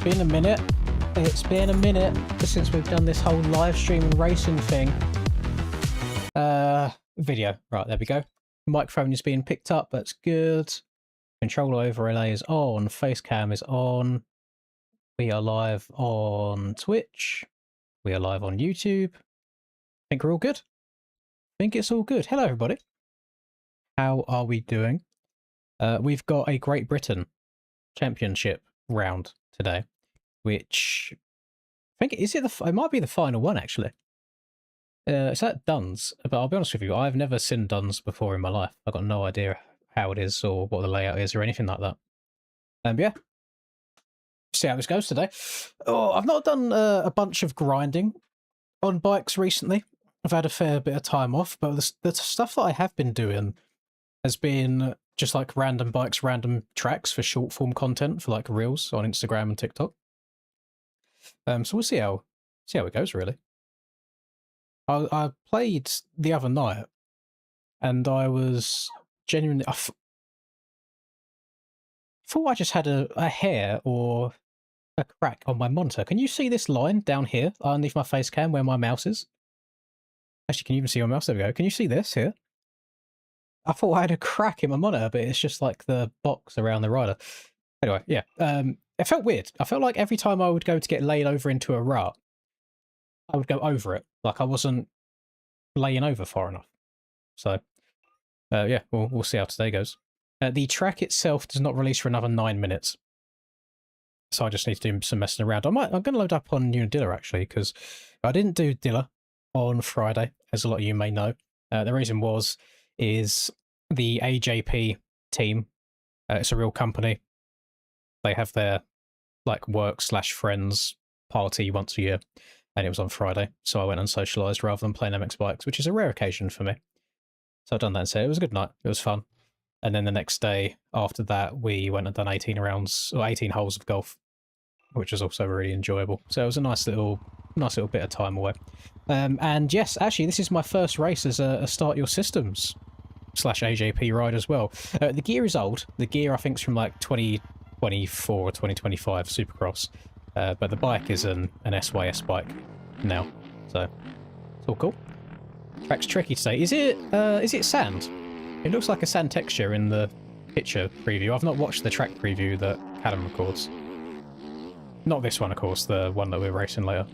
been a minute. It's been a minute since we've done this whole live streaming racing thing. Video. Right, there we go. Microphone is being picked up. That's good. Controller overlay is on. Facecam is on. We are live on Twitch. We are live on YouTube. I think we're all good. I think it's all good. Hello, everybody. How are we doing? We've got a Great Britain Championship round today, which I think it might be the final one actually. It's at Duns, but I'll be honest with you, I've never seen Duns before in my life. I've got no idea how it is or what the layout is or anything like that. Yeah, see how this goes today. Oh, I've not done a bunch of grinding on bikes recently. I've had a fair bit of time off, but the stuff that I have been doing has been just like random bikes, random tracks for short form content for like reels on Instagram and TikTok. So we'll see how it goes really. I played the other night, and I was genuinely. I thought I just had a hair or a crack on my monitor. Can you see this line down here underneath my face cam where my mouse is? Actually, can you even see my mouse? There we go. Can you see this here? I thought I had a crack in my monitor, but it's just like the box around the rider. Anyway, yeah. It felt weird. I felt like every time I would go to get laid over into a rut, I would go over it. Like I wasn't laying over far enough. So, yeah, we'll see how today goes. The track itself does not release for another 9 minutes. So I just need to do some messing around. I'm going to load up on Unadilla actually, because I didn't do Dilla on Friday, as a lot of you may know. The reason is the AJP team. It's a real company. They have their like work/friends party once a year, and it was on Friday, so I went and socialised rather than playing MX bikes, which is a rare occasion for me. So I've done that instead. It was a good night. It was fun. And then the next day after that, we went and done 18 holes of golf, which was also really enjoyable. So it was a nice little bit of time away. And yes, actually, this is my first race as a Start Your Systems /AJP ride as well. The gear is old. The gear I think is from like 2024 or 2025 Supercross, but the bike is an SYS bike now, so it's all cool. Track's tricky today. Is it sand? It looks like a sand texture in the picture preview. I've not watched the track preview that Callum records. Not this one, of course, the one that we're racing later.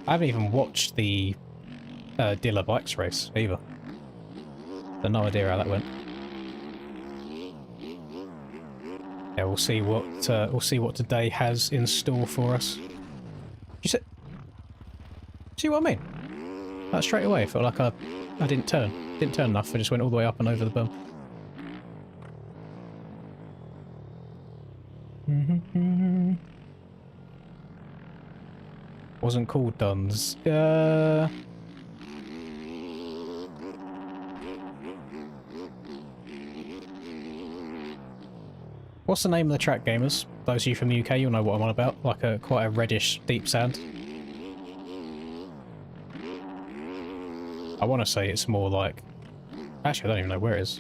I haven't even watched the Dilla Bikes race either. So no idea how that went. Yeah, we'll see what today has in store for us. See what I mean? Like straight away, I felt like I didn't turn enough. I just went all the way up and over the bump. Wasn't called Duns. What's the name of the track, gamers? Those of you from the UK, you'll know what I'm on about. Like quite a reddish deep sand. I want to say it's more like... Actually, I don't even know where it is.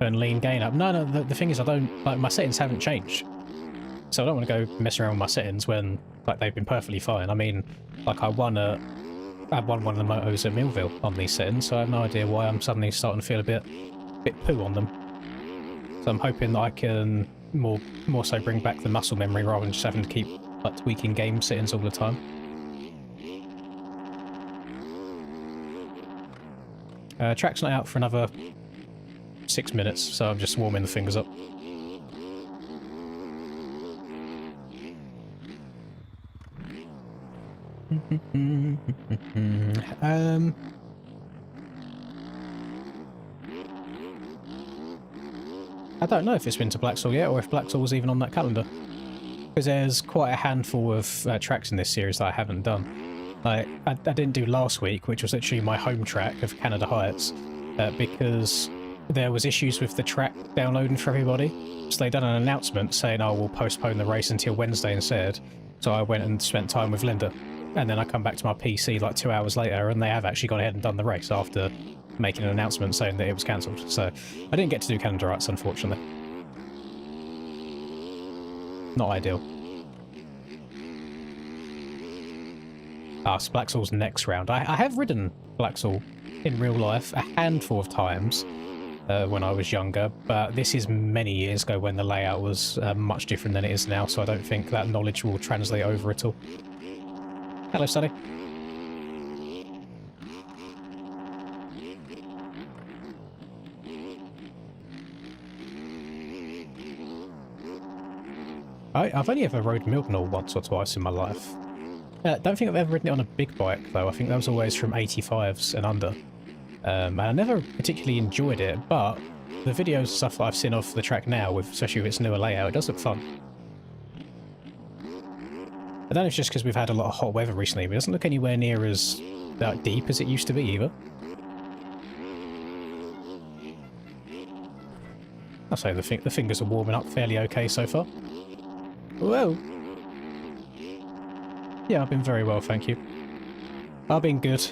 And lean gain up. No, the thing is, I don't... Like, my settings haven't changed. So I don't want to go mess around with my settings when, like, they've been perfectly fine. I mean, like, I won one of the motos at Millville on these settings, so I have no idea why I'm suddenly starting to feel a bit poo on them. So I'm hoping that I can more so bring back the muscle memory rather than just having to keep like tweaking game settings all the time. Track's not out for another 6 minutes, so I'm just warming the fingers up. I don't know if it's been to Blacksall yet, or if Blacksall was even on that calendar. Because there's quite a handful of tracks in this series that I haven't done. Like, I didn't do last week, which was literally my home track of Canada Heights, because there was issues with the track downloading for everybody. So they done an announcement saying, oh, we'll postpone the race until Wednesday instead. So I went and spent time with Linda. And then I come back to my PC like 2 hours later, and they have actually gone ahead and done the race after making an announcement saying that it was cancelled. So I didn't get to do calendar arts, unfortunately. Not ideal. Ah, so Blacksaw's next round. I have ridden Blacksaw in real life a handful of times when I was younger, but this is many years ago when the layout was much different than it is now, so I don't think that knowledge will translate over at all. Hello, Sonny. I've only ever rode Milknall once or twice in my life. Don't think I've ever ridden it on a big bike, though. I think that was always from 85s and under. And I never particularly enjoyed it, but the videos and stuff that I've seen off the track now, especially with its newer layout, it does look fun. I don't know if it's just because we've had a lot of hot weather recently, but it doesn't look anywhere near as deep as it used to be either. I'll say the fingers are warming up fairly okay so far. Whoa! Yeah, I've been very well, thank you. I've been good.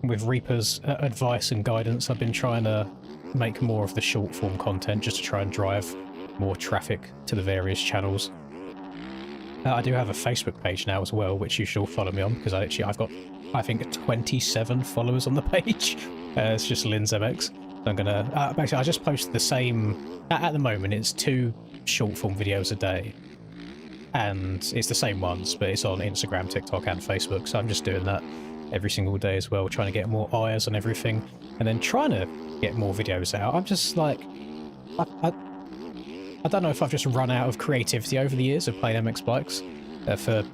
With Reaper's advice and guidance, I've been trying to make more of the short form content just to try and drive more traffic to the various channels. I do have a Facebook page now as well, which you should all follow me on, because I've got, I think, 27 followers on the page. It's just LinzMX. I'm gonna, basically I just post the same, at the moment it's 2 short form videos a day. And it's the same ones, but it's on Instagram, TikTok and Facebook, so I'm just doing that every single day as well, trying to get more eyes on everything, and then trying to get more videos out. I'm just like, I don't know if I've just run out of creativity over the years of playing MX bikes for,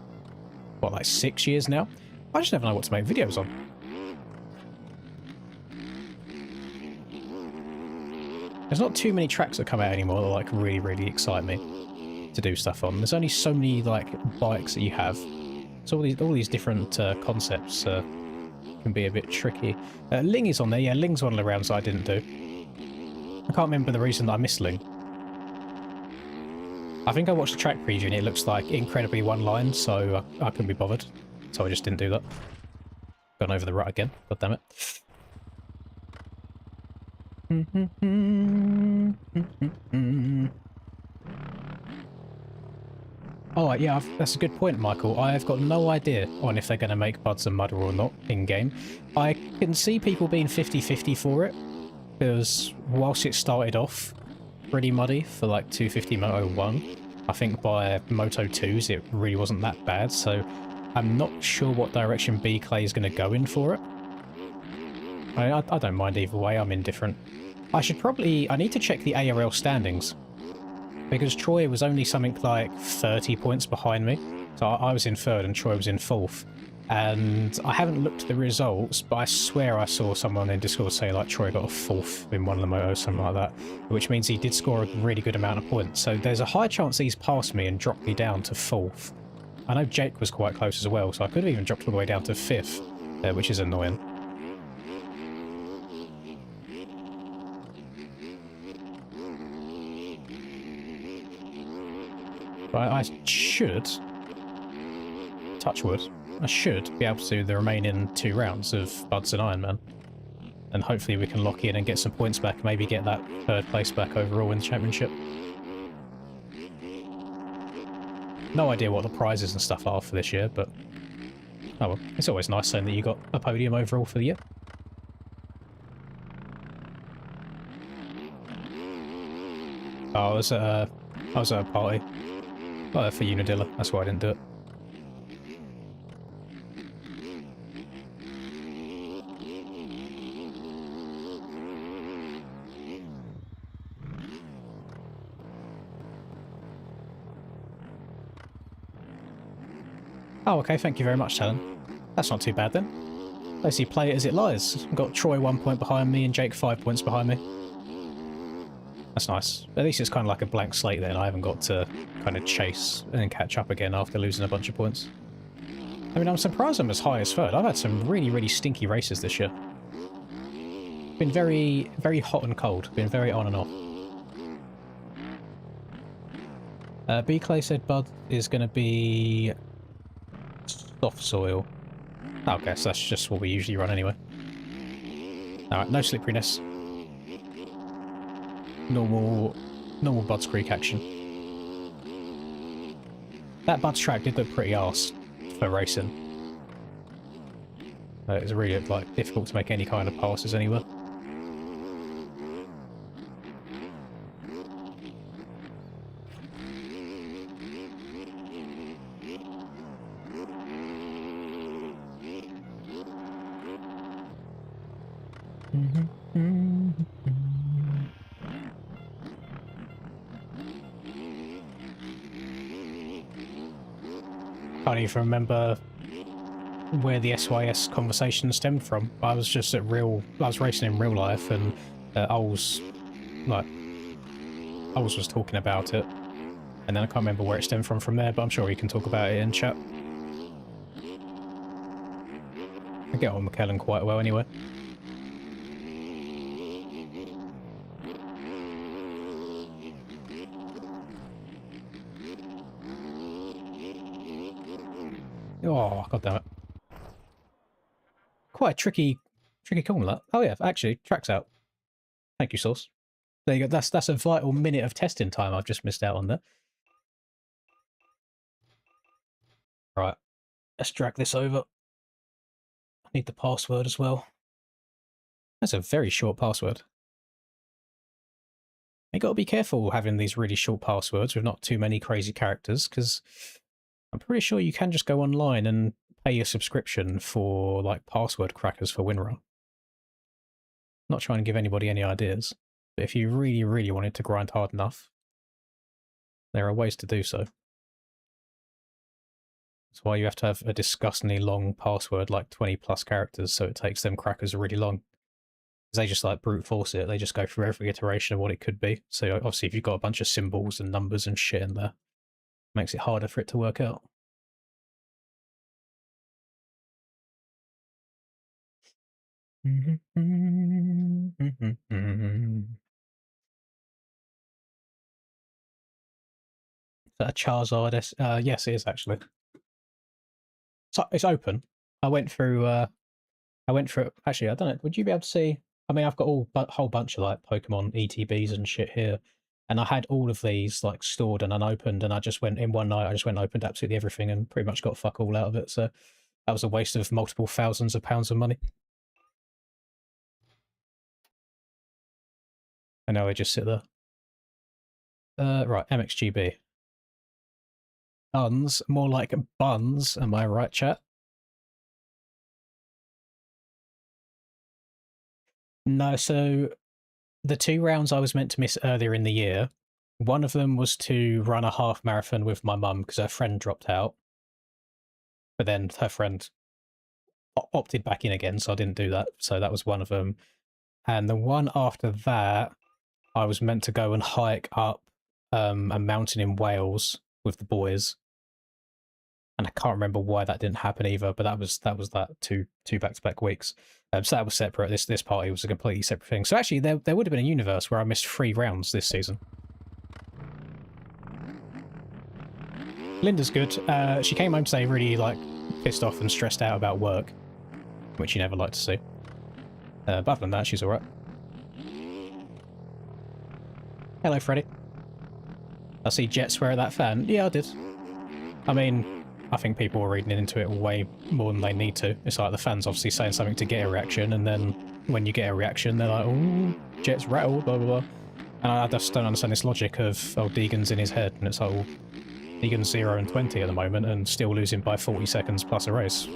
what, like 6 years now? I just never know what to make videos on. There's not too many tracks that come out anymore that like really excite me to do stuff on. There's only so many like bikes that you have. So all these different concepts can be a bit tricky. Ling is on there. Yeah, Ling's one of the rounds that I didn't do. I can't remember the reason that I missed Ling. I think I watched the track preview and it looks like incredibly one-line, so I couldn't be bothered. So I just didn't do that. Gone over the rut again. God damn it. Oh, yeah, that's a good point, Michael. I've got no idea on if they're going to make Buds and Mudder or not in-game. I can see people being 50-50 for it, because whilst it started off pretty muddy for like 250 Moto 1, I think by Moto 2s it really wasn't that bad, so I'm not sure what direction B-Clay is going to go in for it. I don't mind either way, I'm indifferent. I need to check the ARL standings, because Troy was only something like 30 points behind me. So I was in 3rd and Troy was in 4th. And I haven't looked at the results, but I swear I saw someone in Discord say like Troy got a 4th in one of the motos, something like that. Which means he did score a really good amount of points. So there's a high chance he's passed me and dropped me down to 4th. I know Jake was quite close as well, so I could have even dropped all the way down to 5th, which is annoying. But I should, touch wood, I should be able to do the remaining 2 rounds of Buds and Ironman. And hopefully we can lock in and get some points back, maybe get that 3rd place back overall in the championship. No idea what the prizes and stuff are for this year, but oh well, it's always nice saying that you got a podium overall for the year. Oh, I was at a party. Oh, for Unadilla, that's why I didn't do it. Oh, okay, thank you very much, Talon. That's not too bad then. Basically play it as it lies. Got Troy 1 point behind me and Jake 5 points behind me. That's nice. At least it's kind of like a blank slate then. I haven't got to kind of chase and then catch up again after losing a bunch of points. I mean, I'm surprised I'm as high as 3rd. I've had some really stinky races this year. Been very hot and cold. Been very on and off. B-Clay said Bud is going to be soft soil. Okay, so that's just what we usually run anyway. Alright, no slipperiness. Normal Budds Creek action. That Budds track did look pretty arse for racing. It was really like difficult to make any kind of passes anywhere. Can't even remember where the SYS conversation stemmed from. I was just I was racing in real life, and Ols was talking about it, and then I can't remember where it stemmed from there, but I'm sure we can talk about it in chat. I get on with McKellen quite well anyway. Oh, god damn it. Quite a tricky corner, that. Oh yeah, actually, track's out. Thank you, Source. There you go. That's a vital minute of testing time I've just missed out on there. Right. Let's drag this over. I need the password as well. That's a very short password. You got to be careful having these really short passwords with not too many crazy characters, because I'm pretty sure you can just go online and pay a subscription for like password crackers for WinRAR. Not trying to give anybody any ideas, but if you really, really wanted to grind hard enough, there are ways to do so. That's why you have to have a disgustingly long password, like 20 plus characters, so it takes them crackers really long. They just like brute force it. They just go through every iteration of what it could be. So obviously if you've got a bunch of symbols and numbers and shit in there, it makes it harder for it to work out. Is that a Charizard? Yes, it is actually. So it's open. I went through. Actually, I don't know. Would you be able to see? I mean, I've got a whole bunch of like Pokemon ETBs and shit here, and I had all of these like stored and unopened, and I just went in one night. I just went and opened absolutely everything, and pretty much got fuck all out of it. So that was a waste of multiple thousands of pounds of money. I know I just sit there. Right, MXGB. Buns, more like buns. Am I right, chat? No, so the 2 rounds I was meant to miss earlier in the year, one of them was to run a half marathon with my mum because her friend dropped out. But then her friend opted back in again, so I didn't do that. So that was one of them. And the one after that, I was meant to go and hike up a mountain in Wales with the boys. And I can't remember why that didn't happen either, but that was that two back-to-back weeks. So that was separate. This party was a completely separate thing. So actually, there would have been a universe where I missed 3 rounds this season. Linda's good. She came home today really like pissed off and stressed out about work, which you never like to see. But other than that, she's all right. Hello, Freddy. I see Jet swear at that fan. Yeah, I did. I mean, I think people are reading into it way more than they need to. It's like the fans obviously saying something to get a reaction, and then when you get a reaction, they're like, oh, Jet's rattled, blah, blah, blah. And I just don't understand this logic of, oh, Deegan's in his head, and it's like, well, Deegan's 0 and 20 at the moment, and still losing by 40 seconds plus a race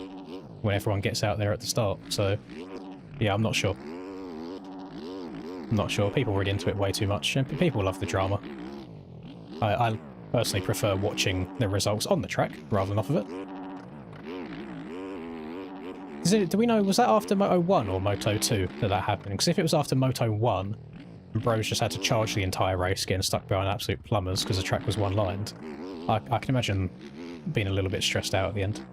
when everyone gets out there at the start. So, yeah, I'm not sure. I'm not sure. People read into it way too much, and people love the drama. I personally prefer watching the results on the track rather than off of it. Do we know, was that after Moto 1 or Moto 2 that happened? Because if it was after Moto 1, Bros just had to charge the entire race, getting stuck behind absolute plumbers because the track was one-lined, I can imagine being a little bit stressed out at the end.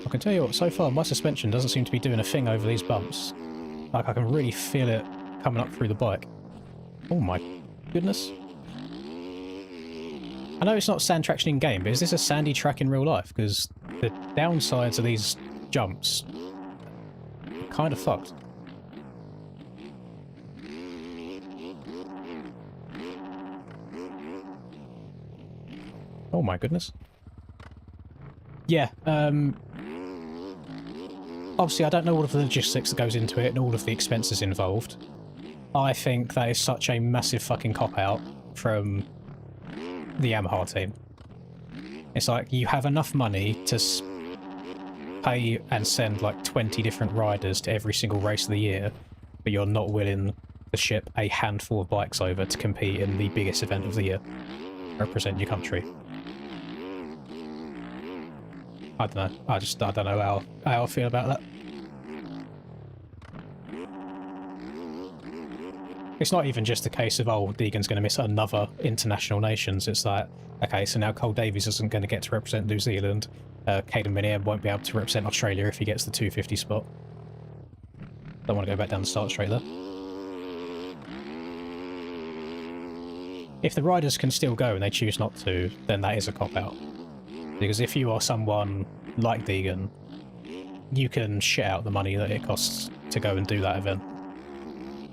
I can tell you what, so far my suspension doesn't seem to be doing a thing over these bumps. Like, I can really feel it coming up through the bike. Oh my goodness. I know it's not sand traction in game, but is this a sandy track in real life? Because the downsides of these jumps are kind of fucked. Oh my goodness. Yeah, obviously I don't know all of the logistics that goes into it and all of the expenses involved. I think that is such a massive fucking cop-out from the Yamaha team. It's like, you have enough money to pay and send like 20 different riders to every single race of the year, but you're not willing to ship a handful of bikes over to compete in the biggest event of the year. Represent your country. I don't know. I don't know how I feel about that. It's not even just a case of, oh, Deegan's going to miss another international nations. It's like, okay, so now Cole Davies isn't going to get to represent New Zealand. Caden Minier won't be able to represent Australia if he gets the 250 spot. Don't want to go back down the start straight there. If the riders can still go and they choose not to, then that is a cop-out. Because if you are someone like Deegan, you can shit out the money that it costs to go and do that event.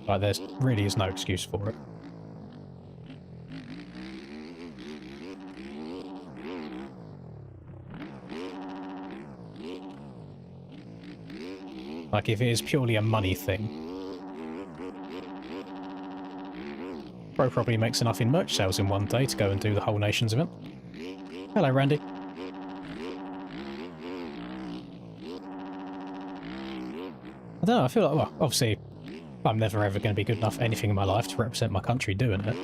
Like, there really is no excuse for it. Like, if it is purely a money thing, Pro probably makes enough in merch sales in one day to go and do the whole Nations event. Hello, Randy. I don't know, I feel like, well, obviously, I'm never ever going to be good enough for anything in my life to represent my country doing it.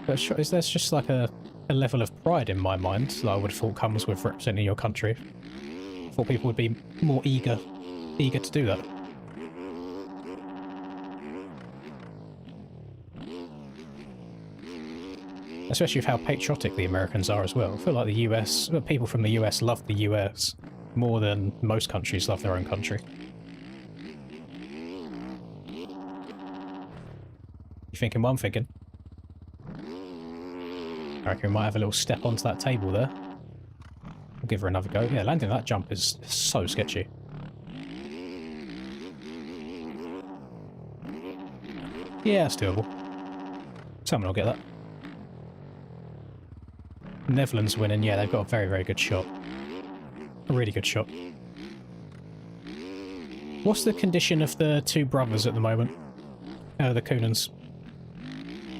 But there's just like a level of pride in my mind that I would have thought comes with representing your country. I thought people would be more eager to do that. Especially with how patriotic the Americans are as well. I feel like the US, people from the US love the US more than most countries love their own country. You thinking what I'm thinking? I reckon we might have a little step onto that table there. We'll give her another go. Yeah, landing that jump is so sketchy. Yeah, it's doable. Someone will get that. Netherlands winning, yeah, they've got a very, very good shot. A really good shot. What's the condition of the two brothers at the moment? The Koonens.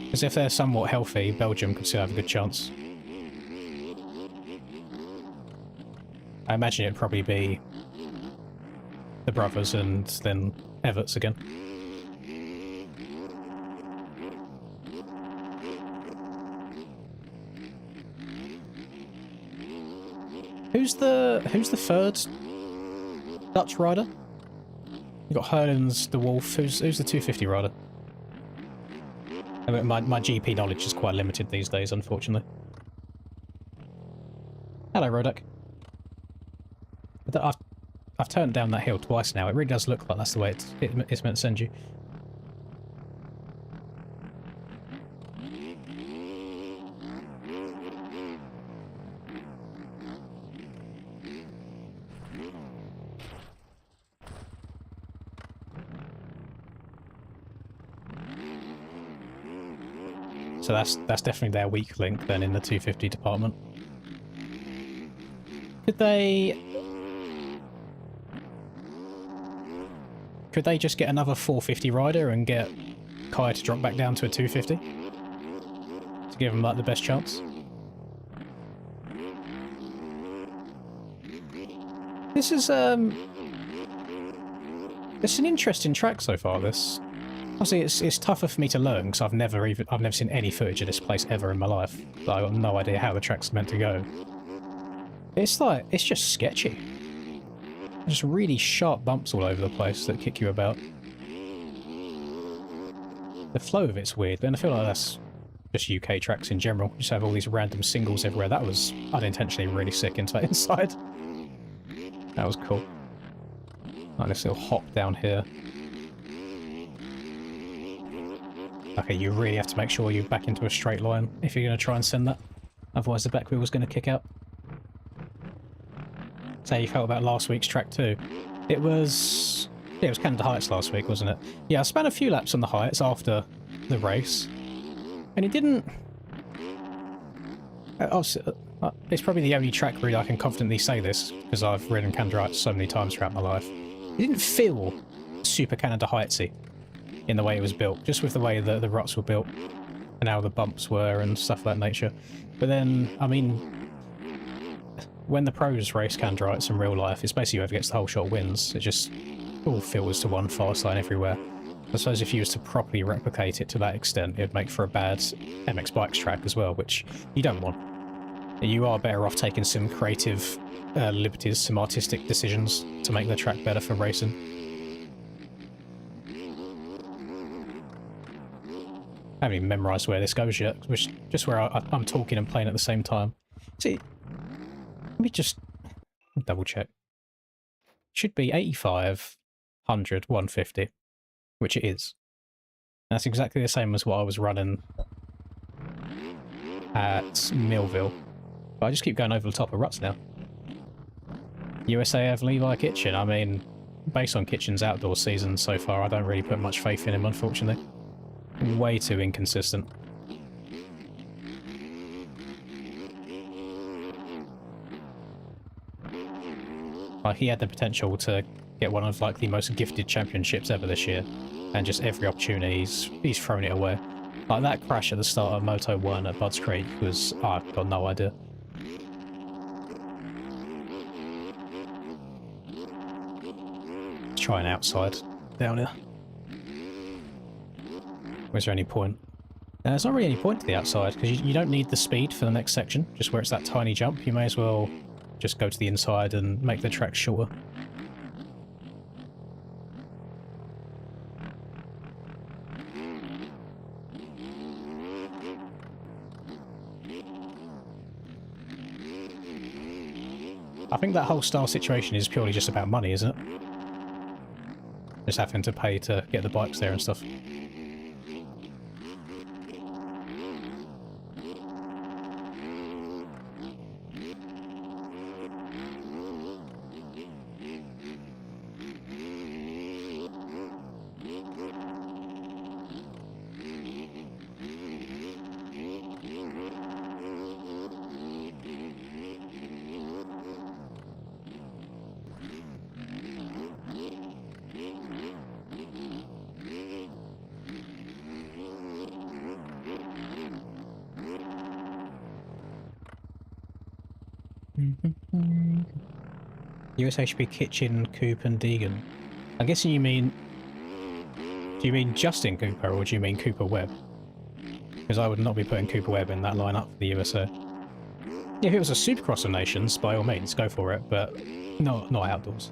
Because if they're somewhat healthy, Belgium could still have a good chance. I imagine it'd probably be the brothers and then Everts again. Who's the third Dutch rider? You got Herlens, the Wolf. Who's the 250 rider? I mean, my GP knowledge is quite limited these days, unfortunately. Hello, Rodak. I've turned down that hill twice now. It really does look like that's the way it's meant to send you. So that's definitely their weak link then in the 250 department. Could they just get another 450 rider and get Kai to drop back down to a 250? To give them like the best chance? This is it's an interesting track so far, this. Obviously, it's tougher for me to learn because I've never seen any footage of this place ever in my life. So I've got no idea how the track's meant to go. It's like, it's just sketchy. Just really sharp bumps all over the place that kick you about. The flow of it's weird, but I feel like that's just UK tracks in general. You just have all these random singles everywhere. That was unintentionally really sick into that inside. That was cool. Like this little hop down here. Okay, you really have to make sure you're back into a straight line if you're going to try and send that. Otherwise the back wheel was going to kick out. So you felt about last week's track too. It was... yeah, it was Canada Heights last week, wasn't it? Yeah, I spent a few laps on the Heights after the race. And it didn't... it's probably the only track really I can confidently say this, because I've ridden Canada Heights so many times throughout my life. It didn't feel super Canada Heightsy in the way it was built, just with the way that the ruts were built and how the bumps were and stuff of that nature. But then, I mean, when the pros race Canada Heights in real life, it's basically whoever gets the whole shot wins. It just all filters to one fast line everywhere. I suppose if you was to properly replicate it to that extent, it'd make for a bad MX Bikes track as well, which you don't want. You are better off taking some creative liberties, some artistic decisions to make the track better for racing. I haven't even memorised where this goes yet, which just where I'm talking and playing at the same time. See, let me just double check. Should be 85, 100, 150, which it is. That's exactly the same as what I was running at Millville. But I just keep going over the top of ruts now. USAF Levi Kitchen, I mean, based on Kitchen's outdoor season so far, I don't really put much faith in him, unfortunately. Way too inconsistent. Like, he had the potential to get one of like the most gifted championships ever this year, and just every opportunity he's thrown it away. Like that crash at the start of Moto 1 at Budds Creek was, oh, I've got no idea. Let's try an outside down here. Was there any point? There's not really any point to the outside, because you don't need the speed for the next section, just where it's that tiny jump. You may as well just go to the inside and make the track shorter. I think that whole style situation is purely just about money, isn't it? Just having to pay to get the bikes there and stuff. USHB Kitchen, Coop and Deegan. I'm guessing you mean... do you mean Justin Cooper or do you mean Cooper Webb? Because I would not be putting Cooper Webb in that lineup for the USA. Yeah, if it was a Supercross of Nations, by all means, go for it, but not outdoors.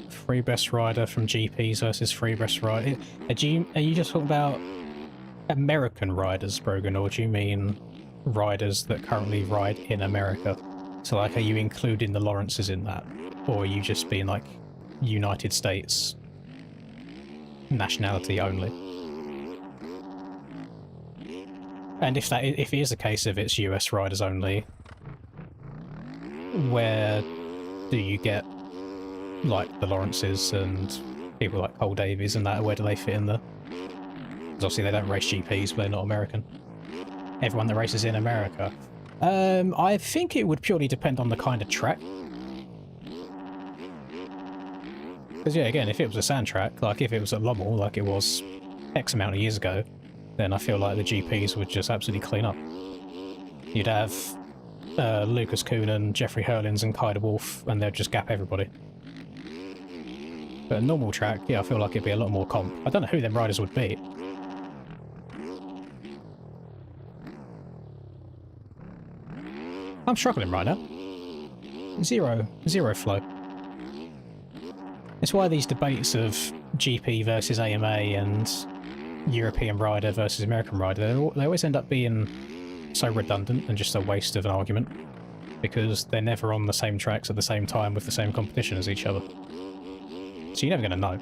Free best rider from GPs versus free best rider. Are you just talking about American riders, Brogan, or do you mean riders that currently ride in America? So, like, are you including the Lawrences in that, or are you just being like United States nationality only? And if it is a case of it's US riders only, where do you get like the Lawrences and people like Cole Davies and that? Where do they fit in there? Because obviously they don't race GPs, but they're not American. Everyone that races in America. I think it would purely depend on the kind of track. Because yeah, again, if it was a sand track, like if it was at Lommel, like it was X amount of years ago, then I feel like the GPs would just absolutely clean up. You'd have Lucas Coonan, Jeffrey Hurlins and Kyder Wolf, and they'd just gap everybody. But a normal track, yeah, I feel like it'd be a lot more comp. I don't know who them riders would be. I'm struggling right now. Zero flow. It's why these debates of GP versus AMA and European rider versus American rider, they always end up being so redundant and just a waste of an argument. because they're never on the same tracks at the same time with the same competition as each other. So you're never going to know.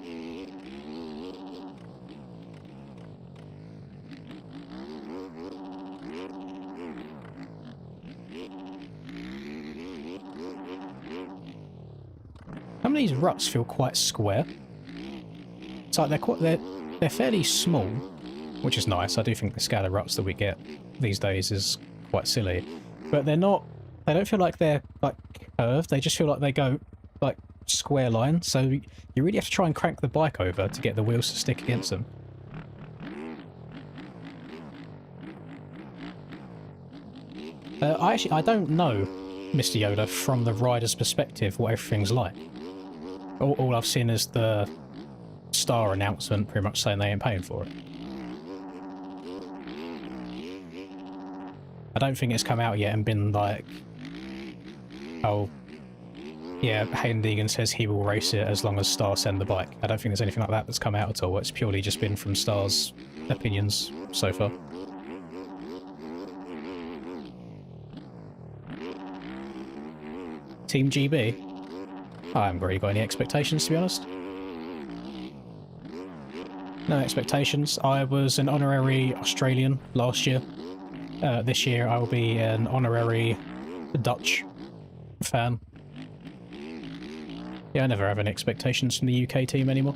Some of these ruts feel quite square. It's like they're fairly small, which is nice. I do think the scale of ruts that we get these days is quite silly, but they're not. They don't feel like they're like curved. They just feel like they go like square lines. So you really have to try and crank the bike over to get the wheels to stick against them. I don't know, Mr. Yoda, from the rider's perspective what everything's like. All I've seen is the Star announcement pretty much saying they ain't paying for it. I don't think it's come out yet and been like, oh, yeah, Hayden Deegan says he will race it as long as Star send the bike. I don't think there's anything like that that's come out at all. It's purely just been from Star's opinions so far. Team GB? I haven't really got any expectations, to be honest. No expectations. I was an honorary Australian last year. This year I will be an honorary Dutch fan. Yeah, I never have any expectations from the UK team anymore.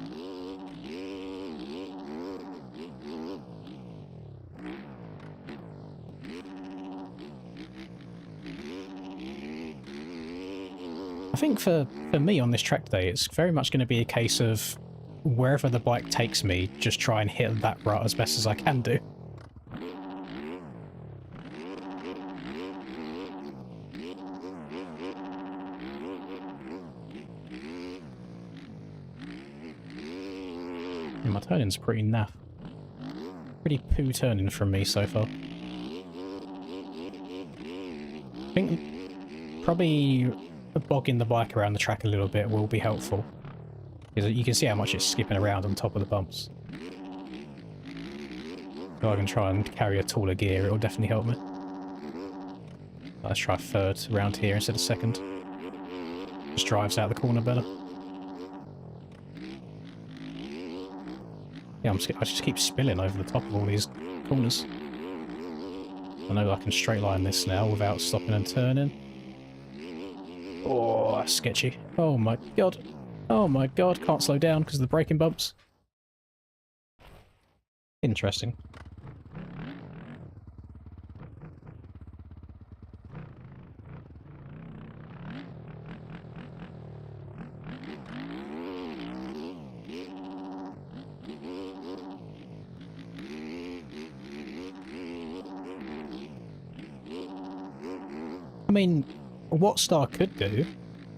I think for me on this track today, it's very much going to be a case of wherever the bike takes me, just try and hit that rut as best as I can do. And my turning's pretty naff. Pretty poo turning from me so far. I think probably bogging the bike around the track a little bit will be helpful. Because you can see how much it's skipping around on top of the bumps. So I can try and carry a taller gear, it'll definitely help me. Let's try third around here instead of second. Just drives out the corner better. Yeah, I just keep spilling over the top of all these corners. I know I can straight line this now without stopping and turning. Oh, that's sketchy. Oh my god. Oh my god, can't slow down because of the braking bumps. Interesting. I mean, what Star could do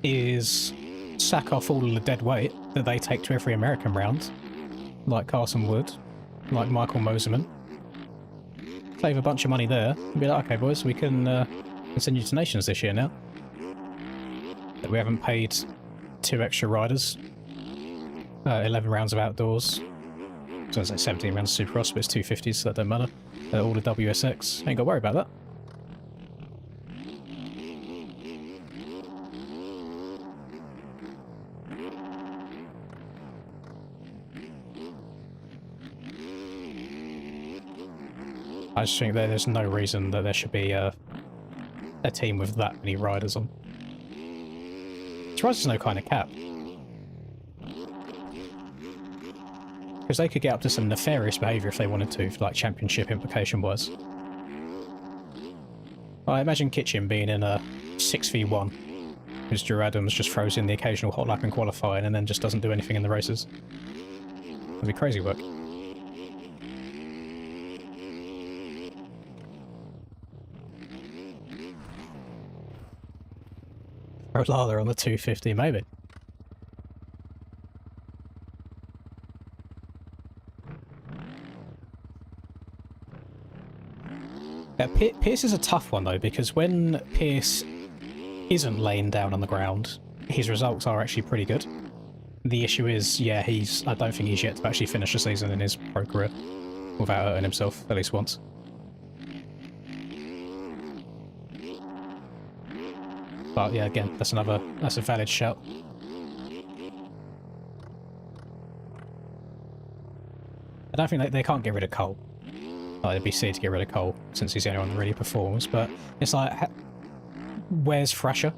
is sack off all of the dead weight that they take to every American round, like Carson Wood, like Michael Moserman. Save a bunch of money there, and be like, okay boys, we can send you to Nations this year now. That we haven't paid 2 extra riders, 11 rounds of outdoors, so it's like 17 rounds of Supercross, but it's 250s, so that don't matter. All the WSX, ain't got to worry about that. I just think that there's no reason that there should be a team with that many riders on. As far as there's no kind of cap. Because they could get up to some nefarious behaviour if they wanted to, like championship implication-wise. I imagine Kitchen being in a 6v1, because Drew Adams just throws in the occasional hot lap in qualifying and then just doesn't do anything in the races. That'd be crazy work. Lala on the 250, maybe. Pierce is a tough one though, because when Pierce isn't laying down on the ground, his results are actually pretty good. The issue is, yeah, I don't think he's yet to actually finish the season in his pro career without hurting himself at least once. But yeah, again, that's a valid shout. I don't think they can't get rid of Cole. Like, it'd be silly to get rid of Cole since he's the only one that really performs. But it's like, where's Thrasher?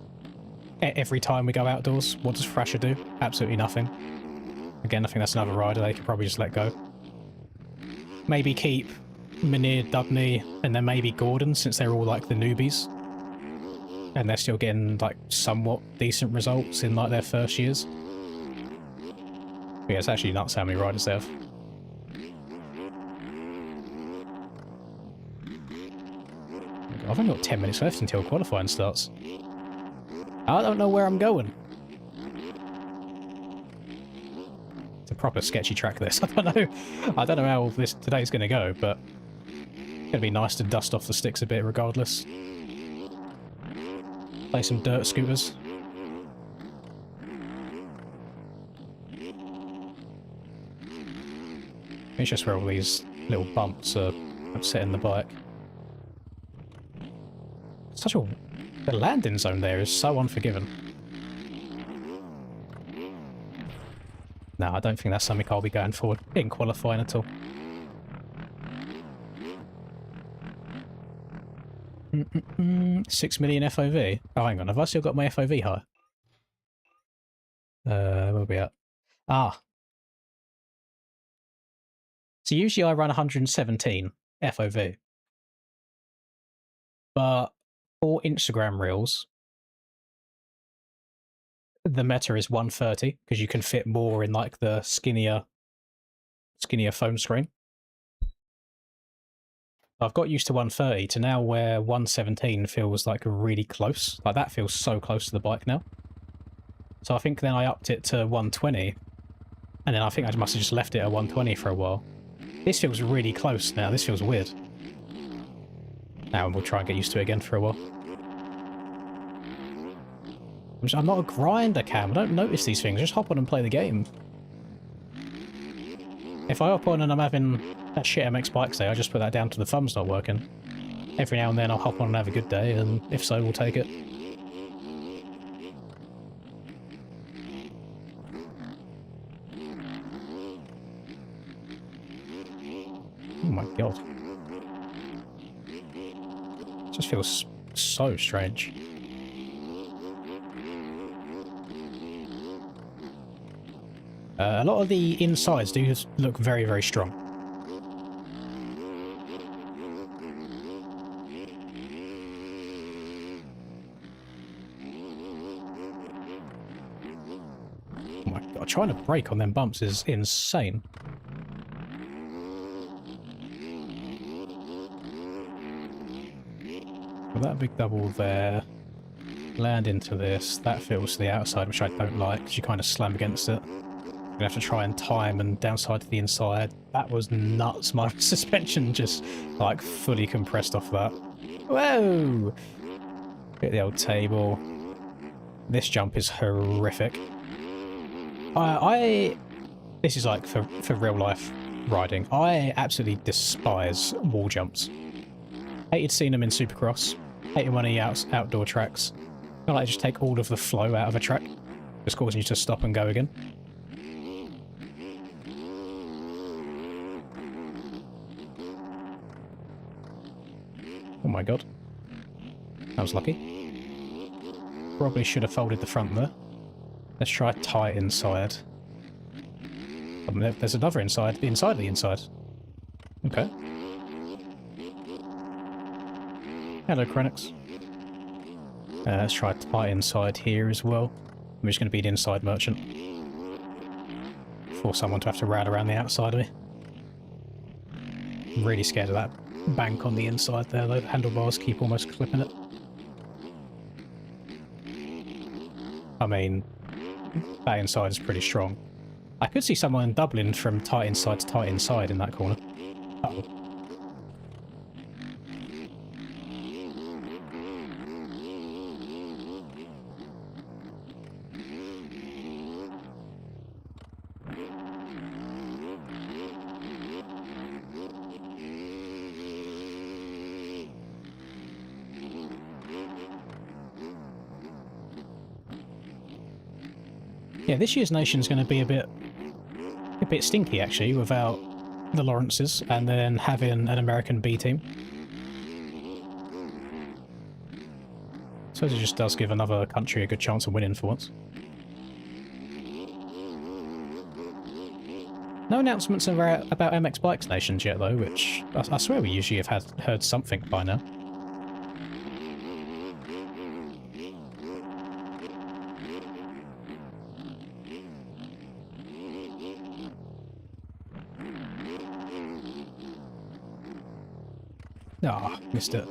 Every time we go outdoors, what does Thrasher do? Absolutely nothing. Again, I think that's another rider they could probably just let go. Maybe keep Munir, Dubney, and then maybe Gordon, since they're all like the newbies. And they're still getting like somewhat decent results in like their first years. But yeah, it's actually nuts how many riders they have. I've only got 10 minutes left until qualifying starts. I don't know where I'm going. It's a proper sketchy track, this. I don't know how today's going to go, but it's going to be nice to dust off the sticks a bit regardless. Play some dirt scooters. It's just where all these little bumps are upsetting the bike. The landing zone there is so unforgiving. No, I don't think that's something I'll be going forward in qualifying at all. Mm-mm-mm. 6 million FOV. Oh, hang on. Have I still got my FOV high? Where are we at? Ah. So usually I run 117 FOV. But for Instagram Reels, the meta is 130 because you can fit more in like the skinnier phone screen. I've got used to 130 to now where 117 feels like really close. Like that feels so close to the bike now. So I think then I upped it to 120 and then I think I must have just left it at 120 for a while. This feels really close now. This feels weird. Now we'll try and get used to it again for a while. I'm not a grinder, Cam. I don't notice these things. Just hop on and play the game. If I hop on and I'm having that shit MX Bikes day, I just put that down to the thumbs not working. Every now and then I'll hop on and have a good day, and if so, we'll take it. Oh my god. It just feels so strange. A lot of the insides do look very, very strong. Oh my god, trying to brake on them bumps is insane. Well, that big double there. Land into this. That feels to the outside, which I don't like, because you kind of slam against it. Gonna have to try and time and downside to the inside. That was nuts. My suspension just like fully compressed off that. Whoa! Hit the old table. This jump is horrific. This is like for real life riding. I absolutely despise wall jumps. Hated seeing them in Supercross. Hated when he outdoor tracks. I feel like just take all of the flow out of a track, just causing you to stop and go again. Oh my god. That was lucky. Probably should have folded the front there. Let's try tight inside. Oh, there's another inside of the inside. Okay. Hello, Krenix. Let's try tight inside here as well. I'm just going to be the inside merchant. For someone to have to ride around the outside of me. I'm really scared of that bank on the inside there, though. The handlebars keep almost clipping it. I mean, that inside is pretty strong. I could see someone doubling from tight inside to tight inside in that corner. Uh-oh. Yeah, this year's nation's going to be a bit stinky actually, without the Lawrences and then having an American B team. So it just does give another country a good chance of winning for once. No announcements about MX Bikes Nations yet though, which I swear we usually have heard something by now. Ah, missed it.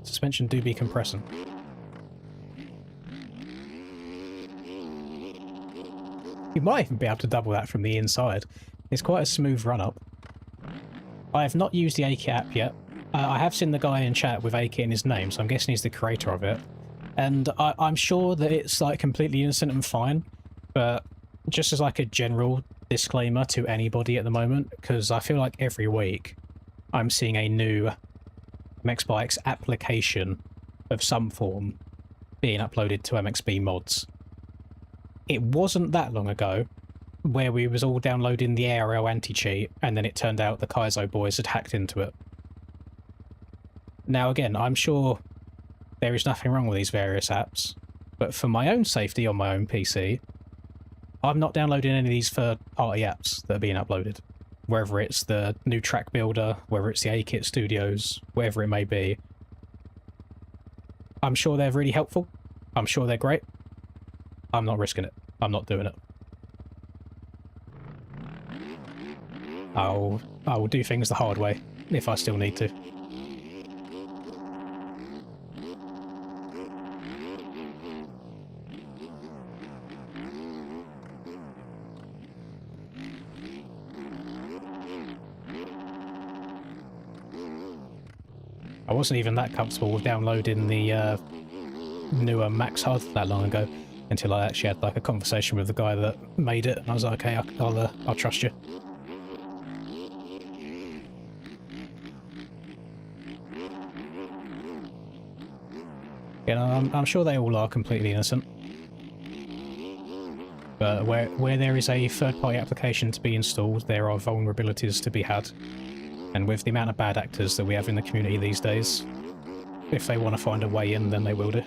Suspension do be compressing. You might even be able to double that from the inside. It's quite a smooth run-up. I have not used the AKIT app yet. I have seen the guy in chat with AKIT in his name, so I'm guessing he's the creator of it. And I'm sure that it's like completely innocent and fine, but just as like a general disclaimer to anybody at the moment, because I feel like every week I'm seeing a new MX Bikes application of some form being uploaded to MXB mods. It wasn't that long ago where we was all downloading the ARL anti-cheat and then it turned out the Kaizo boys had hacked into it. Now again, I'm sure there is nothing wrong with these various apps, but for my own safety on my own PC, I'm not downloading any of these third-party apps that are being uploaded. Whether it's the new track builder, whether it's the AKIT Studios, whatever it may be. I'm sure they're really helpful. I'm sure they're great. I'm not risking it. I'm not doing it. I will do things the hard way if I still need to. I wasn't even that comfortable with downloading the newer Max HUD that long ago until I actually had like a conversation with the guy that made it, and I was like, okay, I'll trust you. Yeah, I'm sure they all are completely innocent. But where there is a third-party application to be installed, there are vulnerabilities to be had. And with the amount of bad actors that we have in the community these days, if they want to find a way in, then they will do.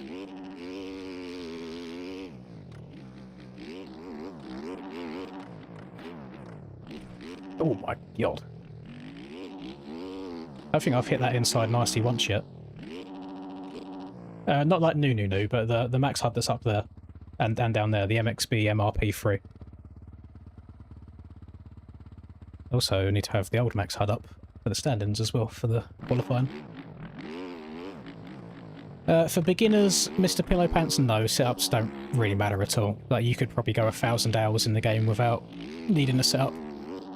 Oh my god. I think I've hit that inside nicely once yet. Not like new, but the Max HUD that's up there, and down there, the MXB MRP3. Also need to have the old Max HUD up for the stand-ins as well, for the qualifying. For beginners, Mr. Pillow Pants, no, setups don't really matter at all. Like, you could probably go 1,000 hours in the game without needing a setup.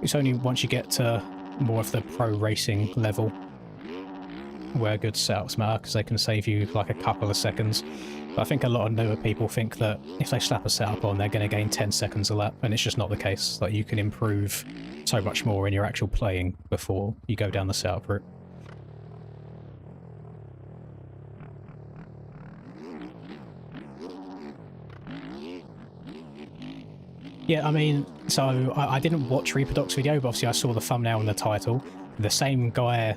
It's only once you get to more of the pro racing level where good setups matter, because they can save you like a couple of seconds. But I think a lot of newer people think that if they slap a setup on, they're going to gain 10 seconds a lap, and it's just not the case. Like, you can improve so much more in your actual playing before you go down the setup route. Yeah, I mean, so I didn't watch Reaperdoc's video, but obviously I saw the thumbnail and the title. The same guy,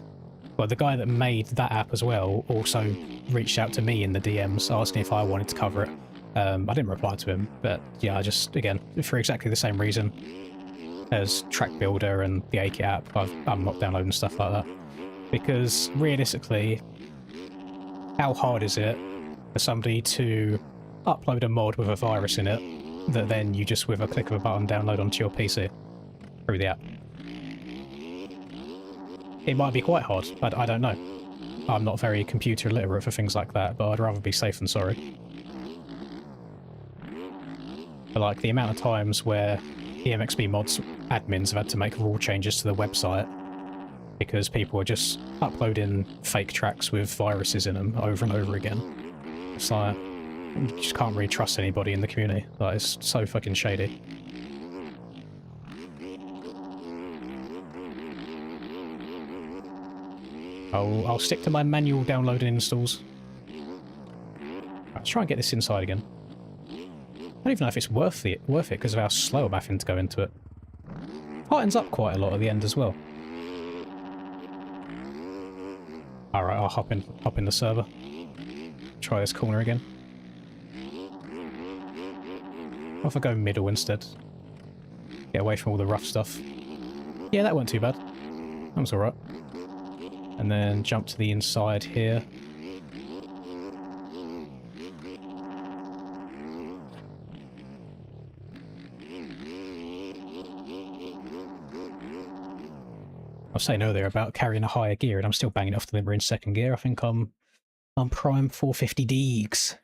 well, the guy that made that app as well, also reached out to me in the DMs asking if I wanted to cover it. I didn't reply to him, but yeah, I just, again, for exactly the same reason as Track Builder and the AKIT app, I'm not downloading stuff like that. Because realistically, how hard is it for somebody to upload a mod with a virus in it that then you just, with a click of a button, download onto your PC through the app? It might be quite hard, but I don't know. I'm not very computer literate for things like that, but I'd rather be safe than sorry. But like, the amount of times where EMXB mods admins have had to make rule changes to the website because people are just uploading fake tracks with viruses in them over and over again. It's like, you just can't really trust anybody in the community. Like, it's so fucking shady. I'll stick to my manual download and installs. Let's try and get this inside again. I don't even know if it's worth it because of how slow I'm having to go into it. Tightens up quite a lot at the end as well. Alright, I'll hop in the server. Try this corner again. What if I go middle instead? Get away from all the rough stuff. Yeah, that wasn't too bad. That was alright. And then jump to the inside here. I was saying earlier about carrying a higher gear, and I'm still banging it off the limber in second gear. I think I'm prime 450 Deegs.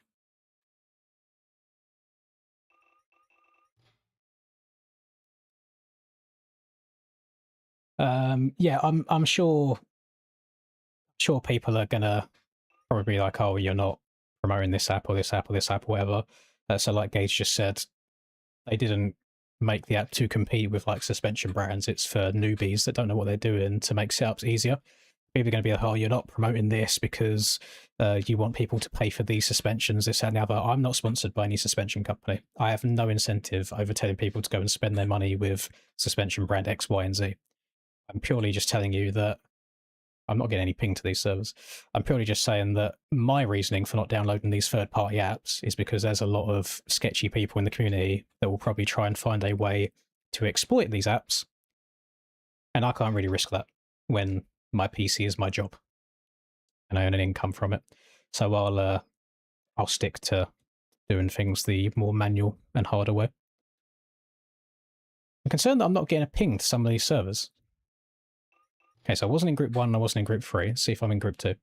Yeah, I'm sure people are gonna probably be like, oh, you're not promoting this app or this app or this app or whatever. So like Gage just said, they didn't make the app to compete with like suspension brands. It's for newbies that don't know what they're doing to make setups easier. People are going to be like, oh, you're not promoting this because you want people to pay for these suspensions, this, that, and the other. I'm not sponsored by any suspension company. I have no incentive over telling people to go and spend their money with suspension brand X, Y, and Z. I'm purely just telling you that I'm not getting any ping to these servers. I'm purely just saying that my reasoning for not downloading these third-party apps is because there's a lot of sketchy people in the community that will probably try and find a way to exploit these apps. And I can't really risk that when my PC is my job and I earn an income from it. So I'll stick to doing things the more manual and harder way. I'm concerned that I'm not getting a ping to some of these servers. Okay, so I wasn't in group 1, I wasn't in group 3. Let's see if I'm in group 2.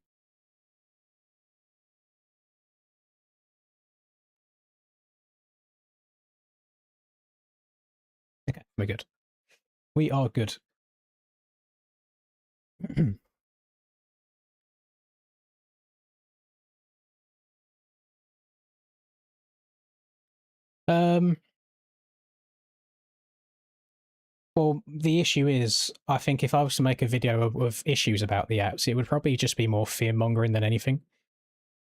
Okay, we're good. We are good. Well, the issue is, I think if I was to make a video of issues about the apps, it would probably just be more fear-mongering than anything.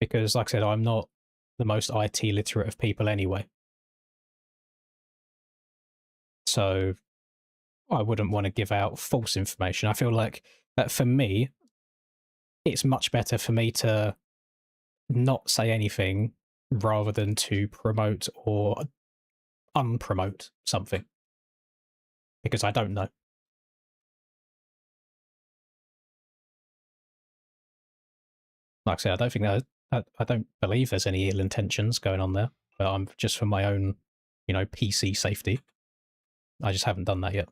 Because, like I said, I'm not the most IT literate of people anyway. So I wouldn't want to give out false information. I feel like that for me, it's much better for me to not say anything rather than to promote or unpromote something. Because I don't know. Like I said, I don't think that I don't believe there's any ill intentions going on there. But I'm just for my own, PC safety. I just haven't done that yet.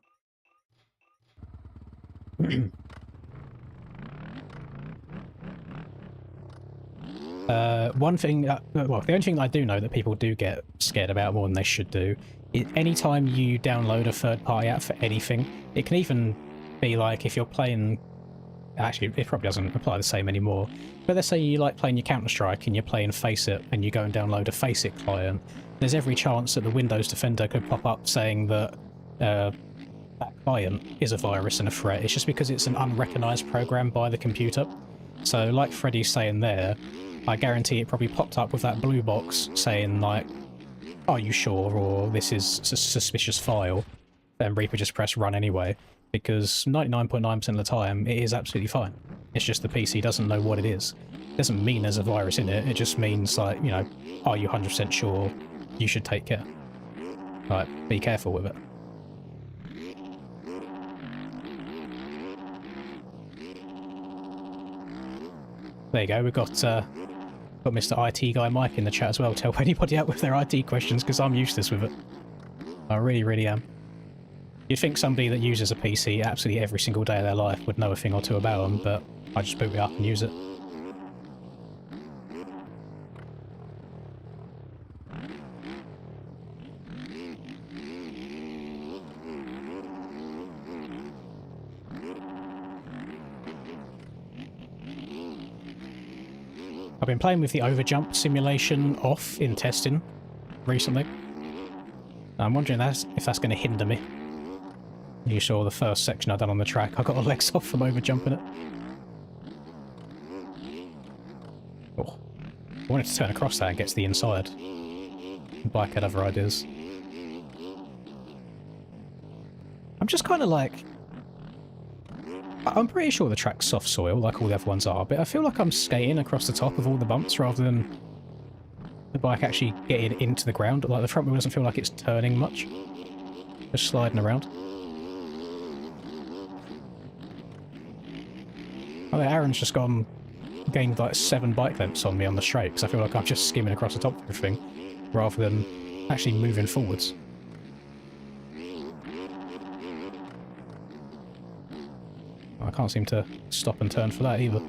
One thing, well, the only thing I do know that people do get scared about more than they should do is anytime you download a third-party app for anything, it can even be like if you're playing. Actually, it probably doesn't apply the same anymore. But let's say you like playing your Counter-Strike and you're playing Faceit and you go and download a Faceit client. There's every chance that the Windows Defender could pop up saying that that client is a virus and a threat. It's just because it's an unrecognised program by the computer. So like Freddy's saying there, I guarantee it probably popped up with that blue box saying like, are you sure? Or this is a suspicious file. Then Reaper just press run anyway. Because 99.9% of the time, it is absolutely fine. It's just the PC doesn't know what it is. It doesn't mean there's a virus in it, it just means, like, are you 100% sure? You should take care. Like, be careful with it. There you go, we've got Mr. IT Guy Mike in the chat as well. Tell anybody out with their IT questions, because I'm useless with it. I really, really am. You'd think somebody that uses a PC absolutely every single day of their life would know a thing or two about them, but I just boot it up and use it. I've been playing with the overjump simulation off in testing recently. I'm wondering if that's going to hinder me. You saw the first section I've done on the track. I got a legs off from overjumping it. wanted to turn across that and get to the inside. The bike had other ideas. I'm just kind of like... I'm pretty sure the track's soft soil, like all the other ones are, but I feel like I'm skating across the top of all the bumps rather than the bike actually getting into the ground. Like, the front wheel doesn't feel like it's turning much. Just sliding around. I think Aaron's just gained like 7 bike lengths on me on the straight, because I feel like I'm just skimming across the top of everything, rather than actually moving forwards. I can't seem to stop and turn for that either.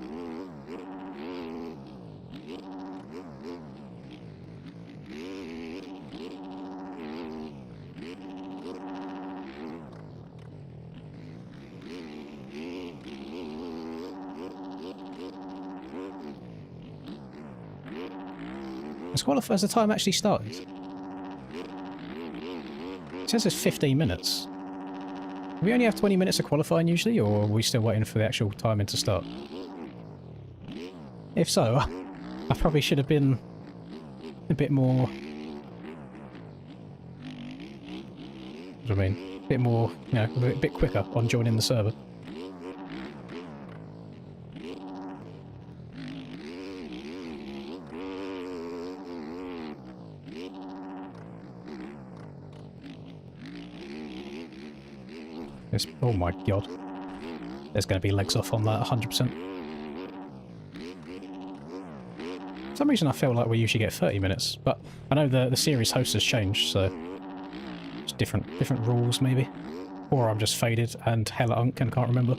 Has the time actually started? It says it's 15 minutes. We only have 20 minutes of qualifying usually, or are we still waiting for the actual timing to start? If so, I probably should have been a bit more... What do I mean? A bit more, you know, a bit quicker on joining the server. Oh my god. There's going to be legs off on that 100%. For some reason I feel like we usually get 30 minutes, but I know the series host has changed, so it's different rules maybe. Or I'm just faded and hella unk and can't remember.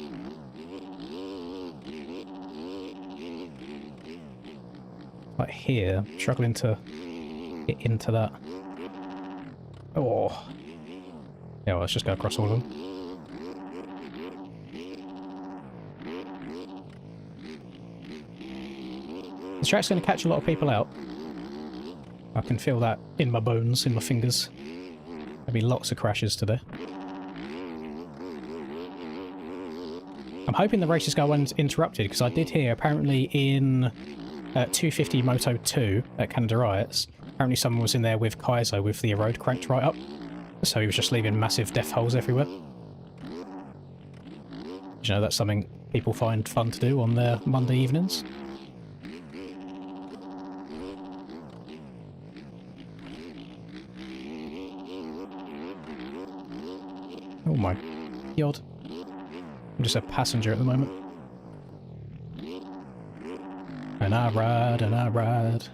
Like here, I'm struggling to get into that. Oh. Yeah, well, let's just go across all of them. The track's going to catch a lot of people out. I can feel that in my bones, in my fingers. There'll be lots of crashes today. I'm hoping the races go uninterrupted, because I did hear apparently in 250 Moto 2 at Canada Riots, apparently someone was in there with Kaizo with the road cranked right up. So he was just leaving massive death holes everywhere. You know, that's something people find fun to do on their Monday evenings. Oh my god. I'm just a passenger at the moment. And I ride, and I ride.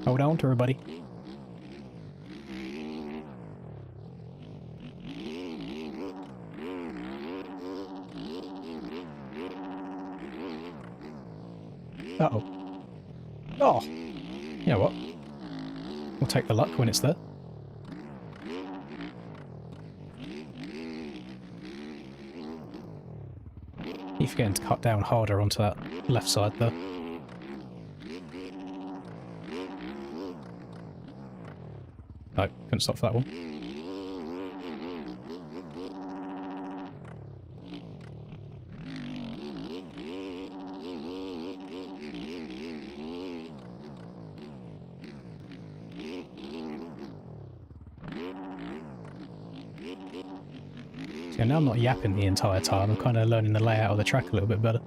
Hold on to her, buddy. Uh-oh. Oh! You know what? We'll take the luck when it's there. Keep forgetting to cut down harder onto that left side there. No, couldn't stop for that one. So now I'm not yapping the entire time, I'm kind of learning the layout of the track a little bit better.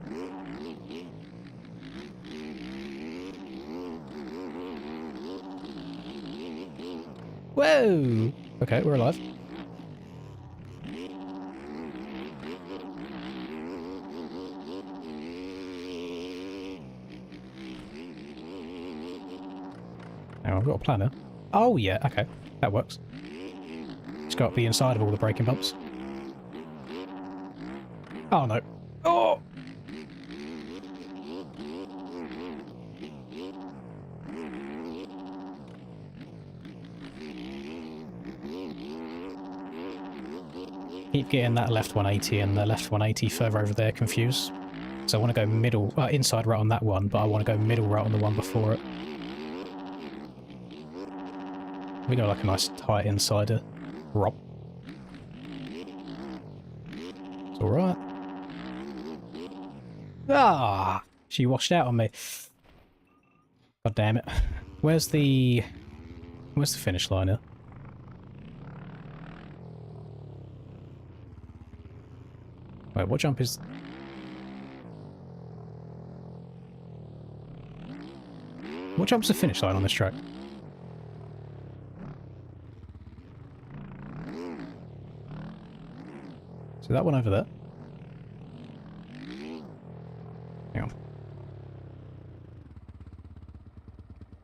Whoa! Okay, we're alive. Now I've got a planner. Oh yeah, okay, that works. Just got to be inside of all the braking bumps. Oh no. Oh! Keep getting that left 180 and the left 180 further over there confused. So I want to go middle, inside right on that one, but I want to go middle right on the one before it. We got like a nice tight insider. Rob. Alright. Ah! She washed out on me. God damn it. Where's the finish line here? Wait, what jump is... What jump's the finish line on this track? So that one over there. Hang on.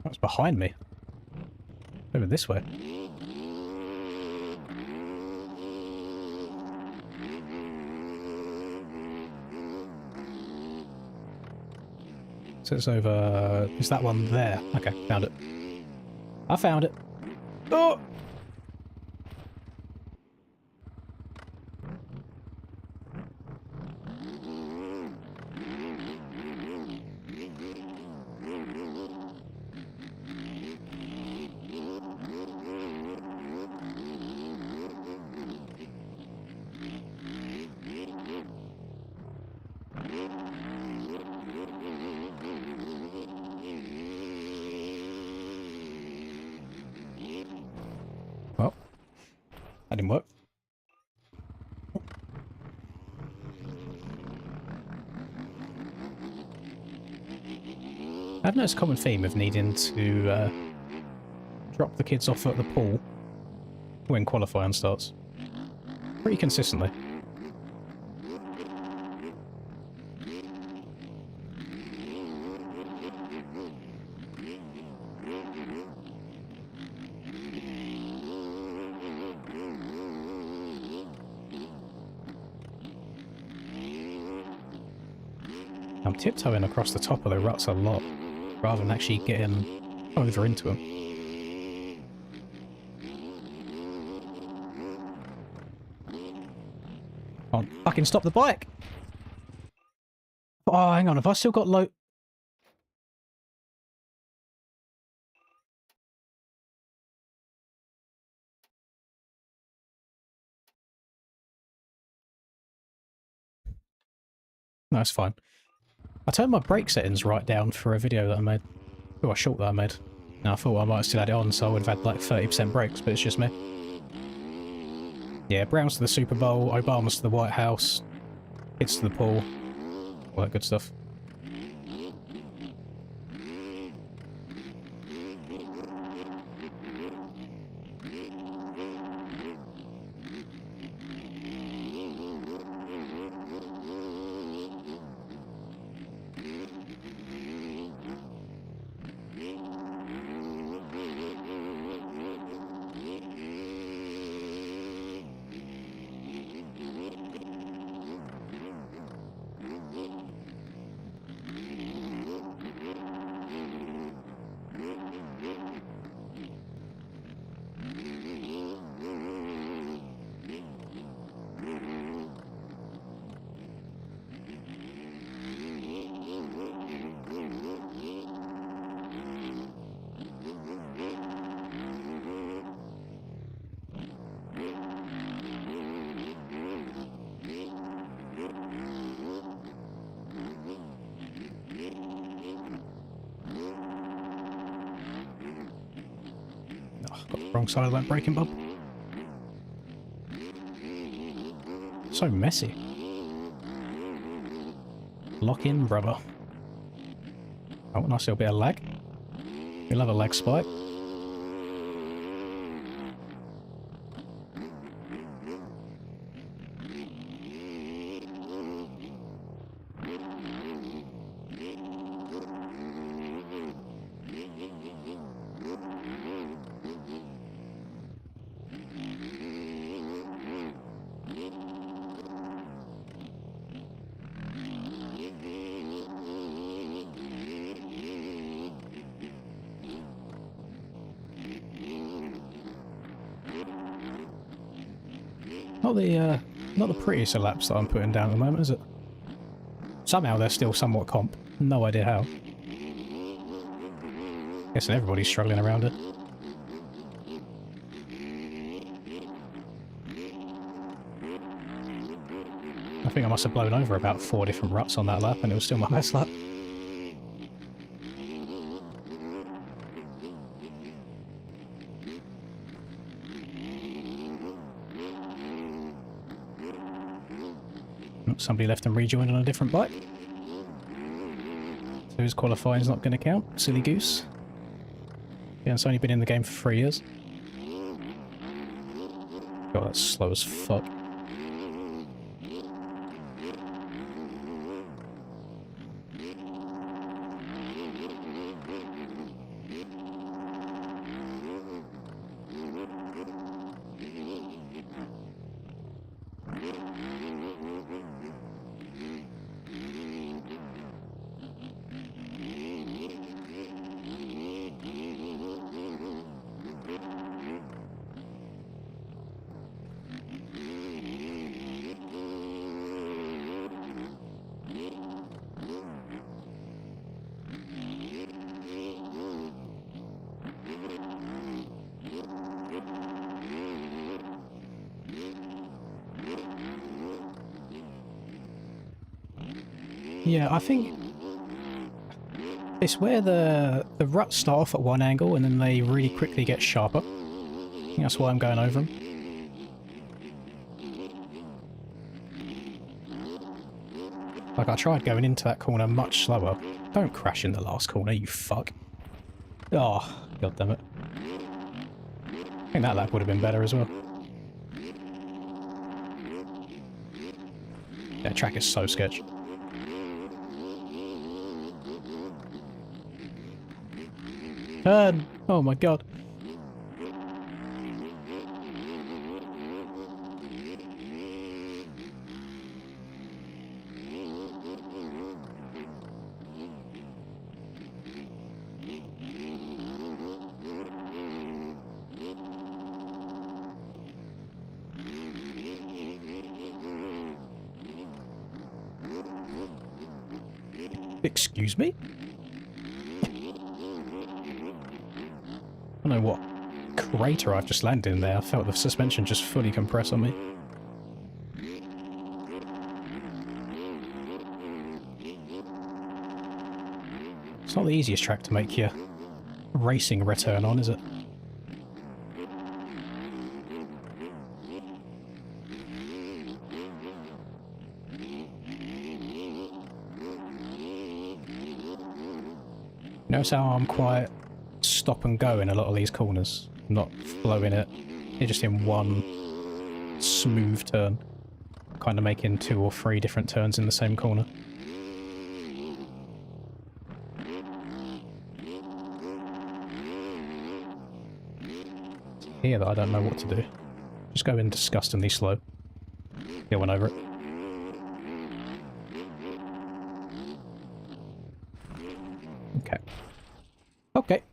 That's behind me. Over this way. So it's over... Is that one there? Okay, found it. I found it. Oh! Well, that didn't work. I've noticed a common theme of needing to drop the kids off at the pool when qualifying starts. Pretty consistently. I'm tiptoeing across the top of the ruts a lot, rather than actually getting over into them. Can't fucking stop the bike! Oh, hang on, have I still got low... No, it's fine. I turned my brake settings right down for a video that I made. Oh, a short that I made. Now I thought I might have still had it on, so I would have had like 30% brakes, but it's just me. Yeah, Browns to the Super Bowl, Obama's to the White House, kids to the pool, all that good stuff. Wrong side of that braking bump. So messy. Lock in, brother. Oh, nice little bit of lag. You'll have a lag spike. Not the prettiest of laps that I'm putting down at the moment, is it? Somehow they're still somewhat comp. No idea how. Guessing everybody's struggling around it. think I must have blown over about 4 different ruts on that lap, and it was still my best lap. Somebody left and rejoined on a different bike. So his qualifying's not going to count. Silly goose. Yeah, it's only been in the game for 3 years. God, that's slow as fuck. Yeah, I think it's where the ruts start off at one angle and then they really quickly get sharper. I think that's why I'm going over them. Like, I tried going into that corner much slower. Don't crash in the last corner, you fuck. Oh, god damn it. I think that lap would have been better as well. That track is so sketch. Turn! Oh my god. Excuse me? I don't know what crater I've just landed in there. I felt the suspension just fully compress on me. It's not the easiest track to make your racing return on, is it? Notice how I'm quite stop and go in a lot of these corners. I'm not flowing it. You're just in one smooth turn. Kind of making 2 or 3 different turns in the same corner. Here that I don't know what to do. Just go in disgustingly slow. Get one over it. Okay. Okay.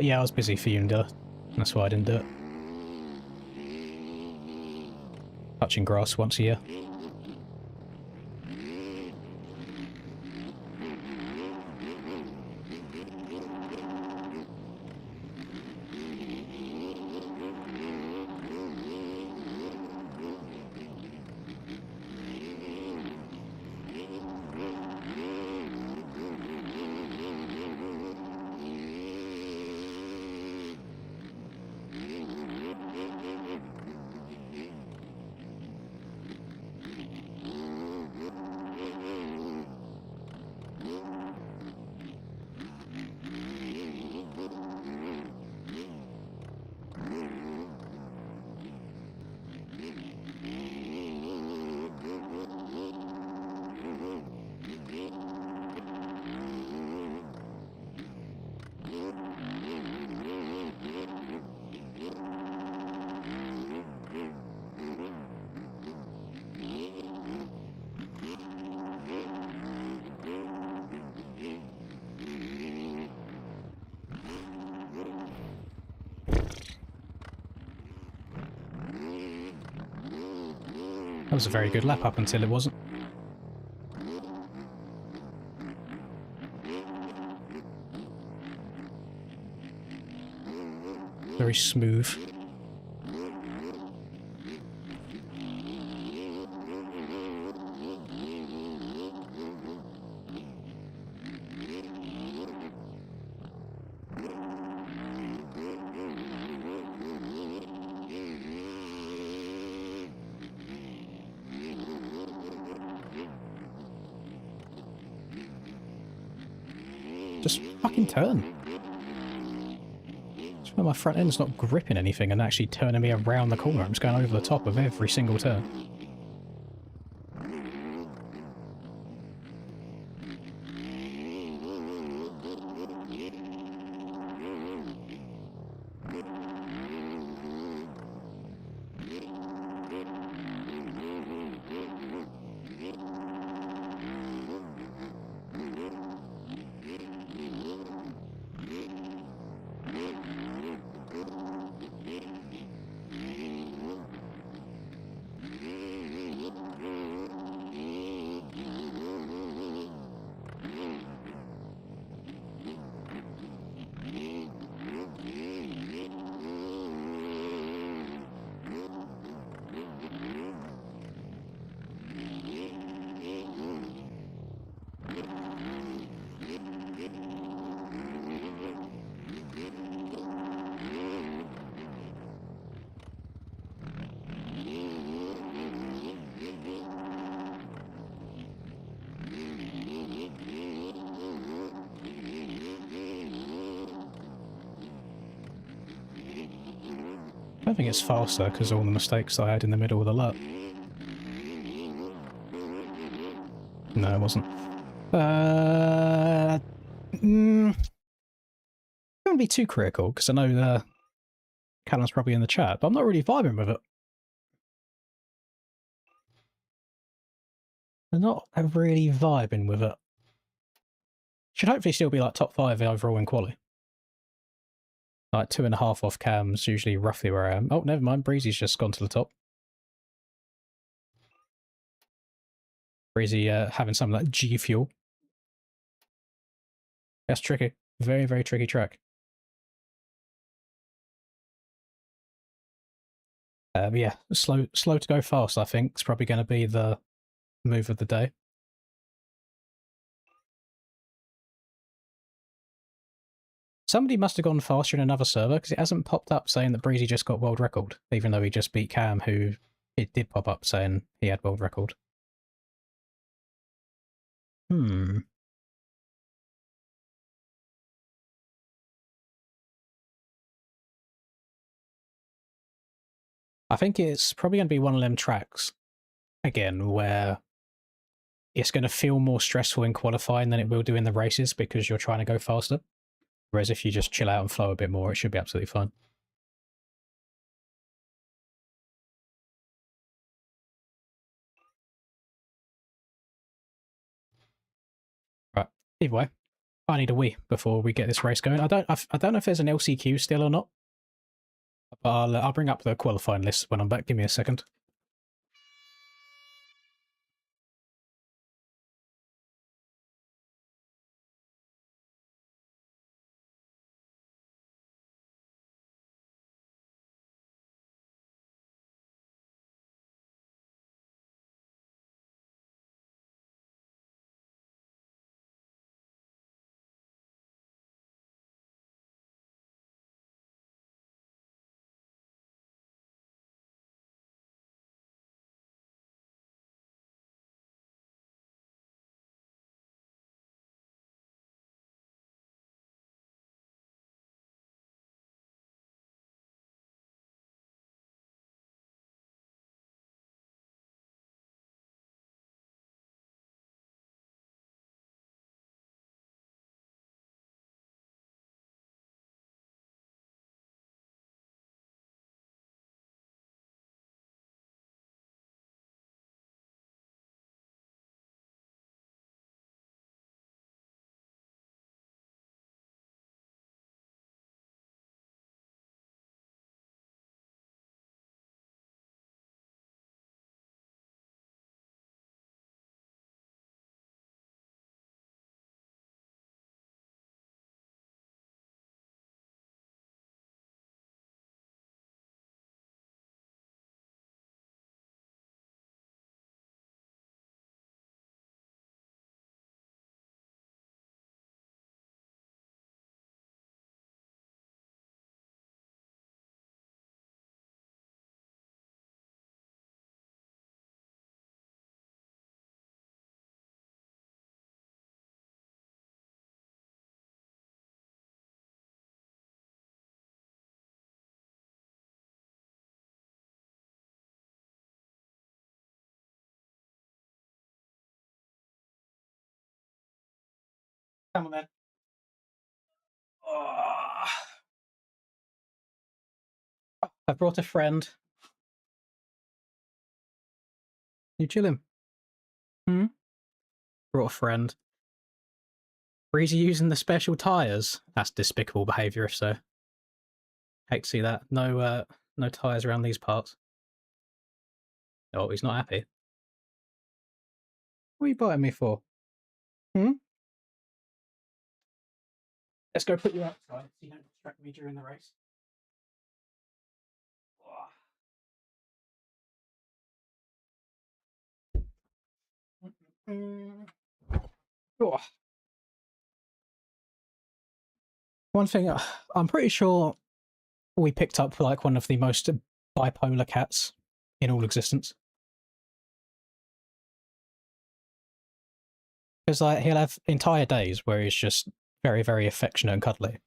Yeah, I was busy for you, that's why I didn't do it. Touching grass once a year. That was a very good lap up until it wasn't. Very smooth. Just fucking turn. Just when my front end's not gripping anything and actually turning me around the corner. I'm just going over the top of every single turn. I don't think it's faster because of all the mistakes I had in the middle of the lap. No, it wasn't. Don't be too critical because I know Callum's probably in the chat, but I'm not really vibing with it. I'm not really vibing with it. Should hopefully still be like top 5 overall in quali. Like 2.5 off cams, usually roughly where I am. Oh, never mind. Breezy's just gone to the top. Breezy having some of that G fuel. That's tricky. Very, very tricky track. But yeah, slow to go fast, I think, is probably going to be the move of the day. Somebody must have gone faster in another server because it hasn't popped up saying that Breezy just got world record, even though he just beat Cam, who it did pop up saying he had world record. I think it's probably going to be one of them tracks, again, where it's going to feel more stressful in qualifying than it will do in the races because you're trying to go faster. Whereas if you just chill out and flow a bit more, it should be absolutely fine. Right. Either way, I need a wee before we get this race going. I don't know if there's an LCQ still or not, but I'll bring up the qualifying list when I'm back. Give me a second. Come on, then. Oh, I brought a friend. You chilling? Hmm? Brought a friend. Breezy using the special tyres. That's despicable behaviour, if so. Hate to see that. No, no tyres around these parts. Oh, he's not happy. What are you biting me for? Hmm? Let's go put you outside so you don't distract me during the race. Oh. One thing, I'm pretty sure we picked up like one of the most bipolar cats in all existence. Because like he'll have entire days where he's just very, very affectionate and cuddly,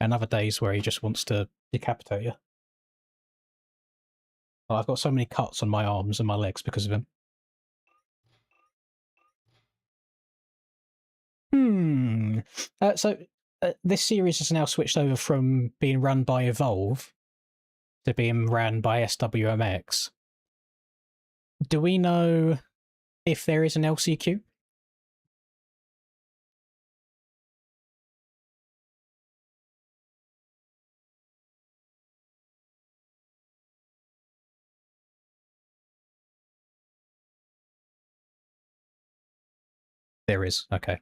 and other days where he just wants to decapitate you. I've got so many cuts on my arms and my legs because of him. So this series has now switched over from being run by Evolve to being ran by SWMX. Do we know if there is an LCQ? There is. Okay.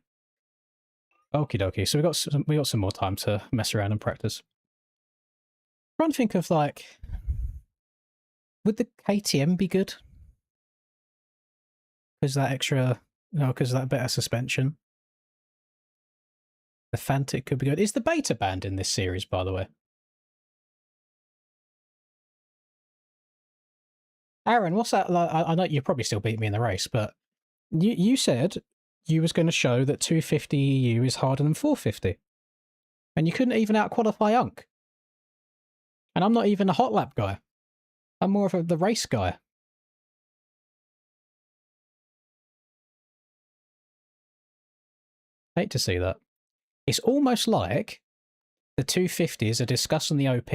Okie dokie. So we got some more time to mess around and practice. I'm trying to think of like, would the KTM be good? Because that extra, no, because that better suspension. The Fantic could be good. Is the Beta banned in this series, by the way? Aaron, what's that? Like, I know you probably still beat me in the race, but you said you was going to show that 250 EU is harder than 450, and you couldn't even out qualify Unk. And I'm not even a hot lap guy. I'm more of the race guy. Hate to see that. It's almost like the 250s are discussing the OP,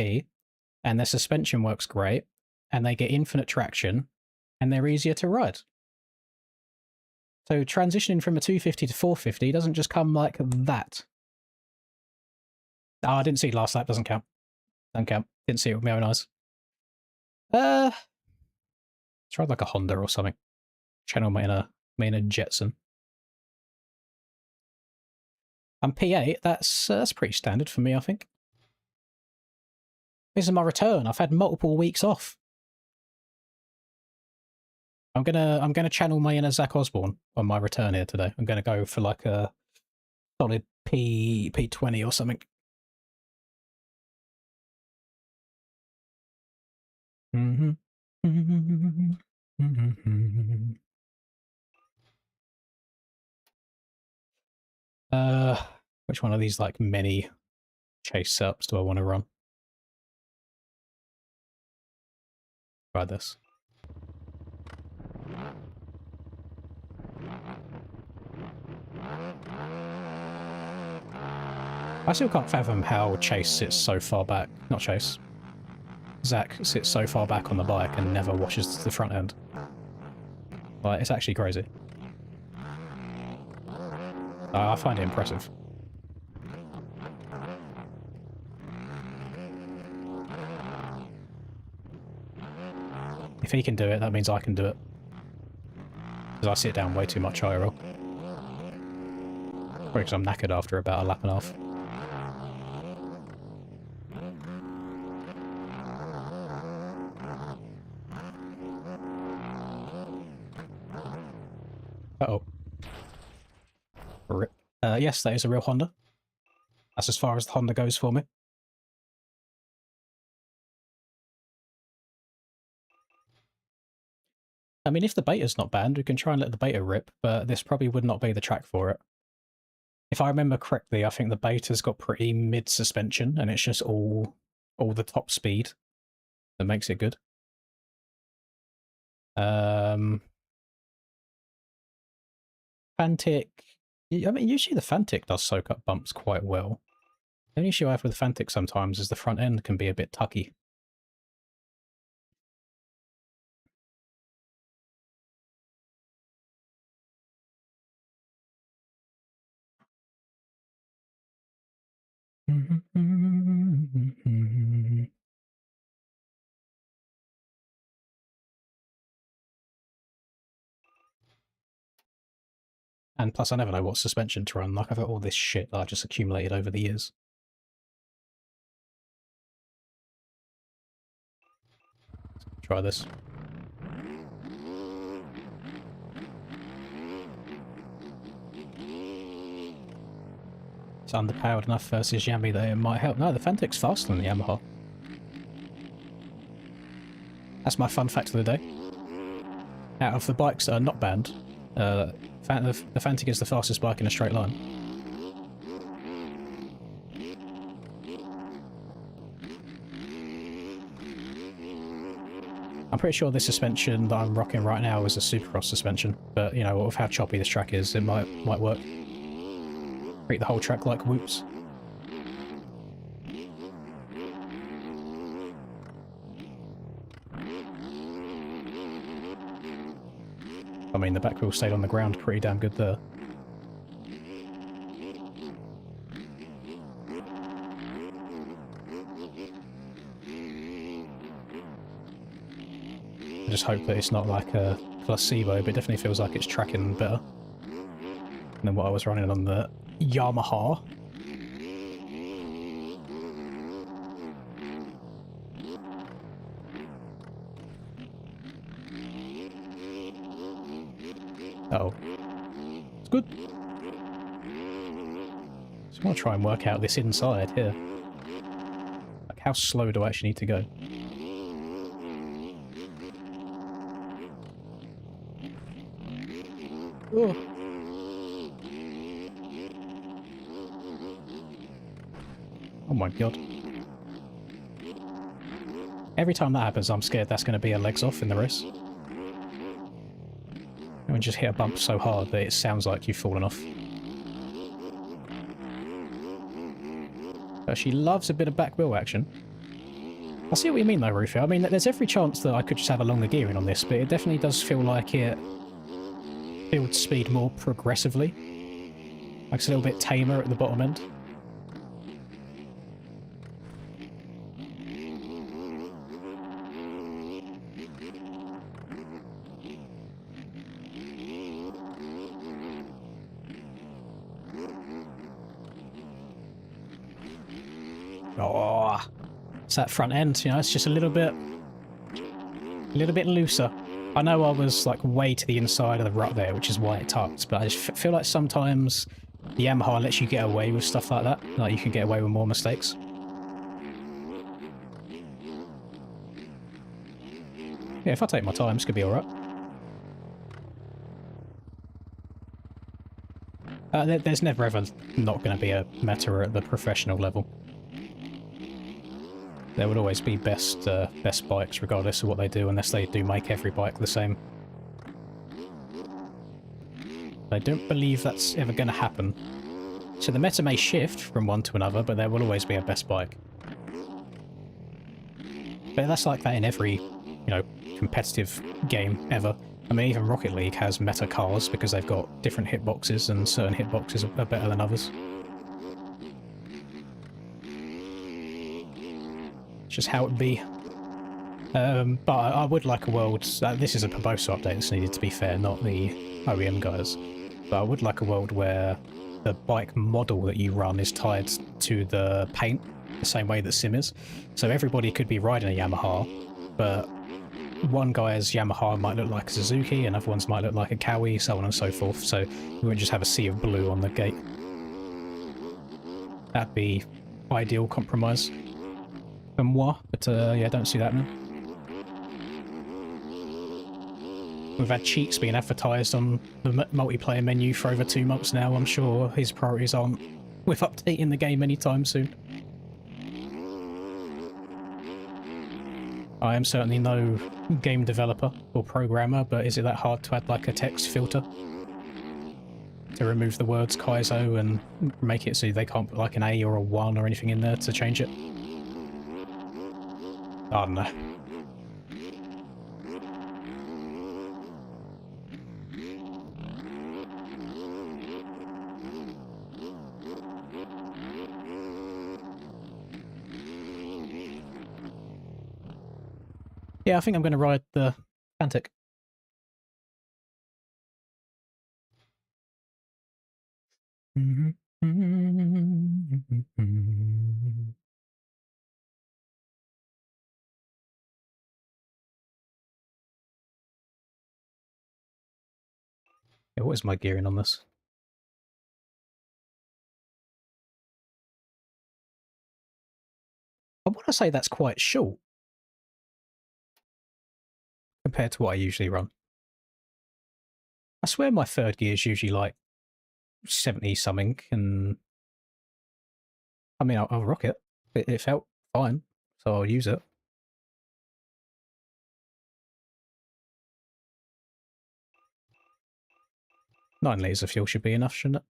and their suspension works great, and they get infinite traction, and they're easier to ride. So transitioning from a 250 to 450 doesn't just come like that. Oh, I didn't see last lap. Doesn't count. Doesn't count. Didn't see it with my own eyes. Tried like a Honda or something. Channel main a Jetson. I'm P8. That's pretty standard for me, I think. This is my return. I've had multiple weeks off. I'm gonna channel my inner Zach Osborne on my return here today. I'm gonna go for like a solid P20 or something. Which one of these like many chase setups do I want to run? Try this. I still can't fathom how Chase sits so far back. Not Chase. Zach sits so far back on the bike and never washes the front end. Like, it's actually crazy. I find it impressive. If he can do it, that means I can do it. Because I sit down way too much IRL. Probably because I'm knackered after about a lap and a half. Uh-oh. Rip. Yes, that is a real Honda. That's as far as the Honda goes for me. I mean, if the beta's not banned, we can try and let the beta rip, but this probably would not be the track for it. If I remember correctly, I think the beta's got pretty mid-suspension, and it's just all the top speed that makes it good. Fantic I mean, usually the Fantic does soak up bumps quite well. The only issue I have with the Fantic sometimes is the front end can be a bit tucky. And plus, I never know what suspension to run. Like, I've got all this shit that I've just accumulated over the years. Try this. It's underpowered enough versus Yami that it might help. No, the Fantic's faster than the Yamaha. That's my fun fact of the day. Out of the bikes that are not banned, the Fantic is the fastest bike in a straight line. I'm pretty sure this suspension that I'm rocking right now is a Supercross suspension, but you know, with how choppy this track is, it might work. Treat the whole track like whoops. I mean, the back wheel stayed on the ground pretty damn good there. I just hope that it's not like a placebo, but it definitely feels like it's tracking better than what I was running on the Yamaha. Uh-oh. It's good. So I want to try and work out this inside here. Like, how slow do I actually need to go? Oh. Oh my god. Every time that happens, I'm scared that's going to be a legs off in the race. And just hit a bump so hard that it sounds like you've fallen off. But she loves a bit of back wheel action. I see what you mean though, Rufio. I mean, there's every chance that I could just have a longer gearing on this, but it definitely does feel like it builds speed more progressively. Like it's a little bit tamer at the bottom end. Oh, it's that front end, you know, it's just a little bit looser. I know I was like way to the inside of the rut there, which is why it tucked, but I just feel like sometimes the Yamaha lets you get away with stuff like that. Like you can get away with more mistakes. Yeah, if I take my time, this could be alright. There's never ever not going to be a meta at the professional level. There would always be best bikes regardless of what they do, unless they do make every bike the same. I don't believe that's ever going to happen. So the meta may shift from one to another, but there will always be a best bike. But that's like that in every, you know, competitive game ever. I mean, even Rocket League has meta cars because they've got different hitboxes, and certain hitboxes are better than others. It's just how it would be. But I would like a world... this is a Proboso update that's needed, to be fair, not the OEM guys. But I would like a world where the bike model that you run is tied to the paint, the same way that Sim is. So everybody could be riding a Yamaha, but one guy's Yamaha might look like a Suzuki, and other ones might look like a Kawi, so on and so forth. So we wouldn't just have a sea of blue on the gate. That'd be ideal compromise. For moi, but yeah, I don't see that now. We've had Cheeks being advertised on the multiplayer menu for over 2 months now. I'm sure his priorities aren't with updating the game anytime soon. I am certainly no game developer or programmer, but is it that hard to add like a text filter to remove the words Kaizo and make it so they can't put like an A or a 1 or anything in there to change it. I don't know. Yeah, I think I'm going to ride the Fantic. Yeah, what is my gearing on this? I want to say that's quite short compared to what I usually run. I swear my third gear is usually like 70 something, and I mean, I'll rock it. It felt fine, so I'll use it. Nine litres of fuel should be enough, shouldn't it?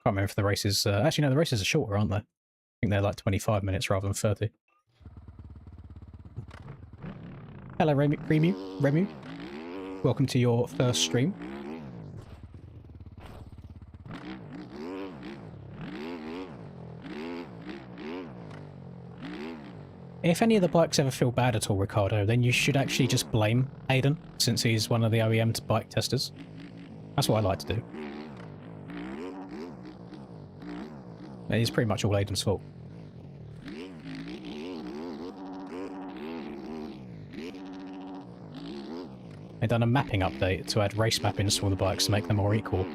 Can't remember if the races... actually, no, the races are shorter, aren't they? I think they're like 25 minutes rather than 30. Hello, Remu. Welcome to your first stream. If any of the bikes ever feel bad at all, Ricardo, then you should actually just blame Aiden, since he's one of the OEM bike testers. That's what I like to do. It's pretty much all Aiden's fault. They've done a mapping update to add race mappings to all the bikes to make them more equal.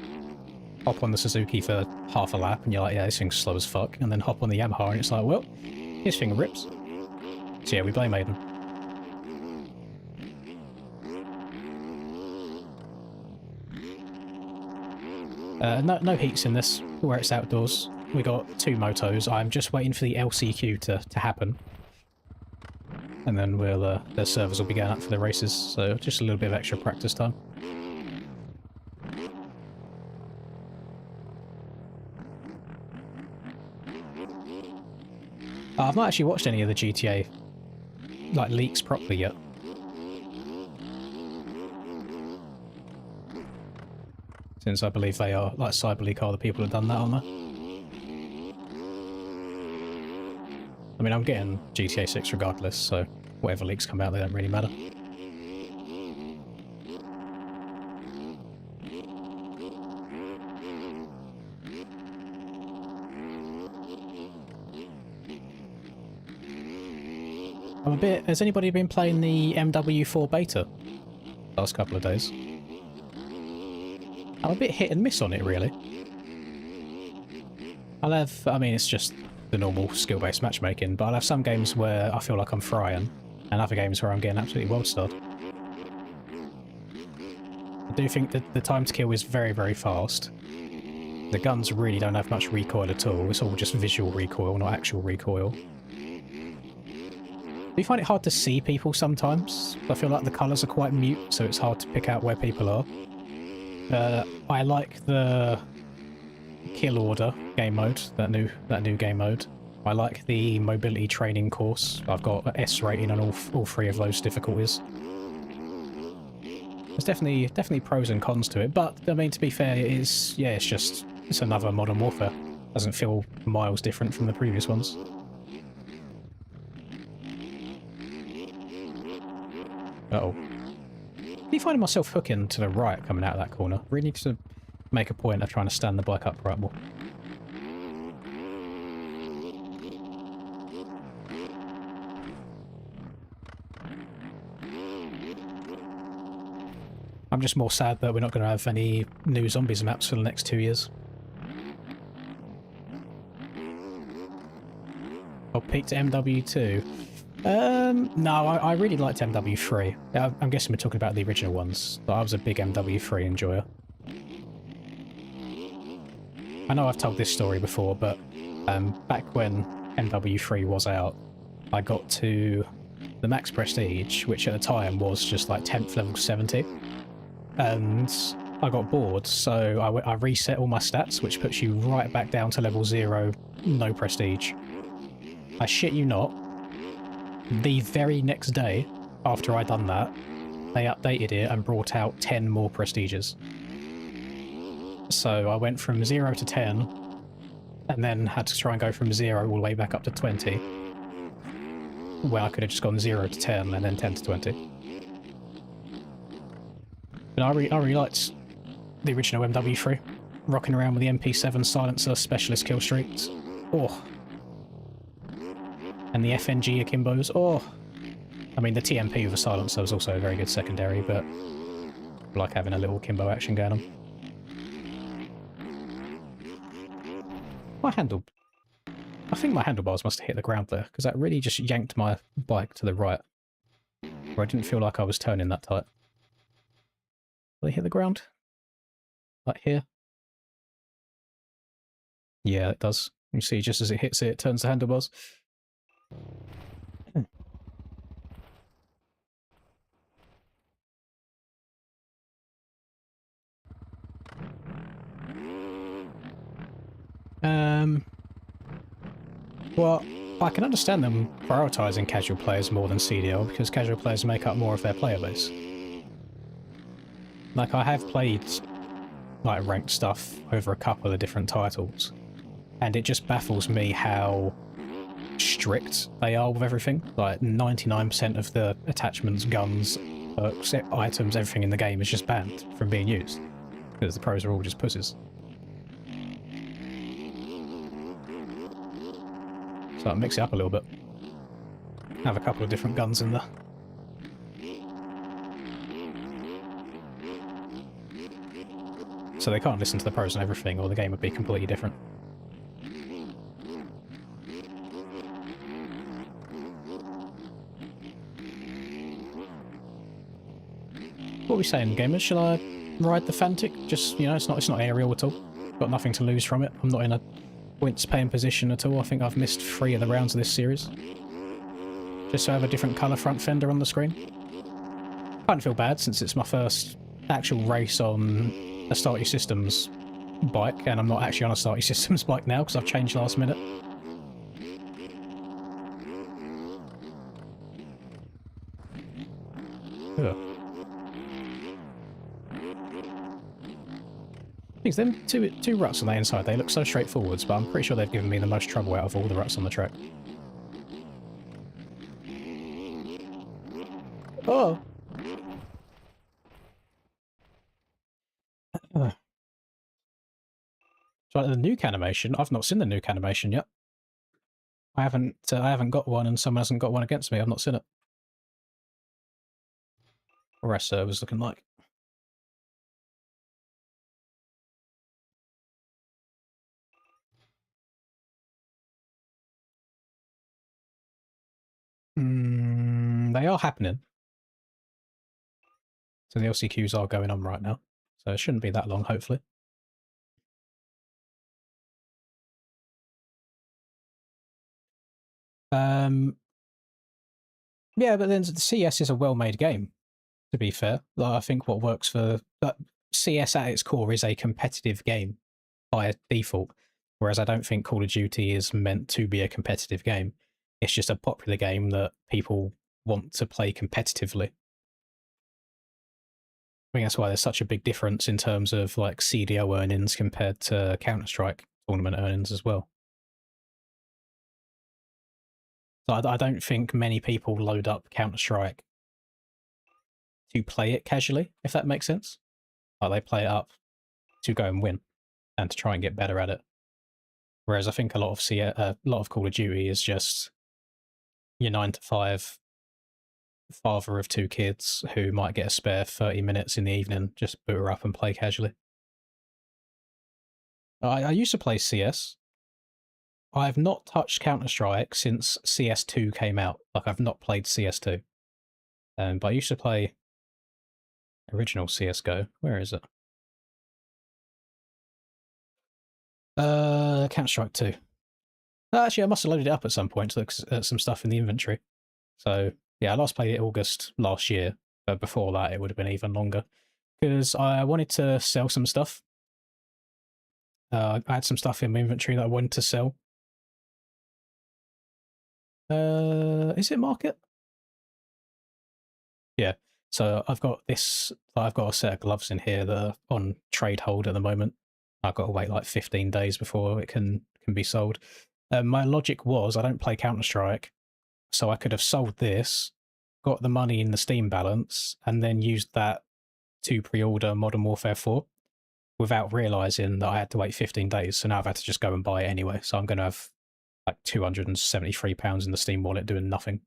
Hop on the Suzuki for half a lap and you're like, yeah, this thing's slow as fuck. And then hop on the Yamaha and it's like, well, this thing rips. So yeah, we blame Aiden. No heats in this, where it's outdoors. We got 2 motos. I'm just waiting for the LCQ to happen. And then we'll, the servers will be going up for the races, so just a little bit of extra practice time. I've not actually watched any of the GTA like leaks properly yet. Since I believe they are, like Cyberleak are the people who've done that, aren't they? I mean, I'm getting GTA 6 regardless, so whatever leaks come out, they don't really matter. I'm a bit... Has anybody been playing the MW4 beta last couple of days? I'm a bit hit and miss on it, really. I'll have... I mean, it's just the normal skill-based matchmaking, but I'll have some games where I feel like I'm frying, and other games where I'm getting absolutely world-starred. I do think that the time to kill is very, very fast. The guns really don't have much recoil at all. It's all just visual recoil, not actual recoil. Do you find it hard to see people sometimes? I feel like the colours are quite mute, so it's hard to pick out where people are. I like the Kill Order game mode, that new game mode. I like the mobility training course. I've got an S rating on all 3 of those difficulties. There's definitely pros and cons to it, but I mean, to be fair, it's another Modern Warfare. Doesn't feel miles different from the previous ones. Uh-oh. I keep finding myself hooking to the right coming out of that corner. Really need to make a point of trying to stand the bike upright more. I'm just more sad that we're not going to have any new Zombies maps for the next 2 years. Oh, peaked MW2. No, I really liked MW3. I'm guessing we're talking about the original ones, but I was a big MW3 enjoyer. I know I've told this story before, but back when MW3 was out, I got to the Max Prestige, which at the time was just like 10th level 70. And I got bored, so I reset all my stats, which puts you right back down to level 0, no prestige. I shit you not, the very next day after I'd done that, they updated it and brought out 10 more prestiges. So I went from 0 to 10, and then had to try and go from 0 all the way back up to 20, where I could have just gone 0 to 10 and then 10 to 20. But I really liked the original MW3, rocking around with the MP7 silencer specialist kill streaks. Oh. And the FNG akimbos. Oh. I mean, the TMP with a silencer was also a very good secondary, but I like having a little akimbo action going on. I think my handlebars must have hit the ground there, because that really just yanked my bike to the right, where I didn't feel like I was turning that tight. Did they hit the ground? Like here? Yeah, it does. You see, just as it hits it, it turns the handlebars. Well, I can understand them prioritising casual players more than CDL, because casual players make up more of their player base. Like, I have played like ranked stuff over a couple of different titles, and it just baffles me how strict they are with everything. Like 99% of the attachments, guns, perks, items, everything in the game is just banned from being used, because the pros are all just pussies. So I'll mix it up a little bit. Have a couple of different guns in there. So they can't listen to the pros and everything, or the game would be completely different. What are we saying, gamers? Shall I ride the Fantic? Just, you know, it's not aerial at all. Got nothing to lose from it. I'm not in a points paying position at all. I think I've missed 3 of the rounds of this series. Just so I have a different colour front fender on the screen. I can't feel bad since it's my first actual race on a Starty Systems bike, and I'm not actually on a Starty Systems bike now because I've changed last minute. Ugh. Things, them two ruts on the inside, they look so straightforward, but I'm pretty sure they've given me the most trouble out of all the ruts on the track. Oh! So the nuke animation, I've not seen the nuke animation yet. I haven't got one, and someone hasn't got one against me. I've not seen it. What our server's looking like? They are happening. So the LCQs are going on right now. So it shouldn't be that long, hopefully. Yeah, but then the CS is a well-made game, to be fair. Like, I think what works for... CS at its core is a competitive game by default, whereas I don't think Call of Duty is meant to be a competitive game. It's just a popular game that people want to play competitively. I think that's why there's such a big difference in terms of like CDO earnings compared to Counter-Strike tournament earnings as well. So I don't think many people load up Counter-Strike to play it casually, if that makes sense. Like they play it up to go and win and to try and get better at it. Whereas I think a lot of Call of Duty is just your 9 to 5 father of 2 kids who might get a spare 30 minutes in the evening, just boot her up and play casually. I used to play CS. I've not touched Counter-Strike since CS2 came out. Like, I've not played CS2. But I used to play original CSGO. Where is it? Counter-Strike 2. Actually, I must have loaded it up at some point to look at some stuff in the inventory. So, yeah, I last played it August last year. But before that, it would have been even longer. because I wanted to sell some stuff. I had some stuff in my inventory that I wanted to sell. Is it market? Yeah. So I've got this. I've got a set of gloves in here that are on trade hold at the moment. I've got to wait like 15 days before it can be sold. My logic was I don't play Counter-Strike, so I could have sold this, got the money in the Steam balance, and then used that to pre-order Modern Warfare 4 without realizing that I had to wait 15 days. So now I've had to just go and buy it anyway. So I'm going to have like £273 in the Steam wallet doing nothing.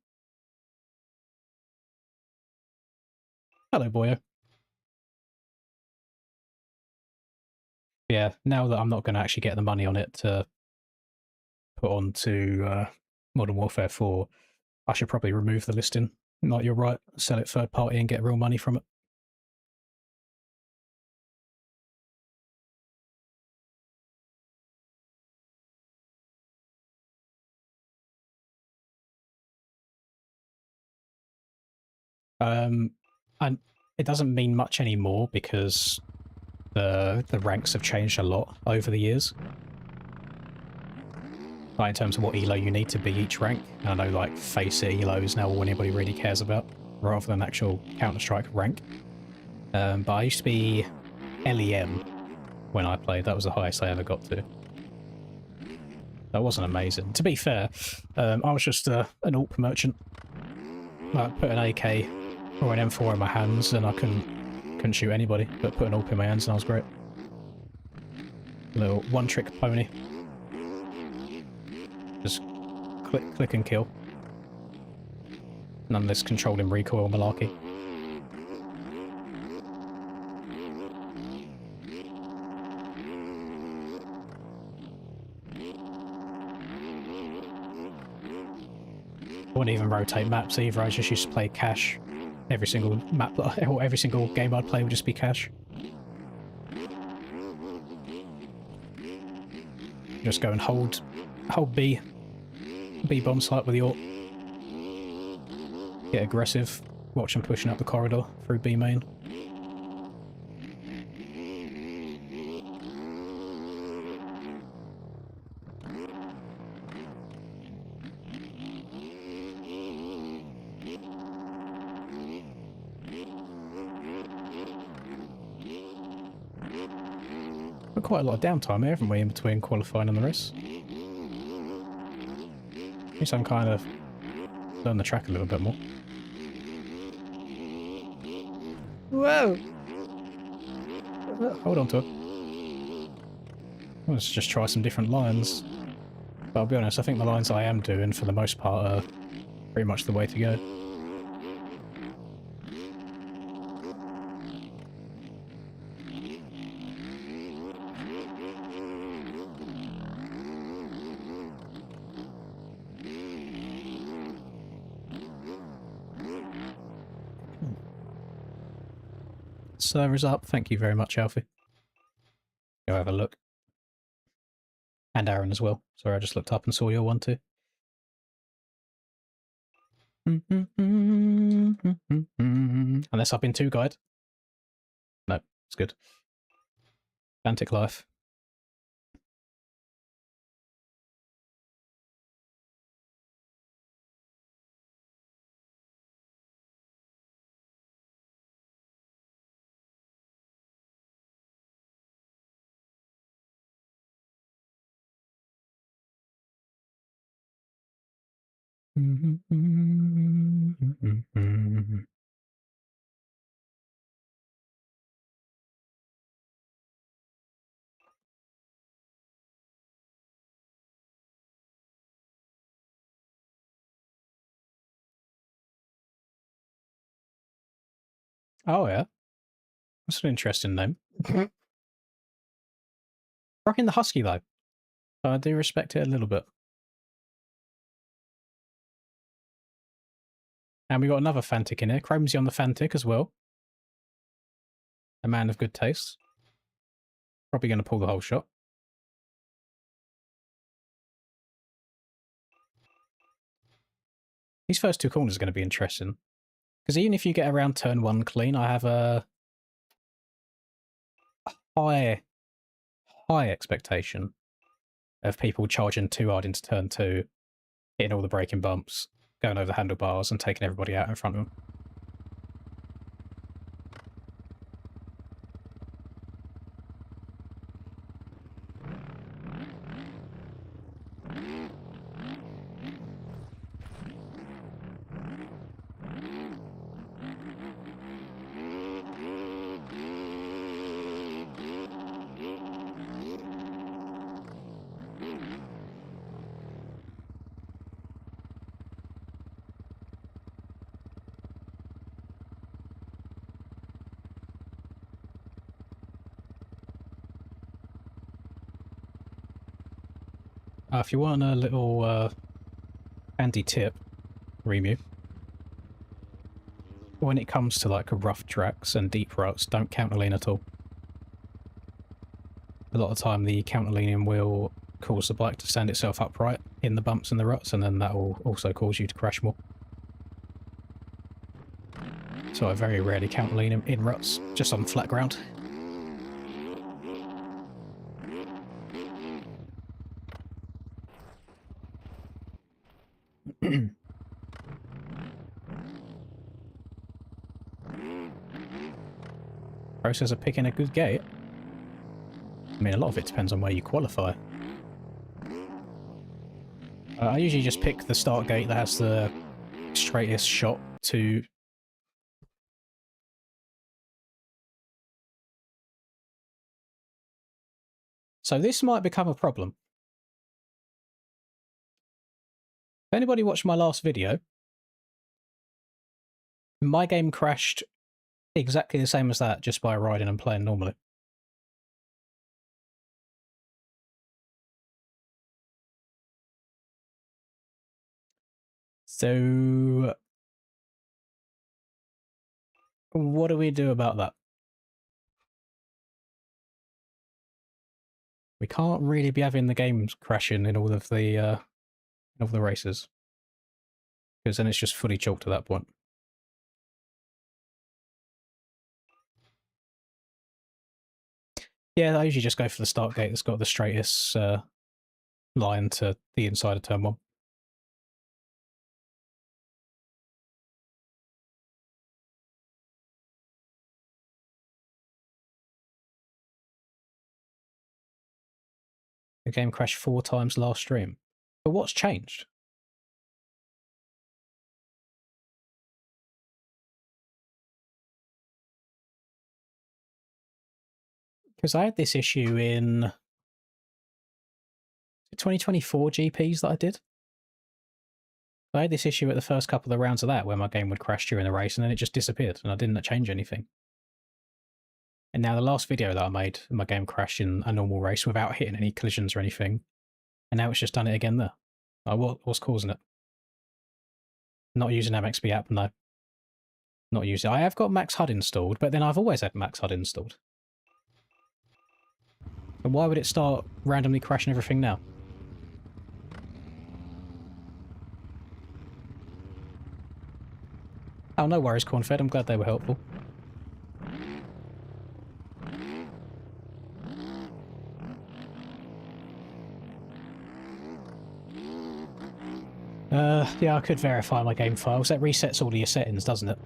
Hello, boyo. Yeah, now that I'm not going to actually get the money on it to put onto Modern Warfare 4, I should probably remove the listing. Like, you're right, sell it third party and get real money from it. And it doesn't mean much anymore because the ranks have changed a lot over the years. Like in terms of what elo you need to be each rank. And I know like face elo is now all anybody really cares about, rather than actual Counter-Strike rank. But I used to be LEM when I played. That was the highest I ever got to. That wasn't amazing. To be fair, I was just an AWP merchant. I put an AK or an M4 in my hands and I couldn't shoot anybody, but put an AWP in my hands and I was great. Little one-trick pony. Just click and kill. None of this controlling recoil malarkey. I wouldn't even rotate maps either. I just used to play cash. Every single map, or every single game I'd play would just be cash. Just go and hold B bomb site with your get aggressive. Watch them pushing up the corridor through B main. Got quite a lot of downtime here, haven't we, in between qualifying and the race? At least I'm kind of learn the track a little bit more. Whoa! Hold on to it. Let's just try some different lines. But I'll be honest, I think the lines I am doing, for the most part, are pretty much the way to go. Server's up. Thank you very much, Alfie. Go have a look. And Aaron as well. Sorry, I just looked up and saw your one too. Unless I've been too guide. No, it's good. Atlantic Life. Oh yeah, that's an interesting name. Rocking the Husky though. I do respect it a little bit. And we got another Fantic in here. Chromesy on the Fantic as well. A man of good taste. Probably going to pull the whole shot. These first two corners are going to be interesting. Because even if you get around turn 1 clean, I have a high expectation of people charging too hard into turn 2, hitting all the braking bumps, going over the handlebars and taking everybody out in front of them. If you want a little handy tip, Remu, when it comes to like rough tracks and deep ruts, don't counterlean at all. A lot of the time the counterleaning will cause the bike to stand itself upright in the bumps and the ruts, and then that will also cause you to crash more. So I very rarely counterlean in ruts, just on flat ground. Process of picking a good gate. I mean, a lot of it depends on where you qualify. I usually just pick the start gate that has the straightest shot to... So this might become a problem. If anybody watched my last video, my game crashed exactly the same as that, just by riding and playing normally. So what do we do about that? We can't really be having the games crashing in all of the races, because then it's just fully chalked at that point. Yeah, I usually just go for the start gate that's got the straightest line to the inside of turn 1. The game crashed 4 times last stream. But what's changed? Because I had this issue in 2024 GPs that I did. I had this issue at the first couple of rounds of that where my game would crash during the race and then it just disappeared and I didn't change anything. And now the last video that I made, my game crashed in a normal race without hitting any collisions or anything. And now it's just done it again there. What's causing it? Not using MXB app, no. Not using it. I have got Max HUD installed, but then I've always had Max HUD installed. And why would it start randomly crashing everything now? Oh, no worries, Cornfed. I'm glad they were helpful. Yeah, I could verify my game files. That resets all of your settings, doesn't it?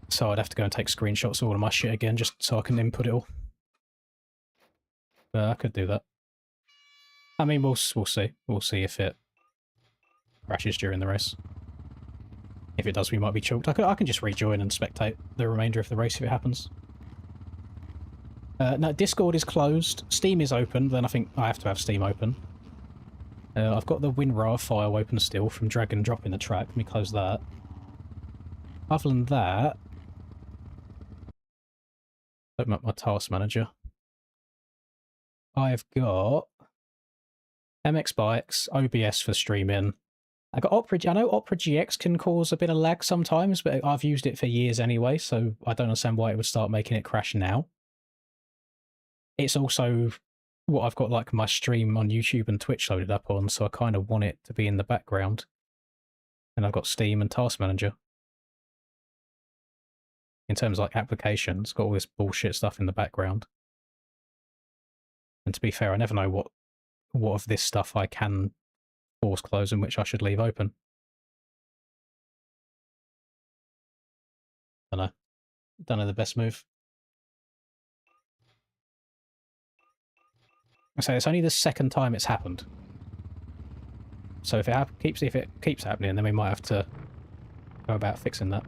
So I'd have to go and take screenshots of all of my shit again just so I can input it all. I could do that. I mean, we'll see. We'll see if it crashes during the race. If it does, we might be choked. I can just rejoin and spectate the remainder of the race if it happens. No, Discord is closed. Steam is open. Then I think I have to have Steam open. I've got the WinRAR file open still from drag and drop in the track. Let me close that. Other than that, open up my task manager. I've got MX Bikes, OBS for streaming. I got Opera. I know Opera GX can cause a bit of lag sometimes, but I've used it for years anyway, so I don't understand why it would start making it crash now. It's also what I've got like my stream on YouTube and Twitch loaded up on, so I kind of want it to be in the background. And I've got Steam and Task Manager. in terms of like applications. It's got all this bullshit stuff in the background. And to be fair, I never know what of this stuff I can force close and which I should leave open. Don't know the best move. So it's only the second time it's happened. So if it keeps happening, then we might have to go about fixing that.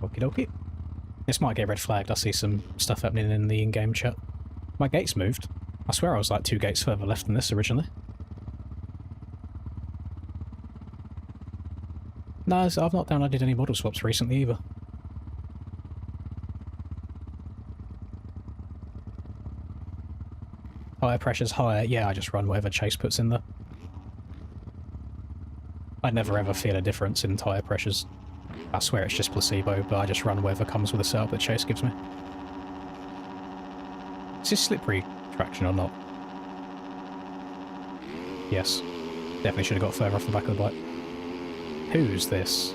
Okie dokie. This might get red flagged. I see some stuff happening in the in-game chat. My gate's moved. I swear I was like 2 gates further left than this originally. No, I've not downloaded any model swaps recently either. Tire pressure's higher. Yeah, I just run whatever Chase puts in there. I never ever feel a difference in tire pressures. I swear it's just placebo, but I just run whatever comes with the setup that Chase gives me. Is this slippery traction or not? Yes. Definitely should have got further off the back of the bike. Who's this?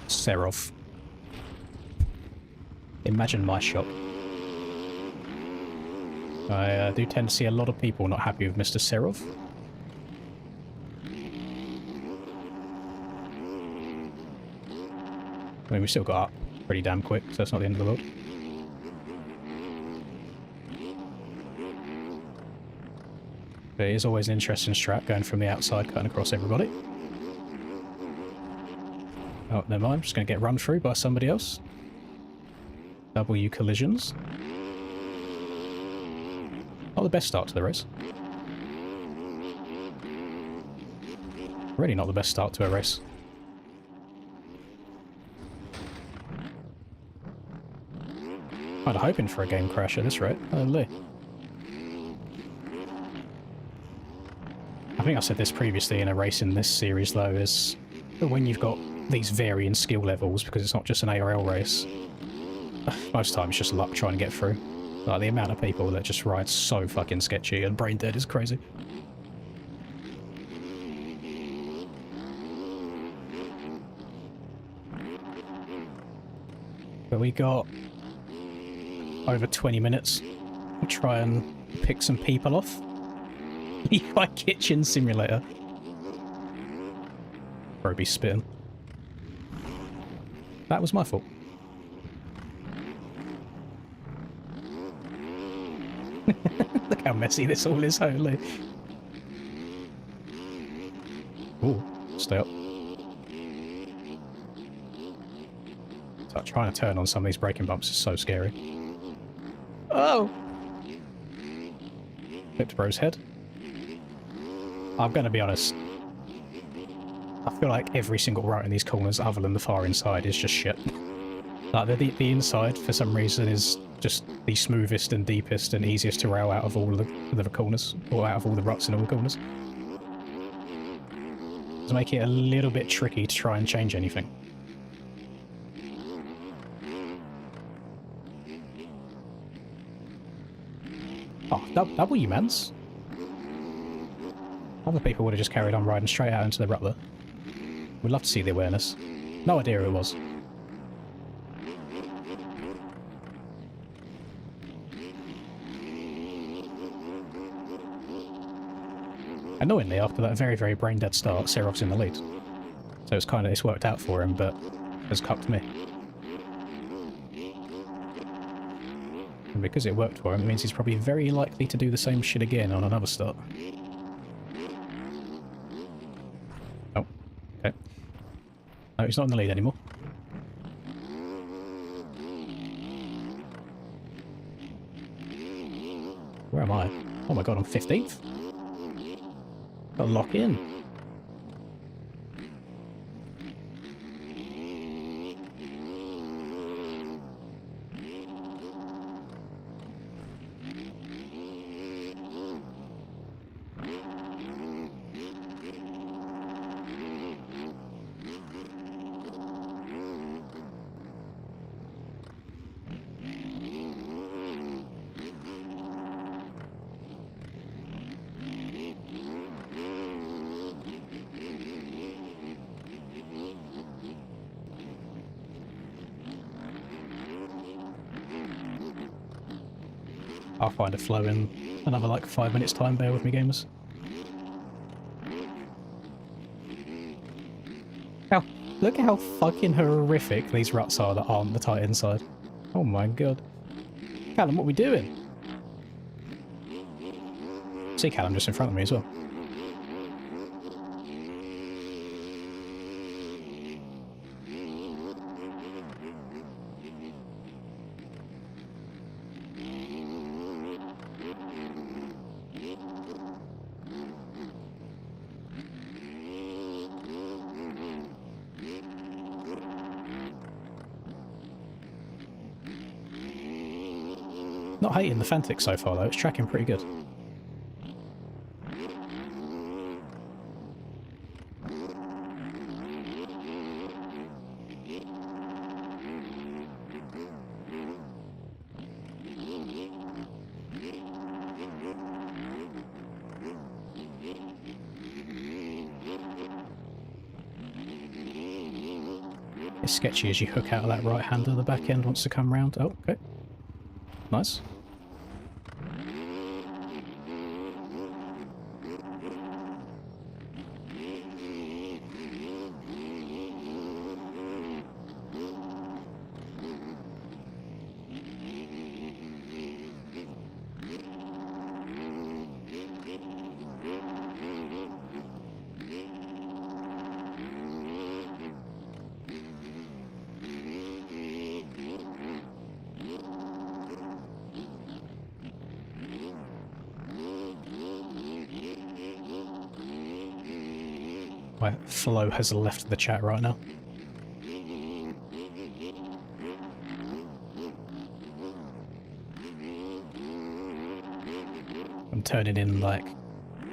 Serov. Imagine my shop. I do tend to see a lot of people not happy with Mr. Serov. I mean, we still got up pretty damn quick, so it's not the end of the world. But it is always an interesting strat going from the outside, cutting across everybody. Oh, never mind. I'm just going to get run through by somebody else. W collisions. Not the best start to the race. Really not the best start to a race. Kind of hoping for a game crash at this rate. Holy. I think I said this previously in a race in this series though, is that when you've got these varying skill levels, because it's not just an ARL race, most of the time it's just luck trying to get through. Like, the amount of people that just ride so fucking sketchy and brain dead is crazy. But we got over 20 minutes to try and pick some people off. My kitchen simulator. Roby spitting. That was my fault. Look how messy this all is, holy. Ooh, stay up. So trying to turn on some of these braking bumps is so scary. Oh! Flipped bro's head. I'm going to be honest. I feel like every single right in these corners, other than the far inside, is just shit. Like, the inside, for some reason, is just the smoothest and deepest and easiest to rail out of all the corners, or out of all the ruts in all the corners. To make it a little bit tricky to try and change anything. Oh, W mans. Other people would have just carried on riding straight out into the rut there. We'd love to see the awareness. No idea who it was. Annoyingly, after that very, very brain-dead start, Serov's in the lead. So it's worked out for him, but has cucked me. And because it worked for him, it means he's probably very likely to do the same shit again on another start. Oh, okay. No, he's not in the lead anymore. Where am I? Oh my god, I'm 15th? Gotta lock in. I'll find a flow in another like 5 minutes time, bear with me gamers. Now, look how fucking horrific these ruts are that aren't the tight inside. Oh my god. Callum, what are we doing? See Callum just in front of me as well. Not hating the Fantix so far though, it's tracking pretty good. It's sketchy as you hook out of that right hander, the back end wants to come round. Oh, okay. Nice. My flow has left the chat right now. I'm turning in like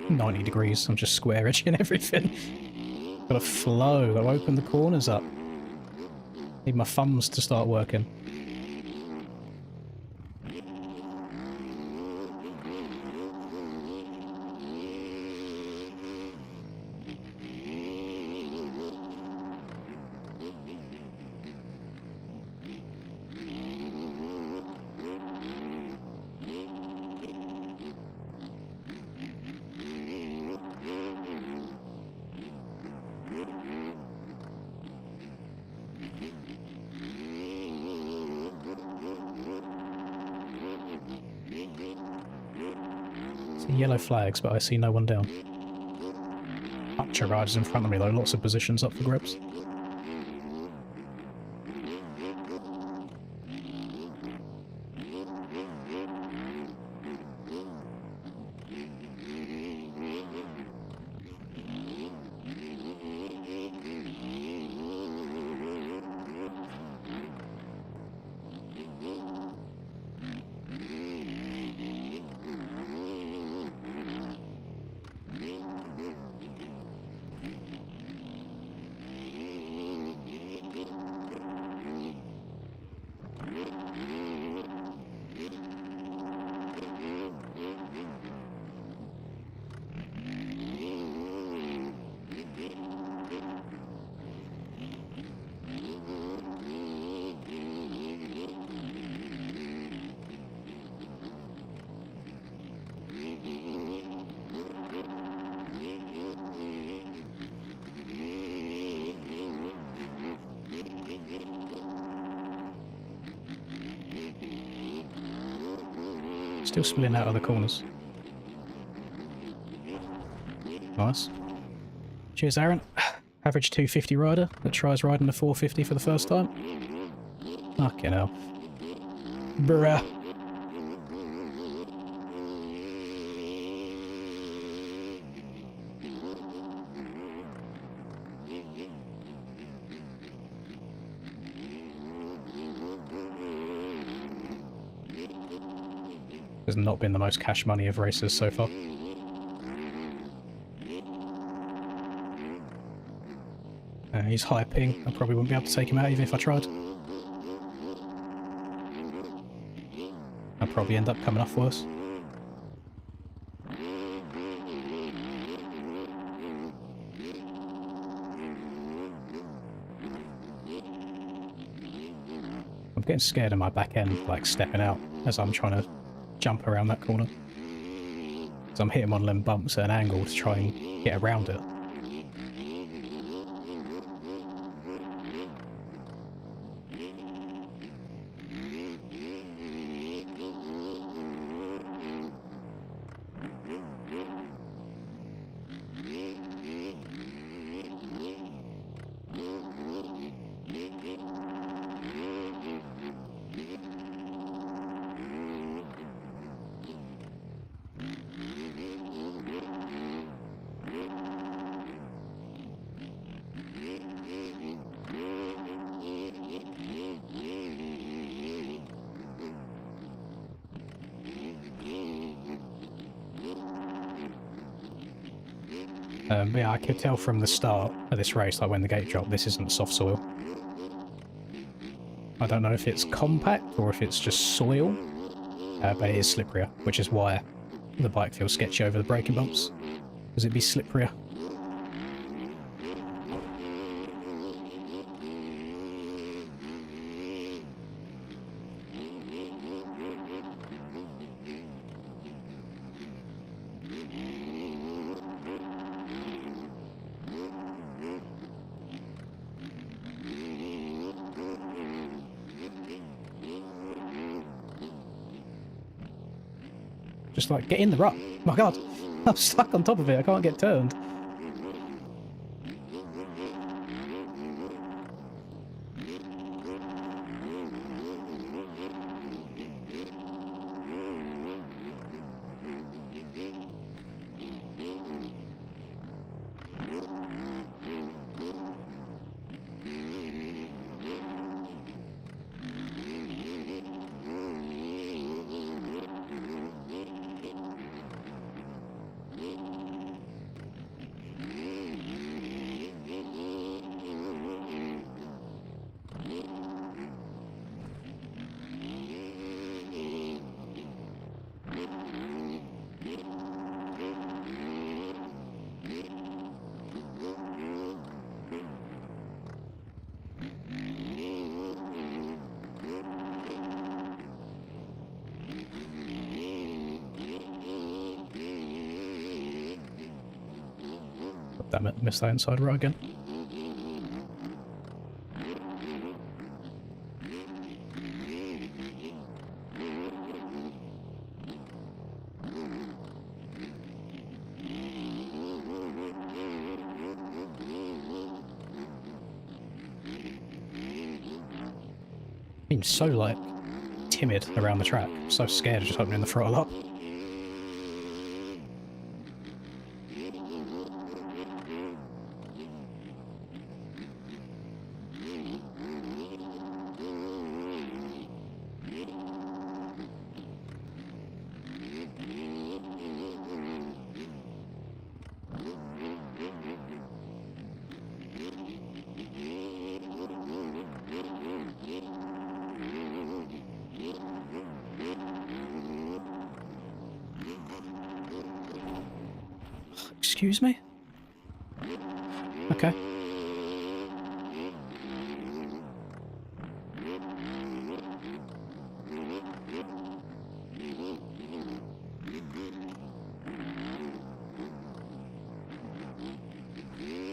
90 degrees. I'm just square edging everything. Got a flow. I'll open the corners up. Need my thumbs to start working. Yellow flags, but I see no one down. Archer riders in front of me though, lots of positions up for grabs. Still splitting out of the corners. Nice. Cheers, Aaron. Average 250 rider that tries riding the 450 for the first time. Fucking hell. Bruh. Has not been the most cash money of races so far. He's high ping. I probably wouldn't be able to take him out even if I tried. I'll probably end up coming off worse. I'm getting scared of my back end, like, stepping out as I'm trying to jump around that corner. So I'm hitting one of them bumps at an angle to try and get around it. Yeah, I could tell from the start of this race, like when the gate dropped, this isn't soft soil. I don't know if it's compact or if it's just soil, but it is slipperier, which is why the bike feels sketchy over the braking bumps, because it'd be slipperier. Just like, get in the rut. My god, I'm stuck on top of it, I can't get turned. Damn it, missed that inside right again. Seems so, like, timid around the track. So scared of just opening the throttle up. Excuse me? Okay.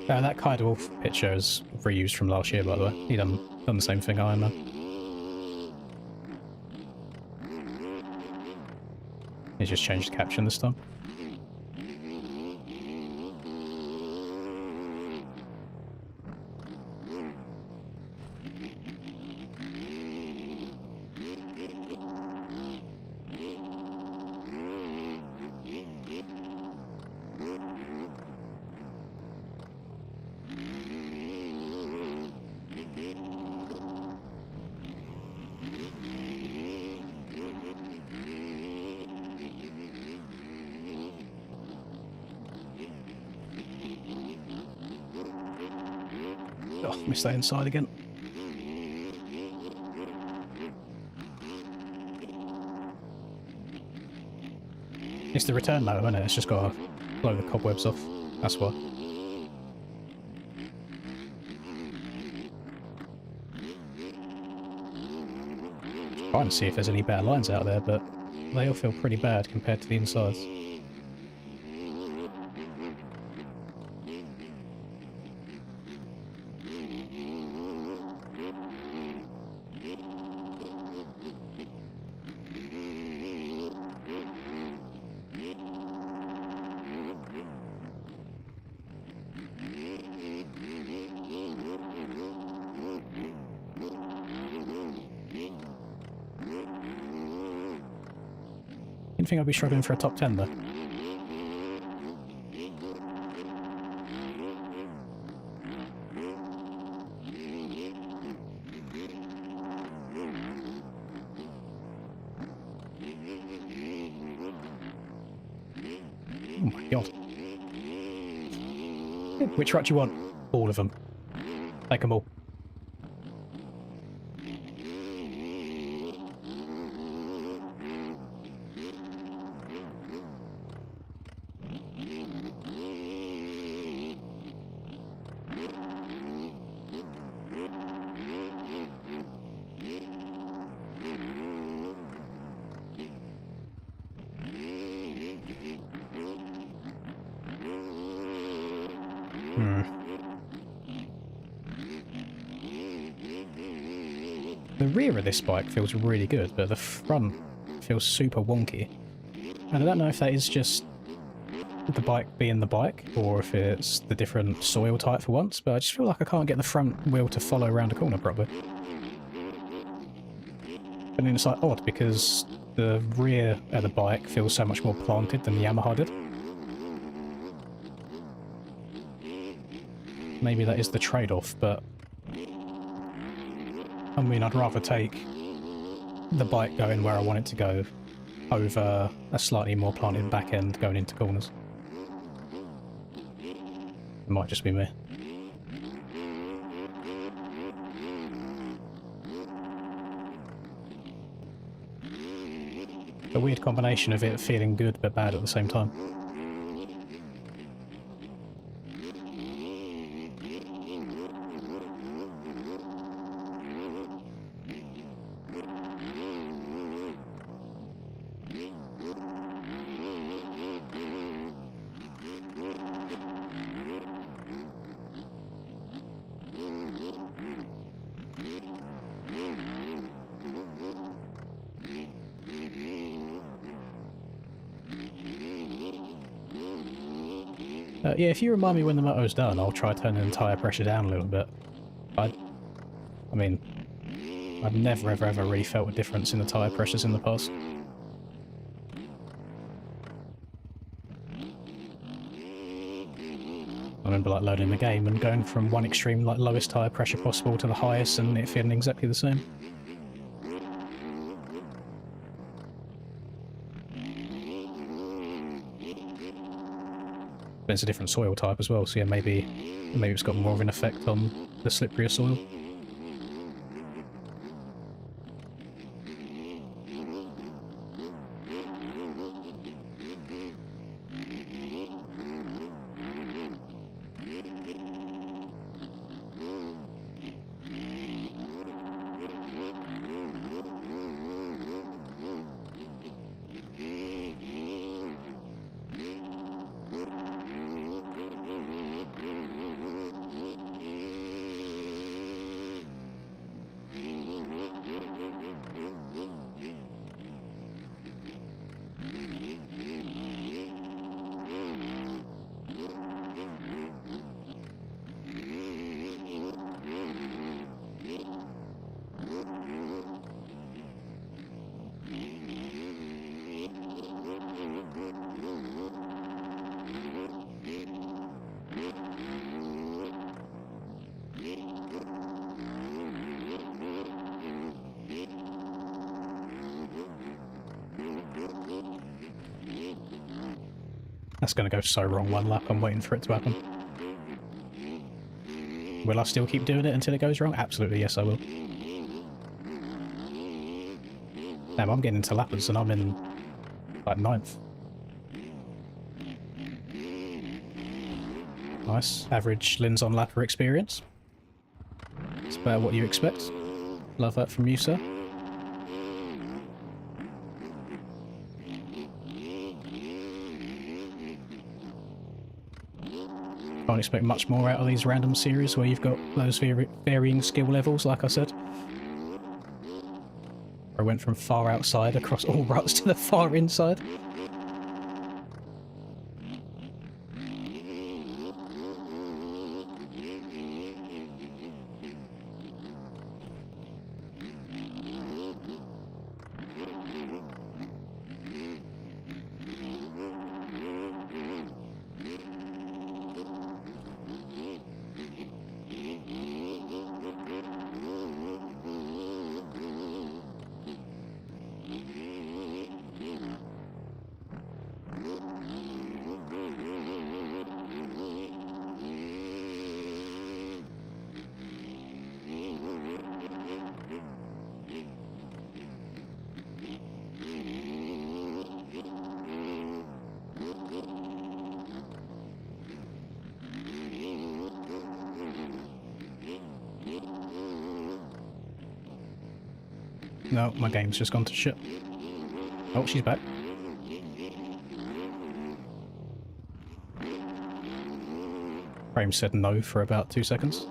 That Kyle Wolf picture is reused from last year, by the way. He done the same thing, Iron Man. He just changed the caption this time. Oh, missed that inside again. It's the return motor, isn't it? It's just got to blow the cobwebs off. That's why. Trying to see if there's any better lines out there, but they all feel pretty bad compared to the insides. Didn't think I'd be struggling for a top 10 though. Oh my god. Which truck do you want? All of them. Take them all. The rear of this bike feels really good, but the front feels super wonky. And I don't know if that is just the bike being the bike, or if it's the different soil type for once, but I just feel like I can't get the front wheel to follow around a corner properly. And then it's like odd, because the rear of the bike feels so much more planted than the Yamaha did. Maybe that is the trade-off, but I mean, I'd rather take the bike going where I want it to go over a slightly more planted back end going into corners. It might just be me. A weird combination of it feeling good but bad at the same time. Yeah, if you remind me when the moto's done, I'll try turning the tyre pressure down a little bit. I mean, I've never ever really felt a difference in the tyre pressures in the past. I remember like loading the game and going from one extreme like lowest tyre pressure possible to the highest and it feeling exactly the same. But it's a different soil type as well, so yeah, maybe it's got more of an effect on the slipperier soil. That's going to go so wrong one lap, I'm waiting for it to happen. Will I still keep doing it until it goes wrong? Absolutely, yes I will. Damn, I'm getting into lappers and I'm in, like, 9th. Nice. Average Linz on lapper experience. It's about what you expect. Love that from you, sir. can't expect much more out of these random series where you've got those varying skill levels, like I said. I went from far outside across all ruts to the far inside. No, my game's just gone to shit. Oh, she's back. Frame said no for about 2 seconds.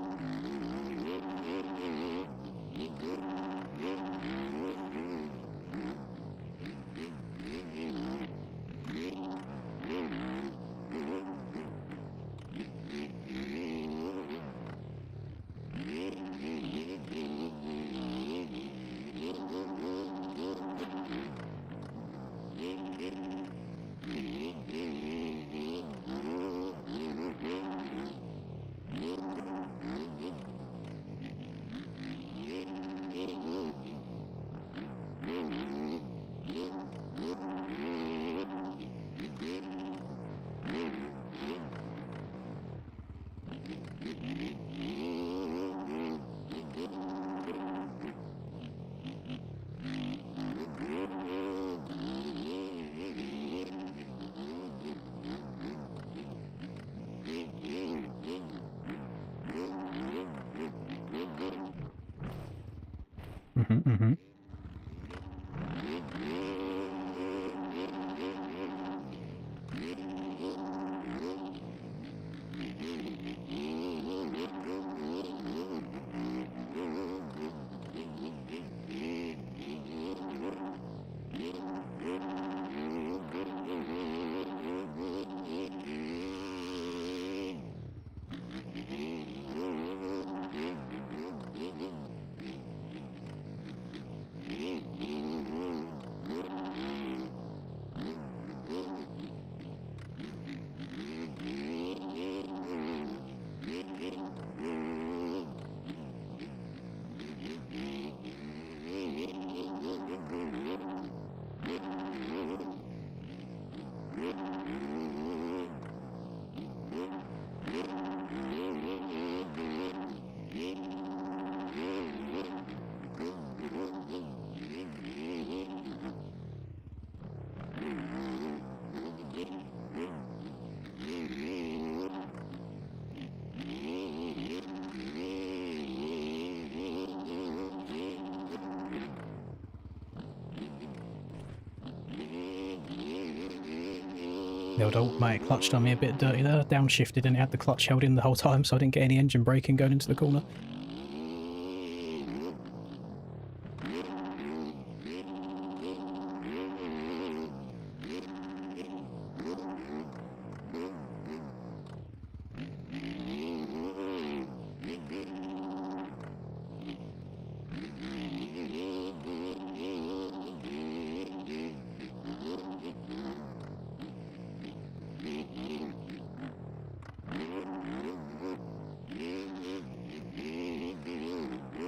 The old automatic clutch done me a bit dirty there. Downshifted and it had the clutch held in the whole time, so I didn't get any engine braking going into the corner.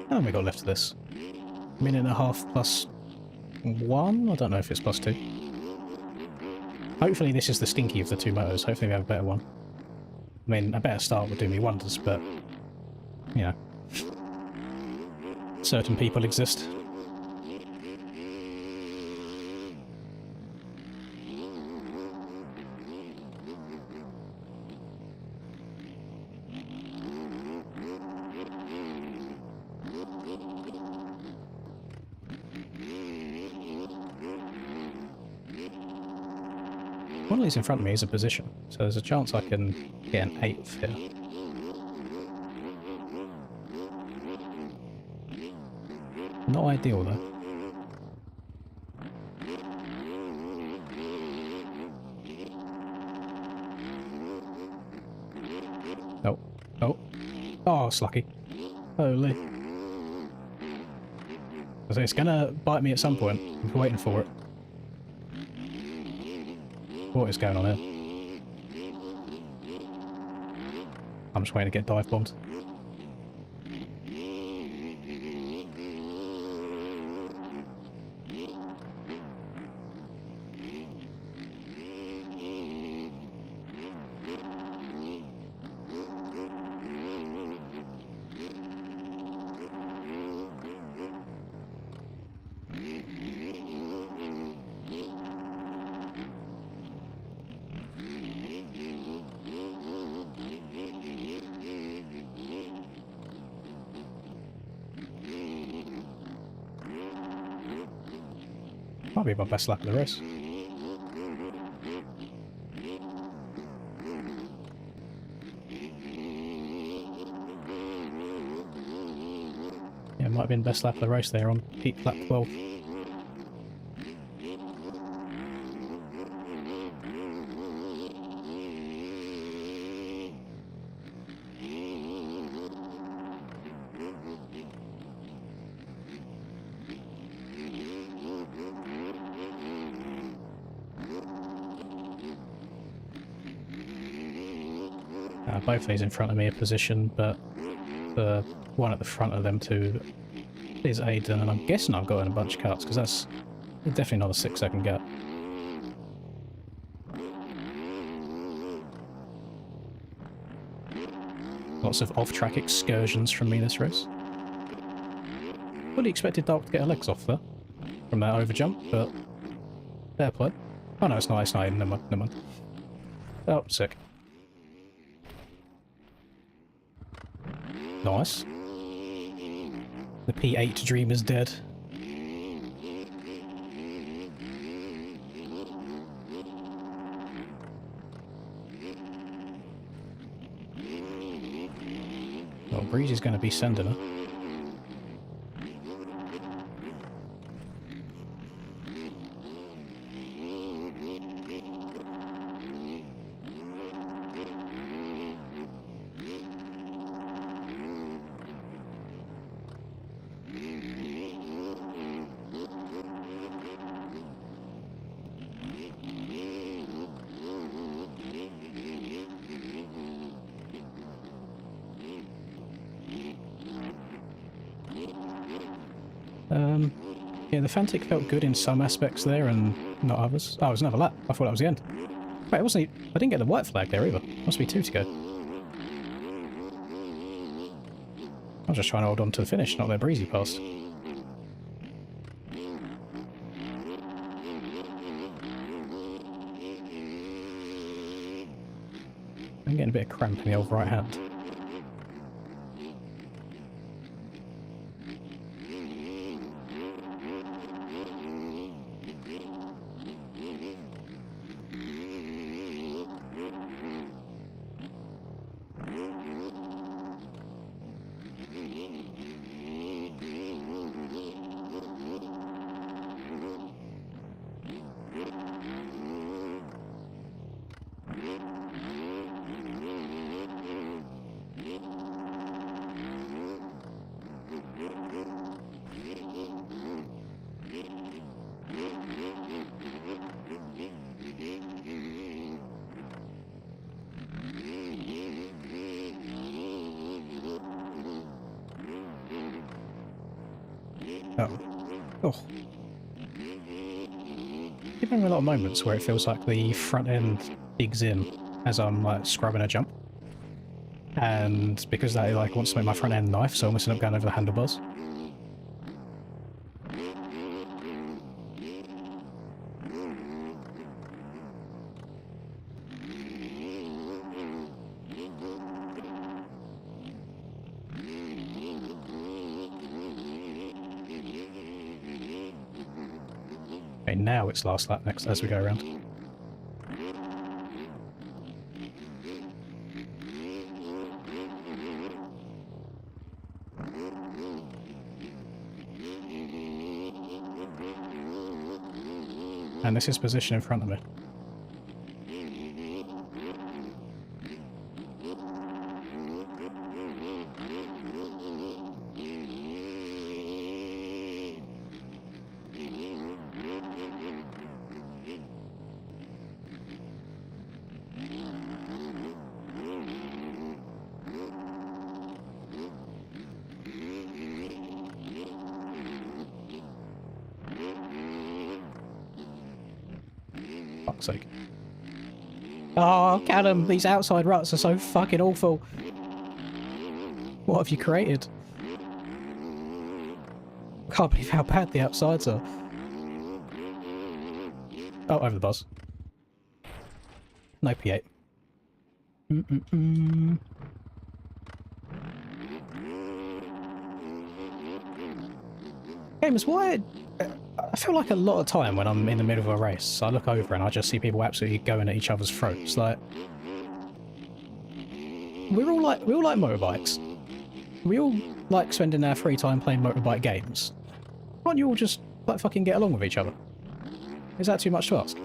How long have we got left of this? Minute and a half plus 1? I don't know if it's plus 2. Hopefully this is the stinky of the two motors. Hopefully we have a better one. I mean, a better start would do me wonders, but, you know, certain people exist. One of these in front of me is a position, so there's a chance I can get an 8th here. Not ideal though. Oh, oh, oh, it's lucky. Holy. So it's gonna bite me at some point. I'm waiting for it. What is going on here? I'm just waiting to get dive bombed. Might be my best lap of the race. Yeah, it might have been best lap of the race there on peak lap 12. Both of these in front of me are positioned, but the one at the front of them two is Aiden, and I'm guessing I've got in a bunch of cuts, because that's definitely not a 6-second gap. Lots of off-track excursions from me this race. Fully expected Dark to get her legs off there from that overjump, but fair play. Oh no, it's not Aiden, never mind, never mind. Oh, sick. Nice. The P8 dream is dead. Well, Breezy's going to be sending her. Yeah, the Fantic felt good in some aspects there and not others. Oh, it was another lap. I thought that was the end. Wait, it wasn't. I didn't get the white flag there either. Must be 2 to go. I was just trying to hold on to the finish, not their Breezy pass. I'm getting a bit of cramp in the old right hand. Oh. Giving me a lot of moments where it feels like the front end digs in as I'm like scrubbing a jump. And because that like wants to make my front end knife, so I almost end up going over the handlebars. Okay, now it's last lap next as we go around. And this is position in front of me. Fuck's sake. Oh, Callum, these outside ruts are so fucking awful. What have you created? Can't believe how bad the outsides are. Oh, over the buzz. No P8. Gamers, why? I feel like a lot of time when I'm in the middle of a race, I look over and I just see people absolutely going at each other's throats. Like, we all like motorbikes. We all like spending our free time playing motorbike games. Can't you all just like fucking get along with each other? Is that too much to ask?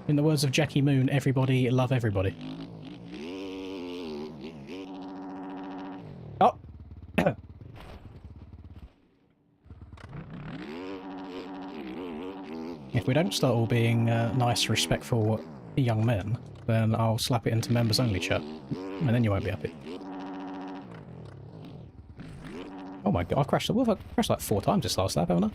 In the words of Jackie Moon, everybody love everybody. Oh! If we don't start all being nice, respectful young men, then I'll slap it into members only chat, and then you won't be happy. Oh my god, I've crashed like 4 times this last lap, haven't I?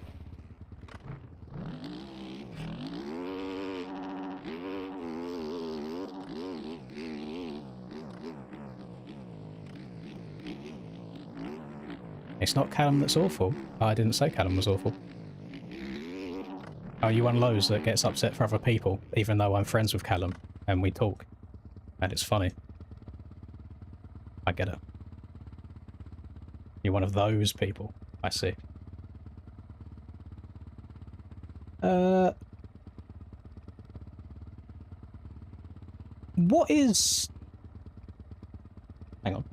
It's not Callum that's awful. I didn't say Callum was awful. Are you one of those that gets upset for other people, even though I'm friends with Callum, and we talk, and it's funny? I get it. You're one of those people. I see. What is... Hang on.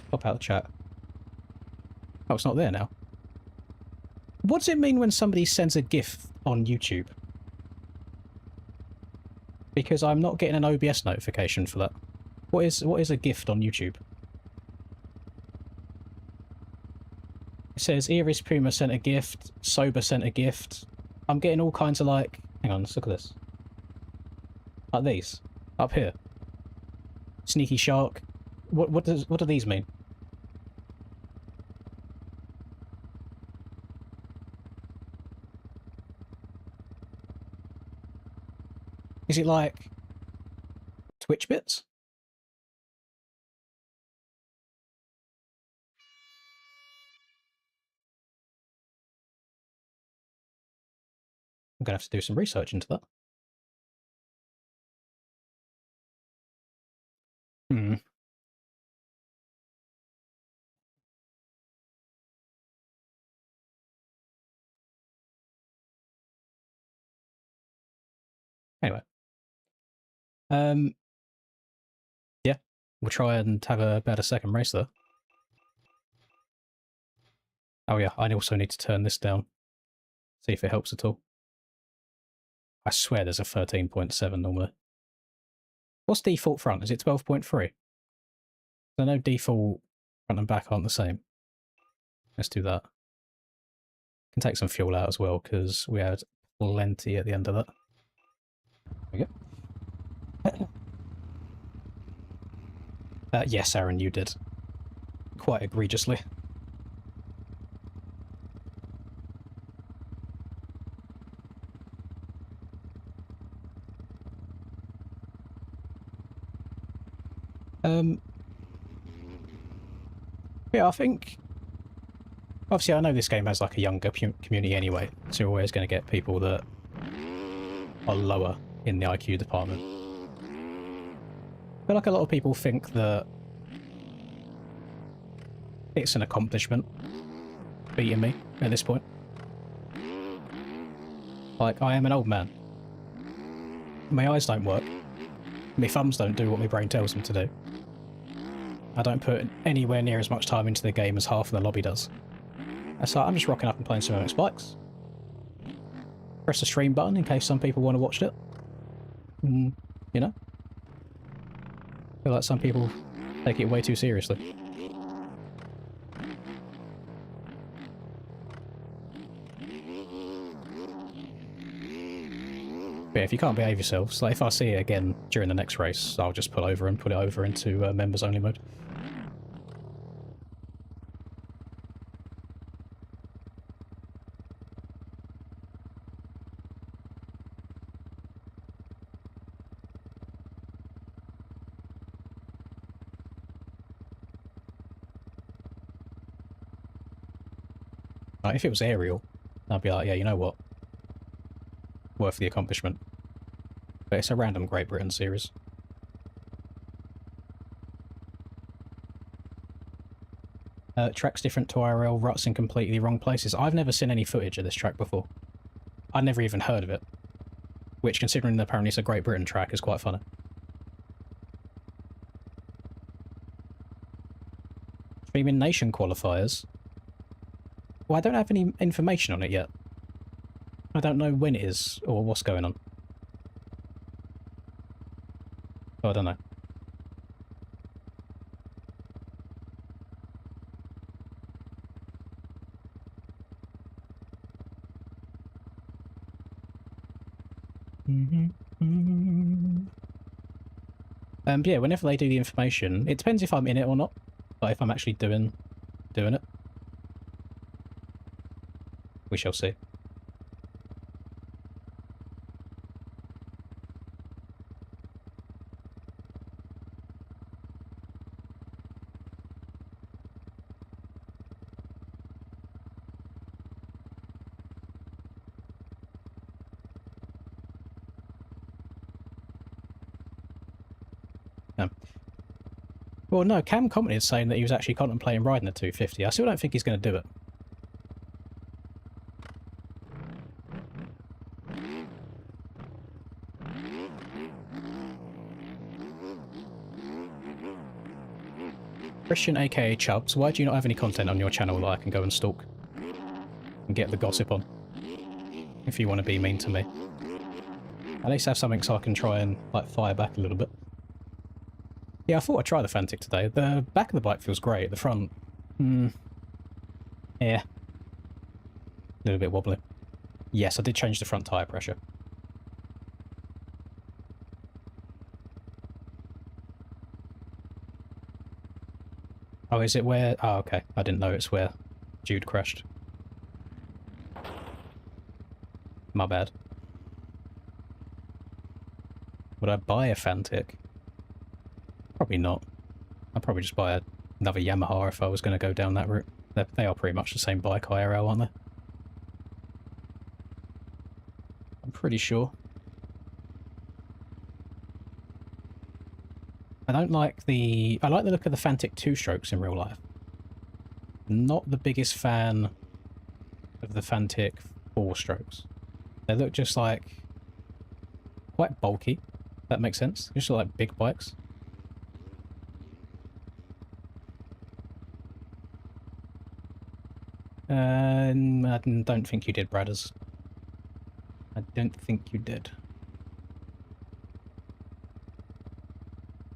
Pop out the chat. Oh, it's not there now. What does it mean when somebody sends a GIF on YouTube? Because I'm not getting an OBS notification for that. What is a gift on YouTube? It says Iris Puma sent a gift, Sober sent a gift. I'm getting all kinds of like... Hang on, let's look at this. Like these. Up here. Sneaky Shark. What do these mean? Is it like Twitch bits? I'm gonna have to do some research into that. Anyway. Yeah, we'll try and have a better second race there. Oh yeah, I also need to turn this down. See if it helps at all. I swear there's a 13.7 normally. What's default front? Is it 12.3? I know default front and back aren't the same. Let's do that. Can take some fuel out as well, because we had plenty at the end of that. There we go. Yes, Aaron, you did. Quite egregiously. Yeah, I think... Obviously, I know this game has like a younger community anyway, so you're always going to get people that are lower in the IQ department. I feel like a lot of people think that it's an accomplishment beating me at this point. Like, I am an old man. My eyes don't work. My thumbs don't do what my brain tells them to do. I don't put anywhere near as much time into the game as half of the lobby does. So I'm just rocking up and playing some MX Bikes. Press the stream button in case some people want to watch it. You know? I feel like some people take it way too seriously. But yeah, if you can't behave yourselves, like if I see it again during the next race, I'll just pull over and put it over into members only mode. Like, if it was aerial, I'd be like, yeah, you know what? Worth the accomplishment. But it's a random Great Britain series. Track's different to IRL, ruts in completely wrong places. I've never seen any footage of this track before. I'd never even heard of it. Which, considering apparently it's a Great Britain track, is quite funny. Streaming Nation qualifiers? Well, I don't have any information on it yet. I don't know when it is, or what's going on. So I don't know. Yeah, whenever they do the information, it depends if I'm in it or not. But if I'm actually doing it. We shall see. Well, no, Cam commented saying that he was actually contemplating riding the 250. I still don't think he's going to do it. Christian, aka Chubbs, why do you not have any content on your channel that I can go and stalk? And get the gossip on? If you want to be mean to me. At least have something so I can try and, like, fire back a little bit. Yeah, I thought I'd try the Fantic today. The back of the bike feels great. The front... yeah. A little bit wobbly. Yes, I did change the front tyre pressure. Oh, is it where... Oh, okay. I didn't know it's where Jude crashed. My bad. Would I buy a Fantic? Probably not. I'd probably just buy another Yamaha if I was going to go down that route. They are pretty much the same bike IRL, aren't they? I'm pretty sure. I don't like the... I like the look of the Fantic 2-strokes in real life. Not the biggest fan of the Fantic 4-strokes. They look just like... quite bulky, if that makes sense. Just like big bikes. I don't think you did, Bradders. I don't think you did.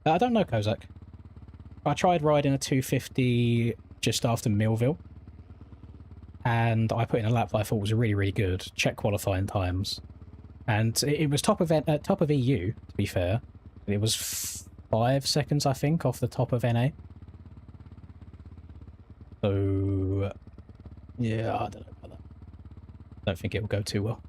I don't know, Kozak. I tried riding a 250 just after Millville. And I put in a lap that I thought was really, really good. Check qualifying times. And it was top of EU, to be fair. It was 5 seconds, I think, off the top of NA. So... yeah, I don't know about that. Don't think it will go too well.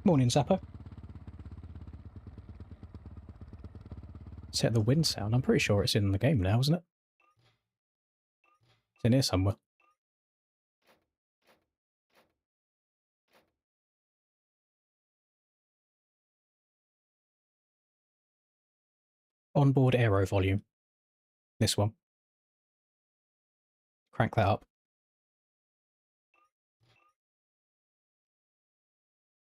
Morning, Zappo. Set the wind sound. I'm pretty sure it's in the game now, isn't it? It's in here somewhere. onboard aero volume. This one. Crank that up.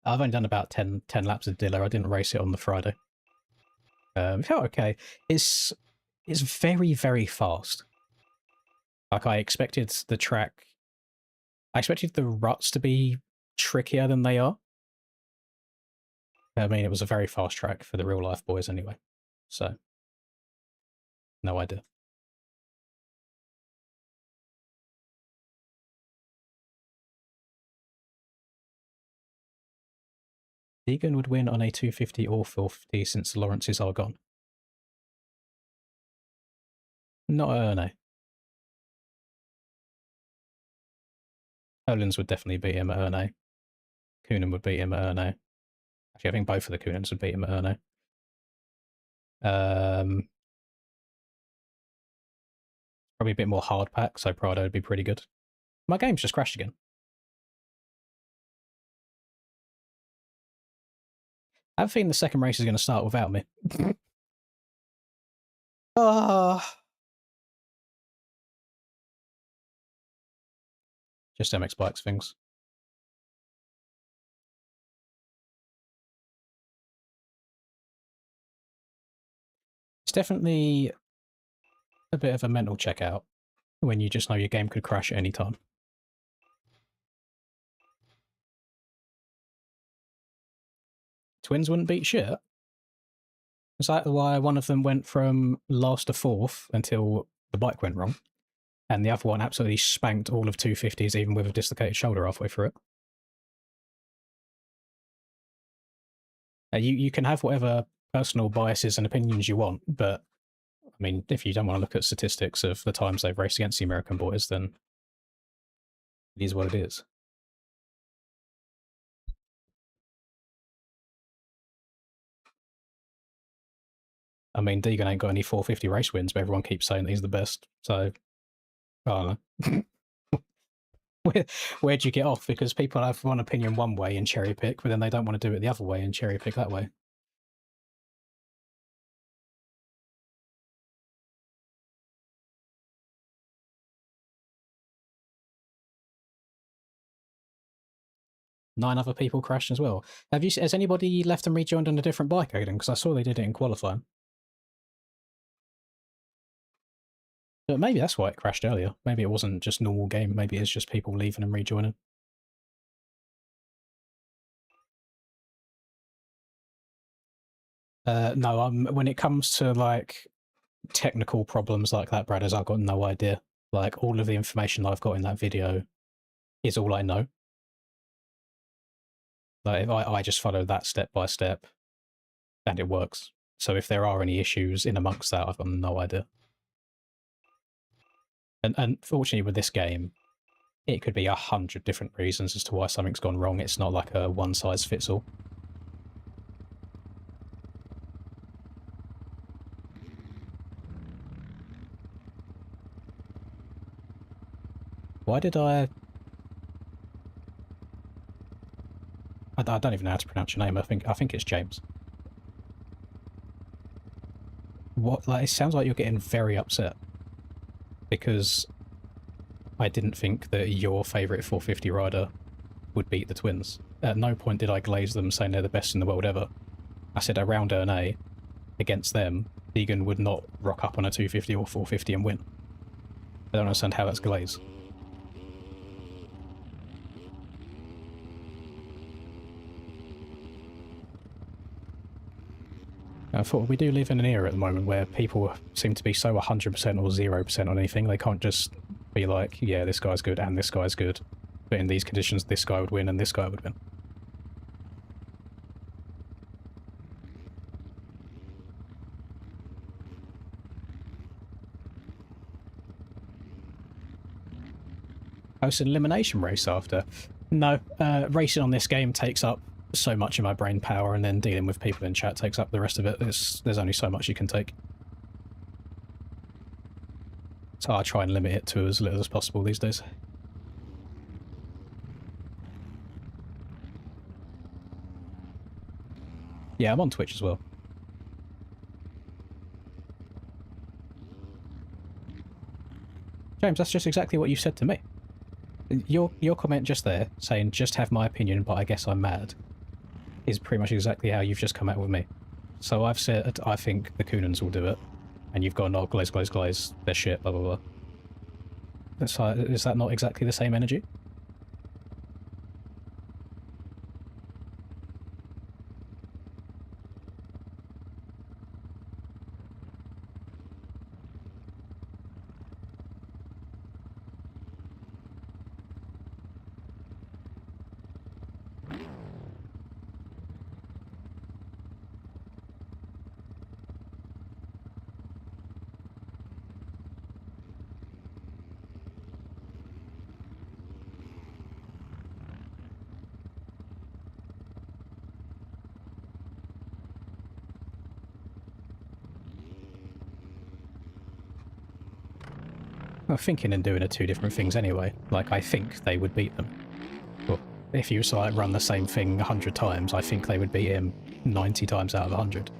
I've only done about 10 laps of Dilla. I didn't race it on the Friday. It felt okay. It's very, very fast. Like, I expected the track... I expected the ruts to be trickier than they are. I mean, it was a very fast track for the real-life boys anyway. So, no idea. Deegan would win on a 250 or 450 since the Lawrences are gone. Not Erno. Olins would definitely beat him at Erno. Coonan would beat him at Erno. Actually, I think both of the Coonans would beat him at Erno. Probably a bit more hard pack, so Prado would be pretty good. My game's just crashed again. I have a feeling the second race is going to start without me. Just MX Bikes things. It's definitely a bit of a mental checkout when you just know your game could crash at any time. Twins wouldn't beat shit. Is that why one of them went from last to fourth until the bike went wrong? And the other one absolutely spanked all of 250s, even with a dislocated shoulder halfway through it. You can have whatever personal biases and opinions you want, but I mean, if you don't want to look at statistics of the times they've raced against the American boys, then it is what it is. I mean, Deegan ain't got any 450 race wins, but everyone keeps saying that he's the best. So, I don't know. Where'd you get off? Because people have one opinion one way and cherry pick, but then they don't want to do it the other way and cherry pick that way. Nine other people crashed as well. Has anybody left and rejoined on a different bike, Aiden? Because I saw they did it in qualifying. But maybe that's why it crashed earlier. Maybe it wasn't just normal game. Maybe it's just people leaving and rejoining. No, when it comes to like technical problems like that, Brad, I've got no idea. Like, all of the information I've got in that video is all I know. Like, I just follow that step by step, and it works. So if there are any issues in amongst that, I've got no idea. And fortunately with this game, it could be 100 different reasons as to why something's gone wrong. It's not like a one-size-fits-all. Why did I don't even know how to pronounce your name. I think it's James. What? Like, it sounds like you're getting very upset because I didn't think that your favourite 450 rider would beat the Twins. At no point did I glaze them saying they're the best in the world ever. I said around Ernay, against them, Deegan would not rock up on a 250 or 450 and win. I don't understand how that's glaze. I thought we do live in an era at the moment where people seem to be so 100% or 0% on anything. They can't just be like, yeah, this guy's good and this guy's good, but in these conditions this guy would win and this guy would win. Oh, it's an elimination race after. No, racing on this game takes up so much of my brain power, and then dealing with people in chat takes up the rest of it. There's only so much you can take. So I try and limit it to as little as possible these days. Yeah, I'm on Twitch as well. James, that's just exactly what you said to me. Your comment just there, saying just have my opinion, but I guess I'm mad, is pretty much exactly how you've just come out with me. So I've said I think the Coonans will do it, and you've gone, oh, glaze, they're shit, blah blah blah. Is that not exactly the same energy? Well, thinking and doing are two different things anyway. Like, I think they would beat them. Well, if you like, run the same thing 100 times, I think they would beat him 90 times out of 100.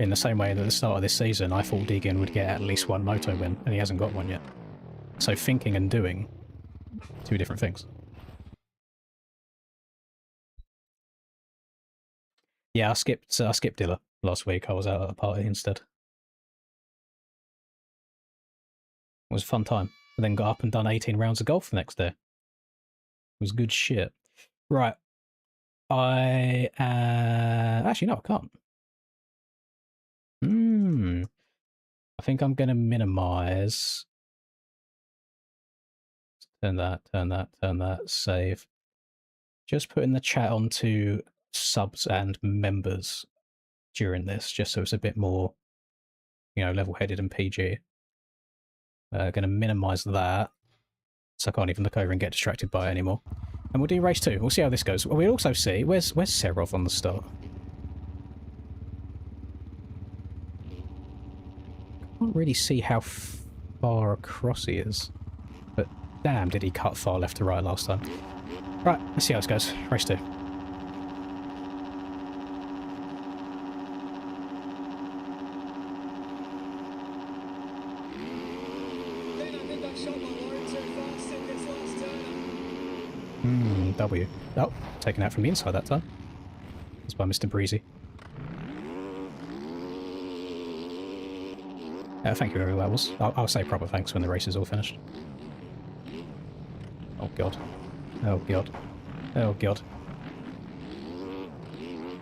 In the same way that at the start of this season, I thought Deegan would get at least one moto win, and he hasn't got one yet. So thinking and doing, two different things. Yeah, I skipped Dilla last week. I was out at a party instead. It was a fun time. And then got up and done 18 rounds of golf the next day. It was good shit. Right. Actually, no, I can't. I think I'm going to minimize. Turn that, save. Just putting the chat onto subs and members during this, just so it's a bit more, level-headed and PG. Going to minimize that, so I can't even look over and get distracted by it anymore. And we'll do race 2. We'll see how this goes. We'll also see, where's Serov on the start? Can't really see how far across he is. But damn, did he cut far left to right last time. Right, let's see how this goes. Race 2. W. Oh, taken out from the inside that time. It's by Mr. Breezy. Thank you, whoever that was. I'll say proper thanks when the race is all finished. Oh god. Oh god. Oh god.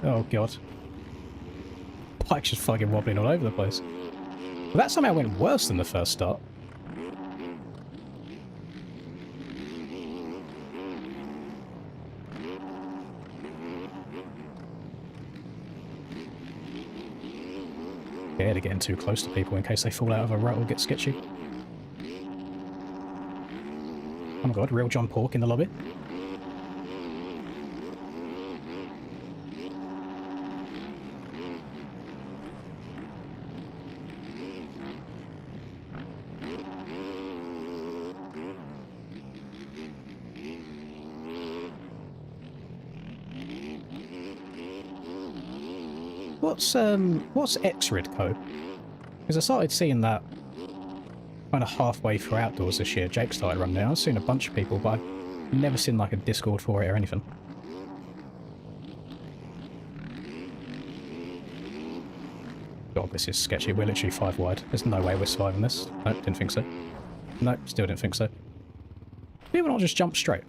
Oh god. Bike's just fucking wobbling all over the place. Well, that somehow went worse than the first start. Scared of getting too close to people in case they fall out of a rut or get sketchy. Oh my god, real John Pork in the lobby. What's Xridco? Because I started seeing that kind of halfway through outdoors this year. Jake started running it. I've seen a bunch of people, but I've never seen like a Discord for it or anything. God, this is sketchy. We're literally 5 wide. There's no way we're surviving this. No, didn't think so. No, still didn't think so. People not just jump straight.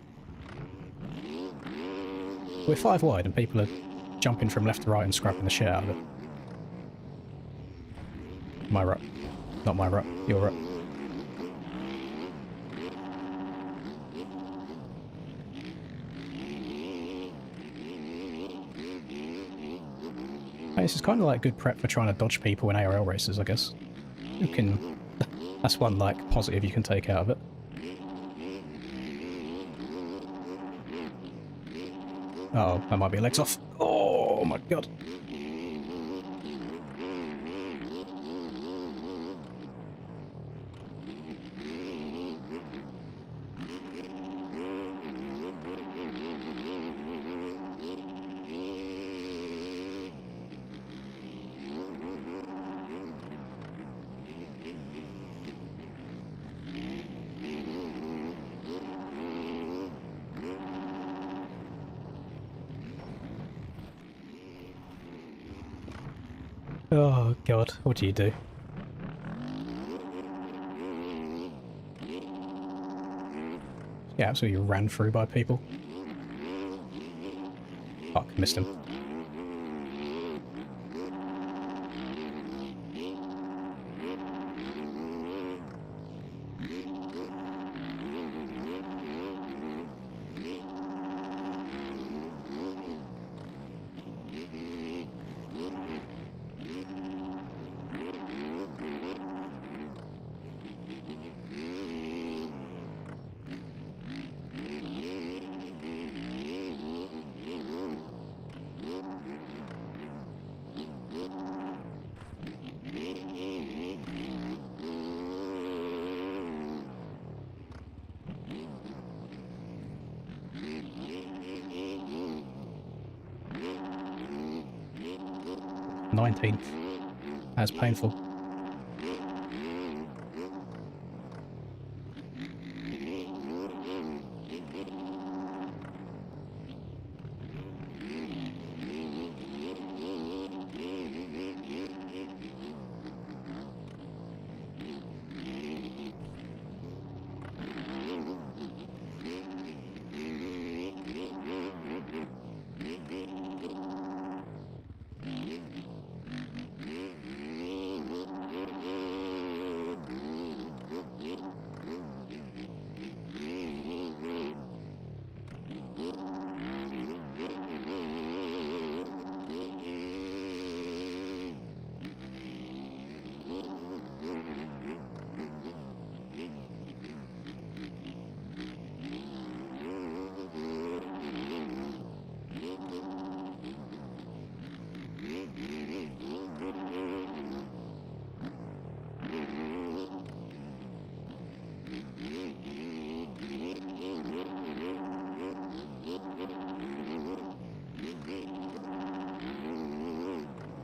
We're 5 wide and people are jumping from left to right and scrapping the shit out of it. My rut. Not my rut. Your rut. This is kind of like good prep for trying to dodge people in ARL races, I guess. You can... That's one, like, positive you can take out of it. Uh-oh, that might be legs off. Oh my god. Oh god, what do you do? Yeah, absolutely ran through by people. Fuck, missed him. $19th. That's painful.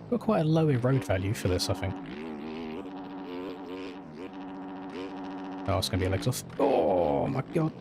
Got quite a low road value for this, I think. Oh, it's going to be a legs off. Oh my god.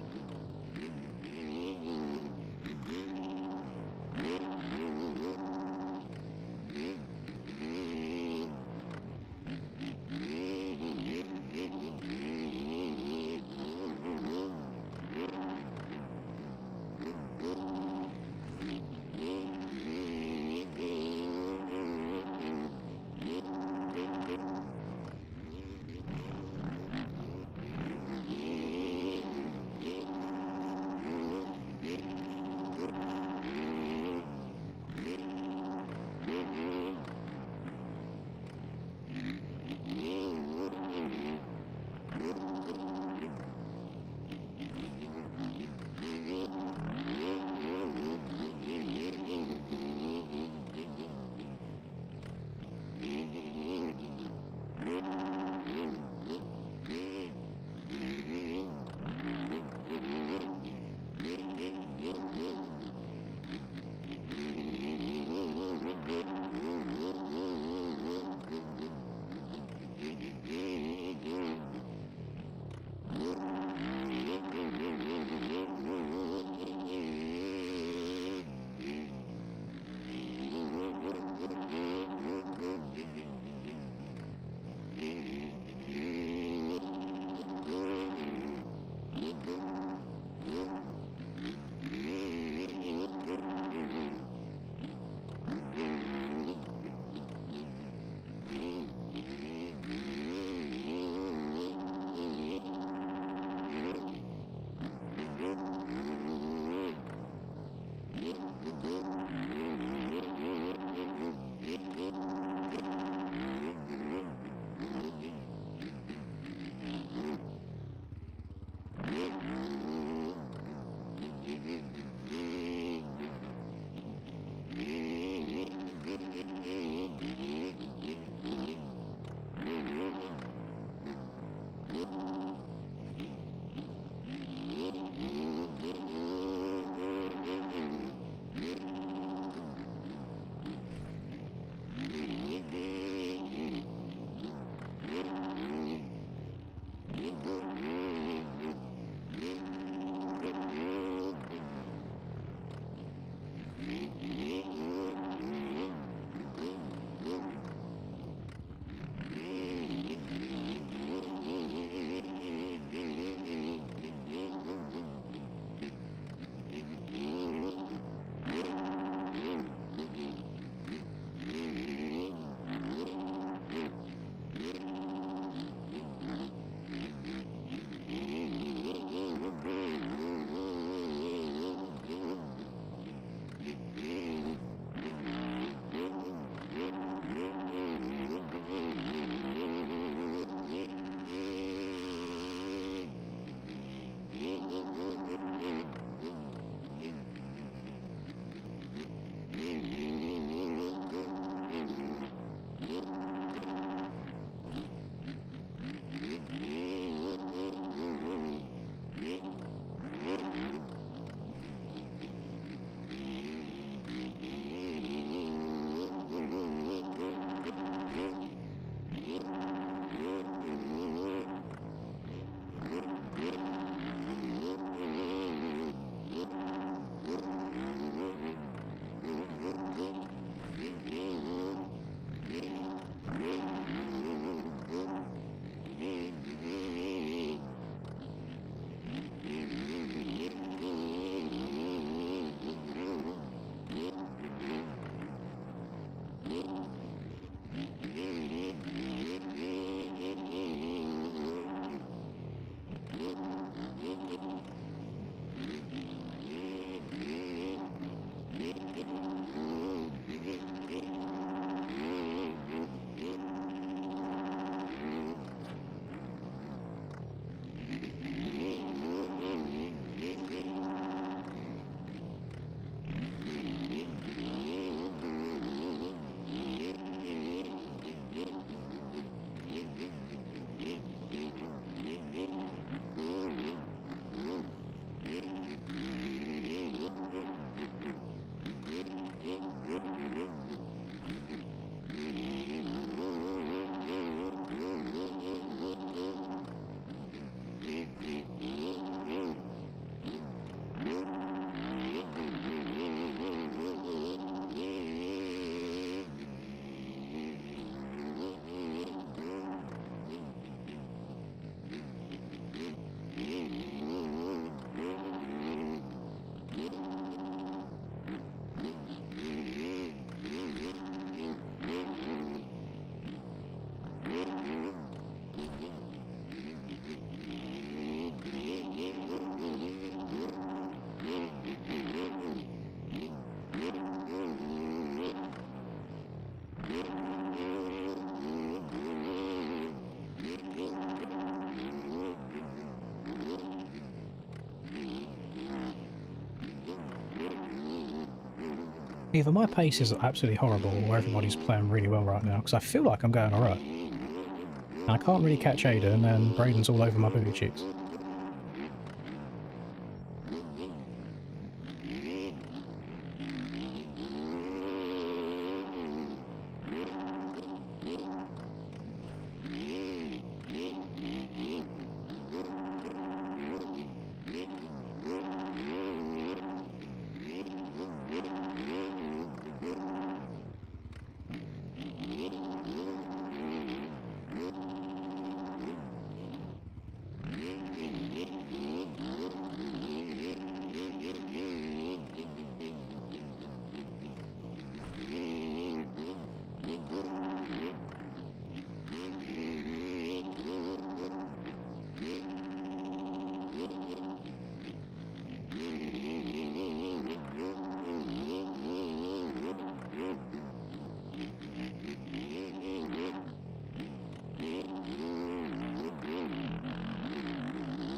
Either my pace is absolutely horrible or everybody's playing really well right now, because I feel like I'm going alright. And I can't really catch Aiden, and Braden's all over my booty cheeks.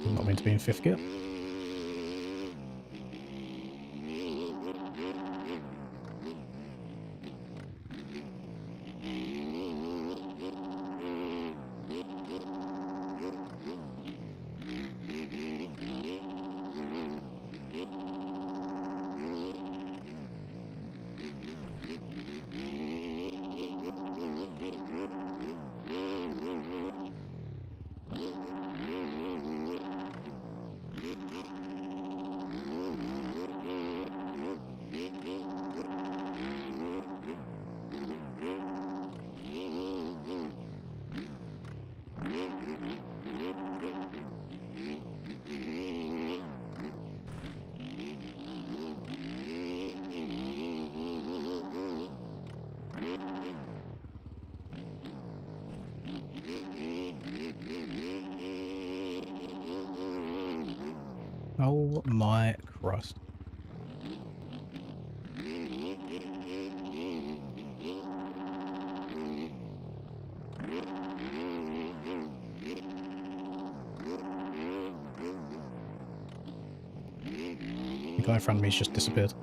I'm not meant to be in 5th gear. Oh my Christ. The guy in front of me's just disappeared.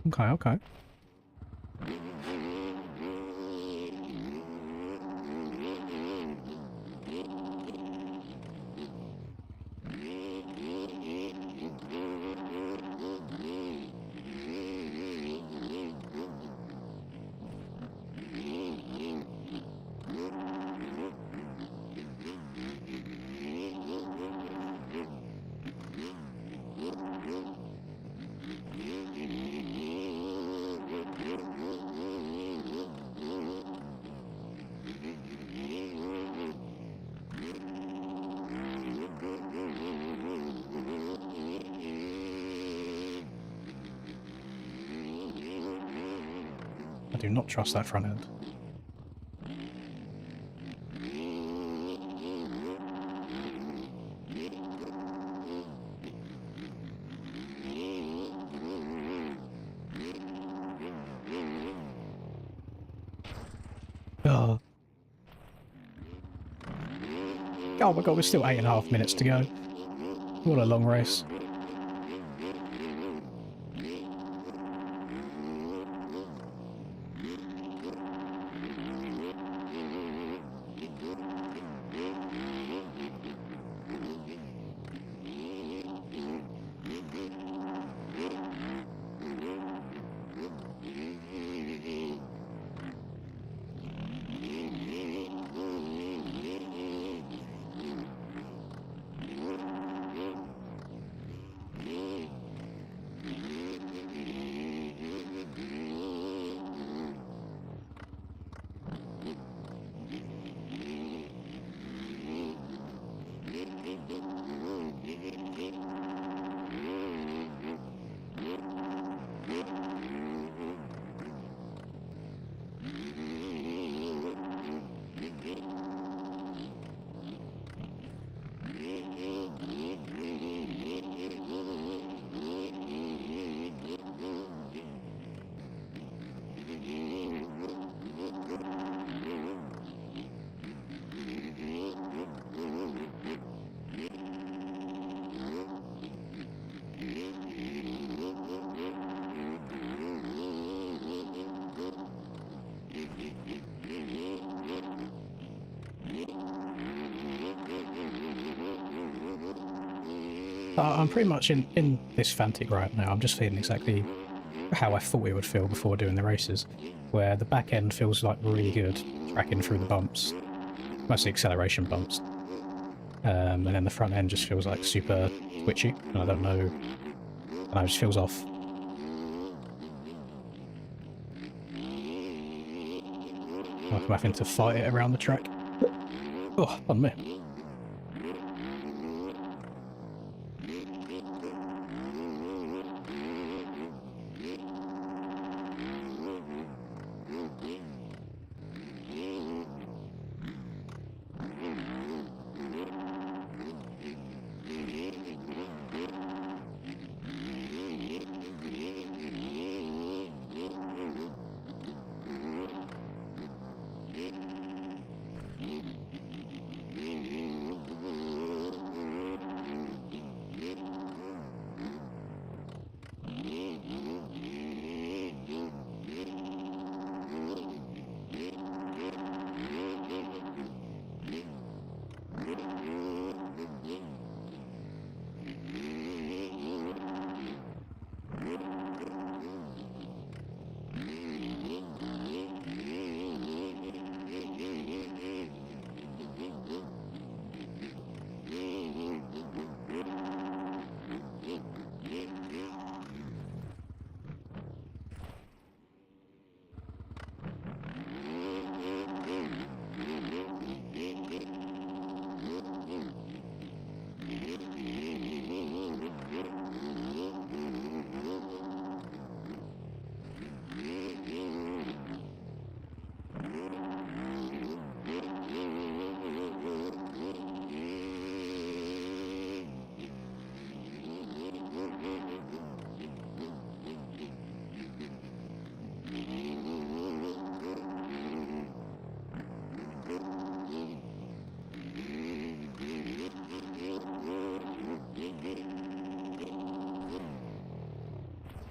Okay, okay. do not trust that front end. Oh. Oh my god, we're still 8.5 minutes to go. What a long race. I'm pretty much in this Fantic right now. I'm just feeling exactly how I thought it would feel before doing the races, where the back end feels like really good, tracking through the bumps, mostly acceleration bumps, and then the front end just feels like super twitchy, and I don't know, it just feels off. Like I'm having to fight it around the track. Oh, pardon me.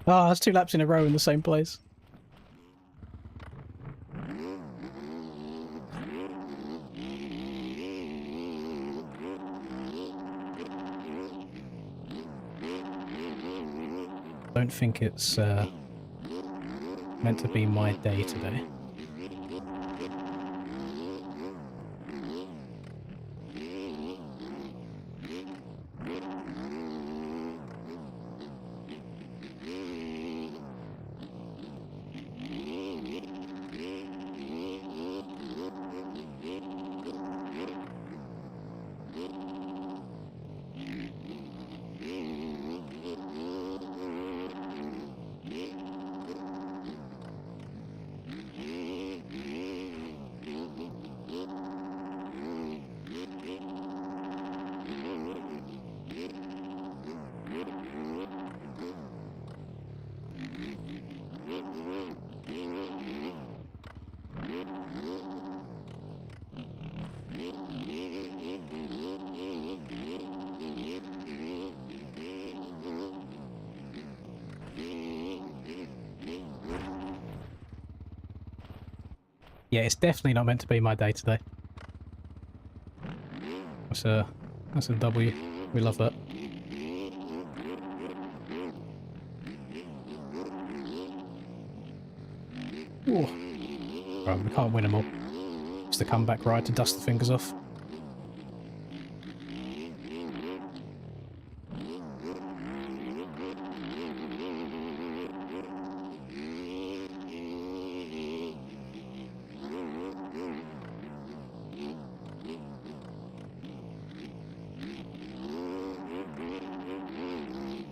Oh, that's 2 laps in a row in the same place. Don't think it's meant to be my day today. Yeah, it's definitely not meant to be my day today. That's a W. We love that. Ooh. Right, we can't win them all. It's the comeback ride to dust the fingers off.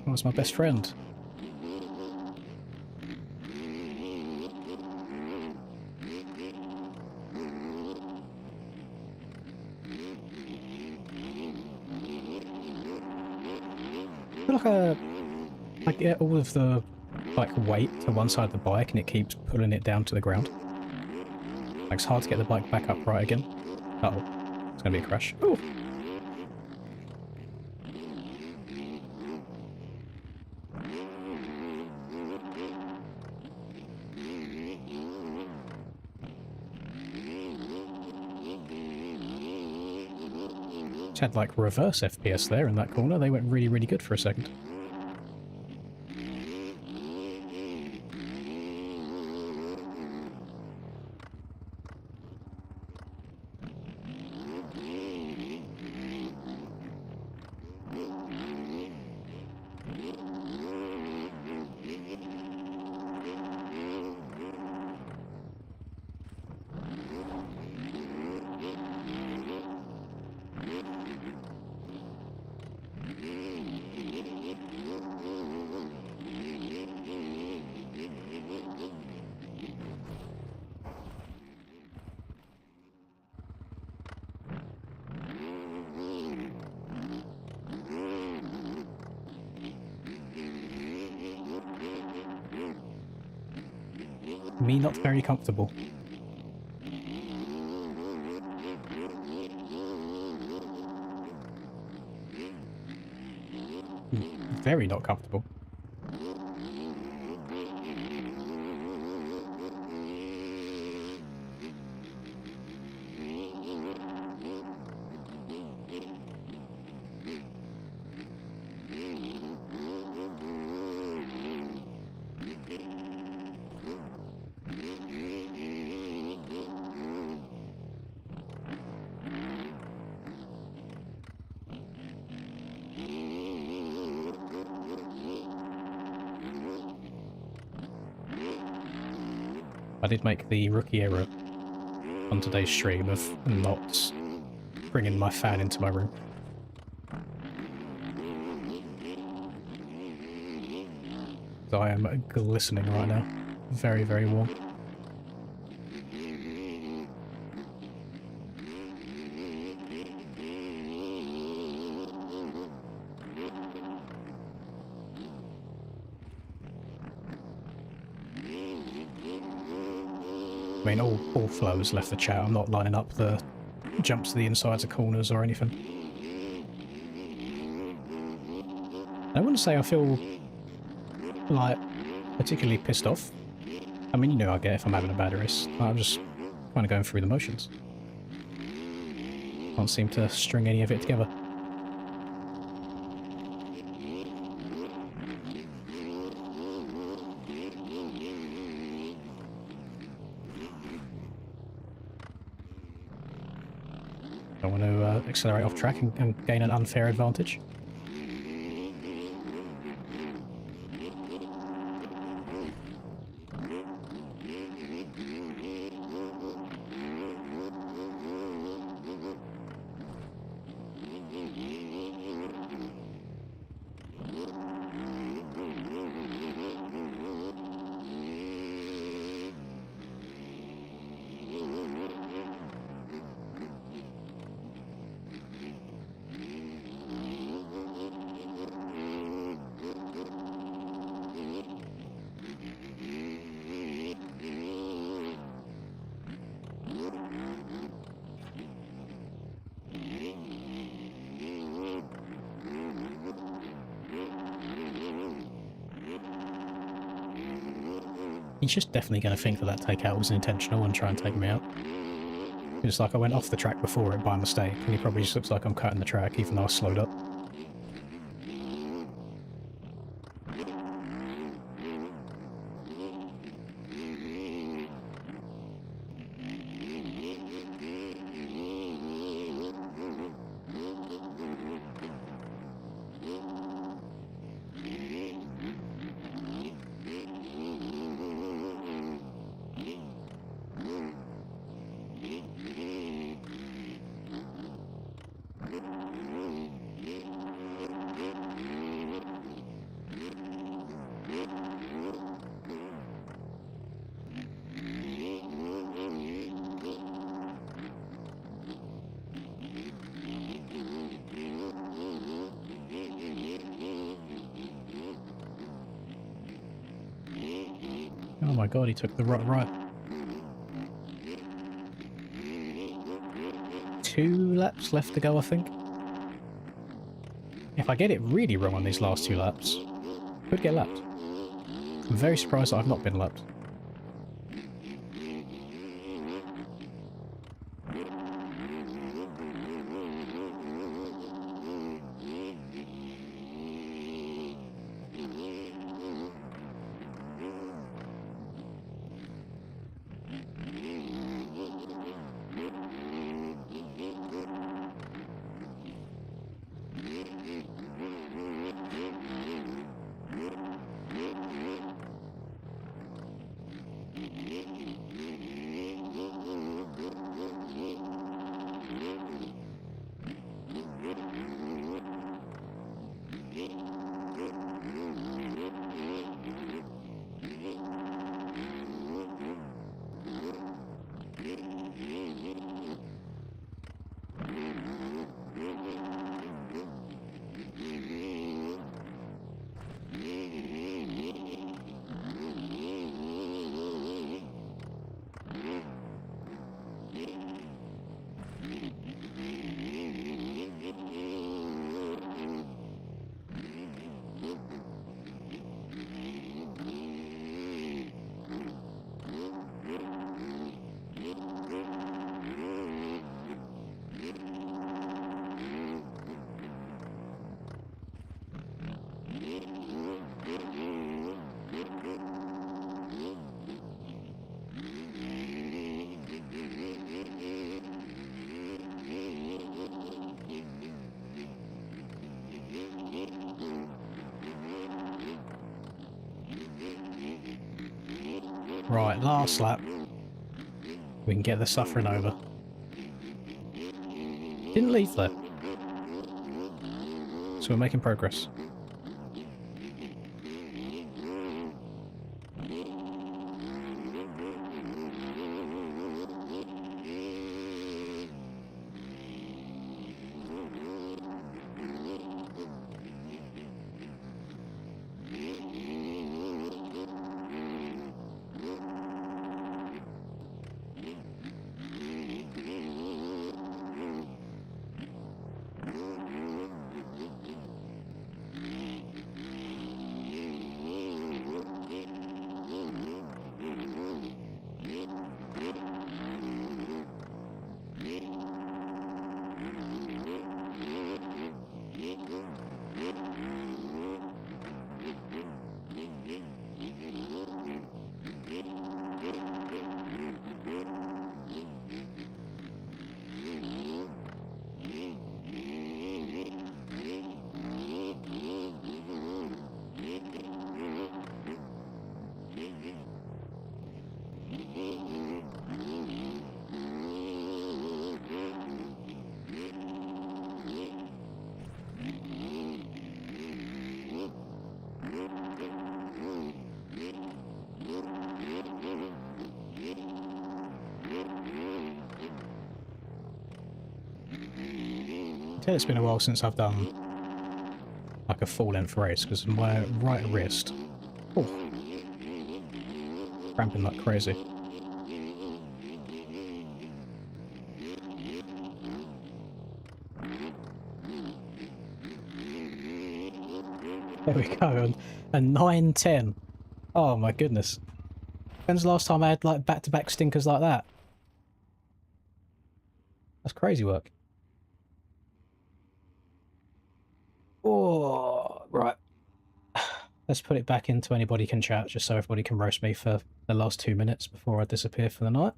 Oh, it's my best friend. I feel like I get all of the like weight to one side of the bike and it keeps pulling it down to the ground. Like it's hard to get the bike back upright again. Uh-oh. It's gonna be a crash. Ooh. Just had like reverse FPS there in that corner. They went really, really good for a second. Me not very comfortable. Very not comfortable. I did make the rookie error on today's stream of not bringing my fan into my room. So I am glistening right now. Very, very warm. I mean, all flow has left the chat. I'm not lining up the jumps to the insides of corners or anything. I wouldn't say I feel like particularly pissed off. I mean, you know I get if I'm having a bad race. I'm just kind of going through the motions. Can't seem to string any of it together. I want to accelerate off track and gain an unfair advantage. He's just definitely going to think that that takeout was intentional and try and take me out. It's like I went off the track before it by mistake, and he probably just looks like I'm cutting the track even though I slowed up. Oh my god, he took the right. 2 laps left to go, I think. If I get it really wrong on these last 2 laps, could get lapped. I'm very surprised that I've not been lapped. Right, last lap. We can get the suffering over. Didn't leave there. So we're making progress. It's been a while since I've done like a full-length race because my right wrist, cramping like crazy. There we go, a 9:10. Oh my goodness. When's the last time I had like back-to-back stinkers like that? That's crazy work. Oh, right. Let's put it back into anybody can chat, just so everybody can roast me for the last 2 minutes before I disappear for the night.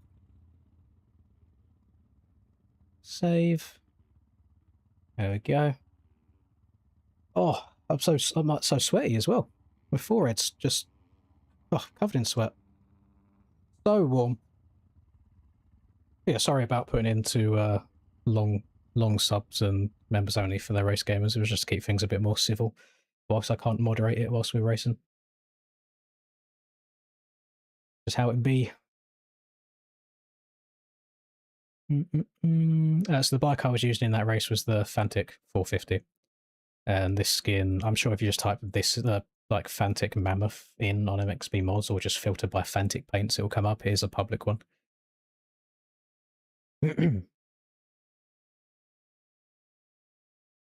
Save. There we go. Oh, I'm so sweaty as well. My forehead's just covered in sweat. So warm. Yeah, sorry about putting into long subs and members only for their race gamers. It was just to keep things a bit more civil, whilst I can't moderate it whilst we're racing. Just how it be. So the bike I was using in that race was the Fantic 450. And this skin, I'm sure if you just type this like Fantic Mammoth in on MXB mods or just filter by Fantic paints, it'll come up. Here's a public one.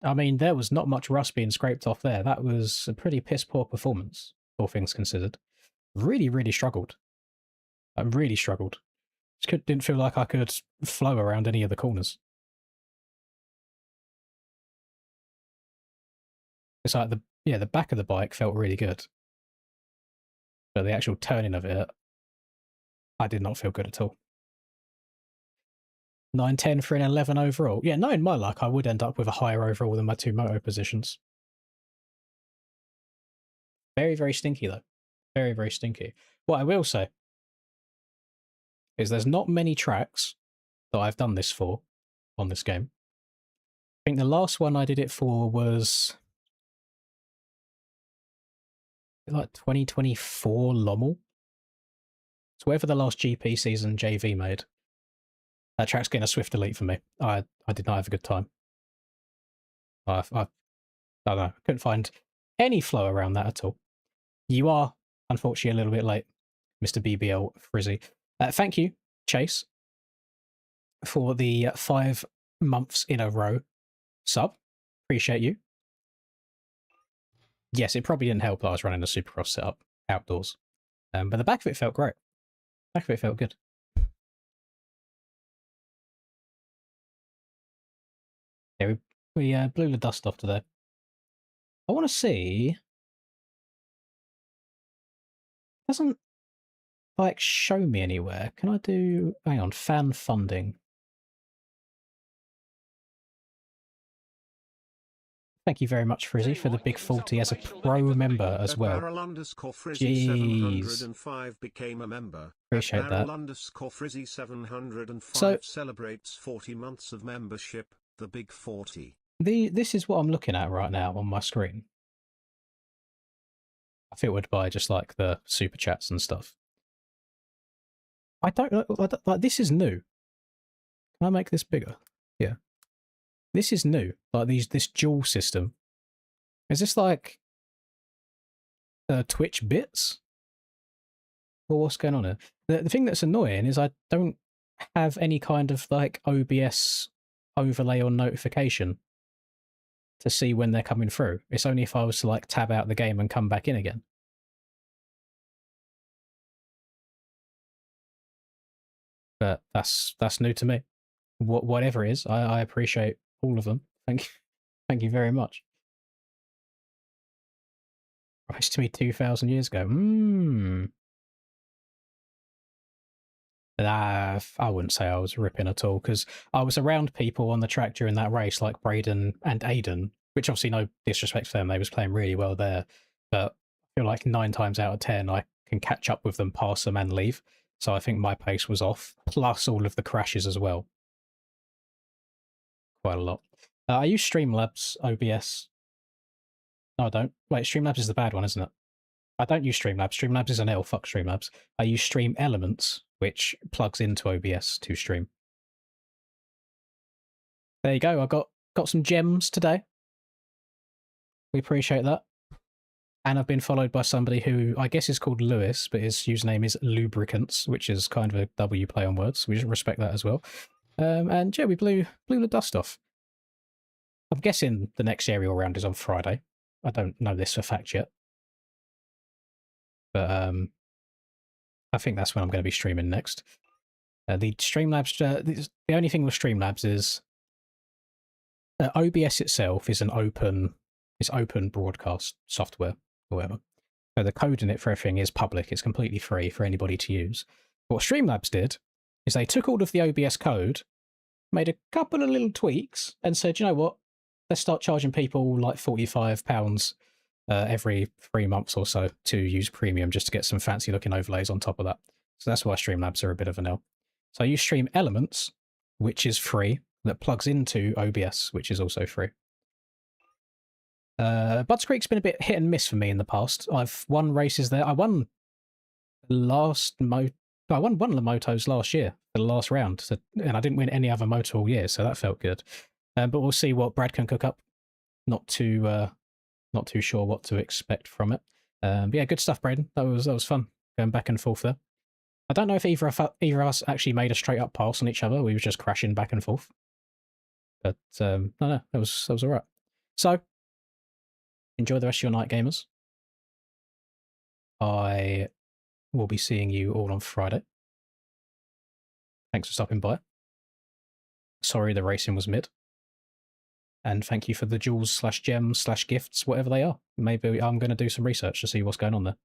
I mean, there was not much rust being scraped off there. That was a pretty piss poor performance, all things considered. Really, really struggled. I really struggled. Just didn't feel like I could flow around any of the corners. It's like the back of the bike felt really good, but the actual turning of it, I did not feel good at all. 9-10 for an 11 overall. Yeah, knowing my luck, I would end up with a higher overall than my 2 moto positions. Very, very stinky, though. Very, very stinky. What I will say is there's not many tracks that I've done this for on this game. I think the last one I did it for was like 2024 Lommel. So whatever the last GP season JV made, that track's getting a swift delete for me. I did not have a good time. I don't know. I couldn't find any flow around that at all. You are, unfortunately, a little bit late, Mr. BBL Frizzy. Thank you, Chase, for the 5 months in a row sub. Appreciate you. Yes, it probably didn't help that I was running a Supercross setup outdoors. But the back of it felt great. The back of it felt good. Yeah, we blew the dust off today. I want to see. It doesn't like show me anywhere. Can I do? Hang on, fan funding. Thank you very much, Frizzy, for the big 40 as a pro member as well. Jeez. Became a member. Appreciate that. So celebrates 40 months of membership, the big 40. This is what I'm looking at right now on my screen. I filtered by just like the super chats and stuff. I don't know, like this is new. Can I make this bigger? Yeah. This is new. Like this dual system. Is this like Twitch bits? Or what's going on here? The thing that's annoying is I don't have any kind of like OBS overlay or notification to see when they're coming through. It's only if I was to like tab out the game and come back in again. But that's new to me. Whatever it is, I appreciate all of them. Thank you very much. Rise to me 2,000 years ago. Nah, I wouldn't say I was ripping at all, because I was around people on the track during that race, like Braden and Aiden, which obviously no disrespect to them, they was playing really well there. But I feel like 9 times out of 10, I can catch up with them, pass them, and leave. So I think my pace was off, plus all of the crashes as well. Quite a lot. I use Streamlabs OBS. No, I don't. Wait, Streamlabs is the bad one, isn't it? I don't use Streamlabs. Streamlabs is an L. Fuck Streamlabs. I use Stream Elements, which plugs into OBS to stream. There you go. I got some gems today. We appreciate that. And I've been followed by somebody who I guess is called Lewis, but his username is Lubricants, which is kind of a W play on words. We should respect that as well. And yeah, we blew the dust off. I'm guessing the next aerial round is on Friday. I don't know this for fact yet. But I I think that's when I'm going to be streaming next. The Streamlabs, the only thing with Streamlabs is OBS itself is open broadcast software or whatever. So the code in it for everything is public. It's completely free for anybody to use. What Streamlabs did is they took all of the OBS code, made a couple of little tweaks, and said, you know what? Let's start charging people like £45 every 3 months or so to use premium just to get some fancy looking overlays on top of that. So that's why Streamlabs are a bit of an L. So I use Stream Elements, which is free, that plugs into OBS, which is also free. Budds Creek's been a bit hit and miss for me in the past. I've won races there. I won one of the motos last year for the last round, and I didn't win any other moto all year, so that felt good. But we'll see what Brad can cook up. Not too sure what to expect from it. But yeah, good stuff, Braden. That was fun going back and forth there. I don't know if either of us actually made a straight up pass on each other. We were just crashing back and forth. But no, that was all right. So enjoy the rest of your night, gamers. I will be seeing you all on Friday. Thanks for stopping by. Sorry the racing was mid. And thank you for the jewels /gems/gifts, whatever they are. Maybe I'm going to do some research to see what's going on there.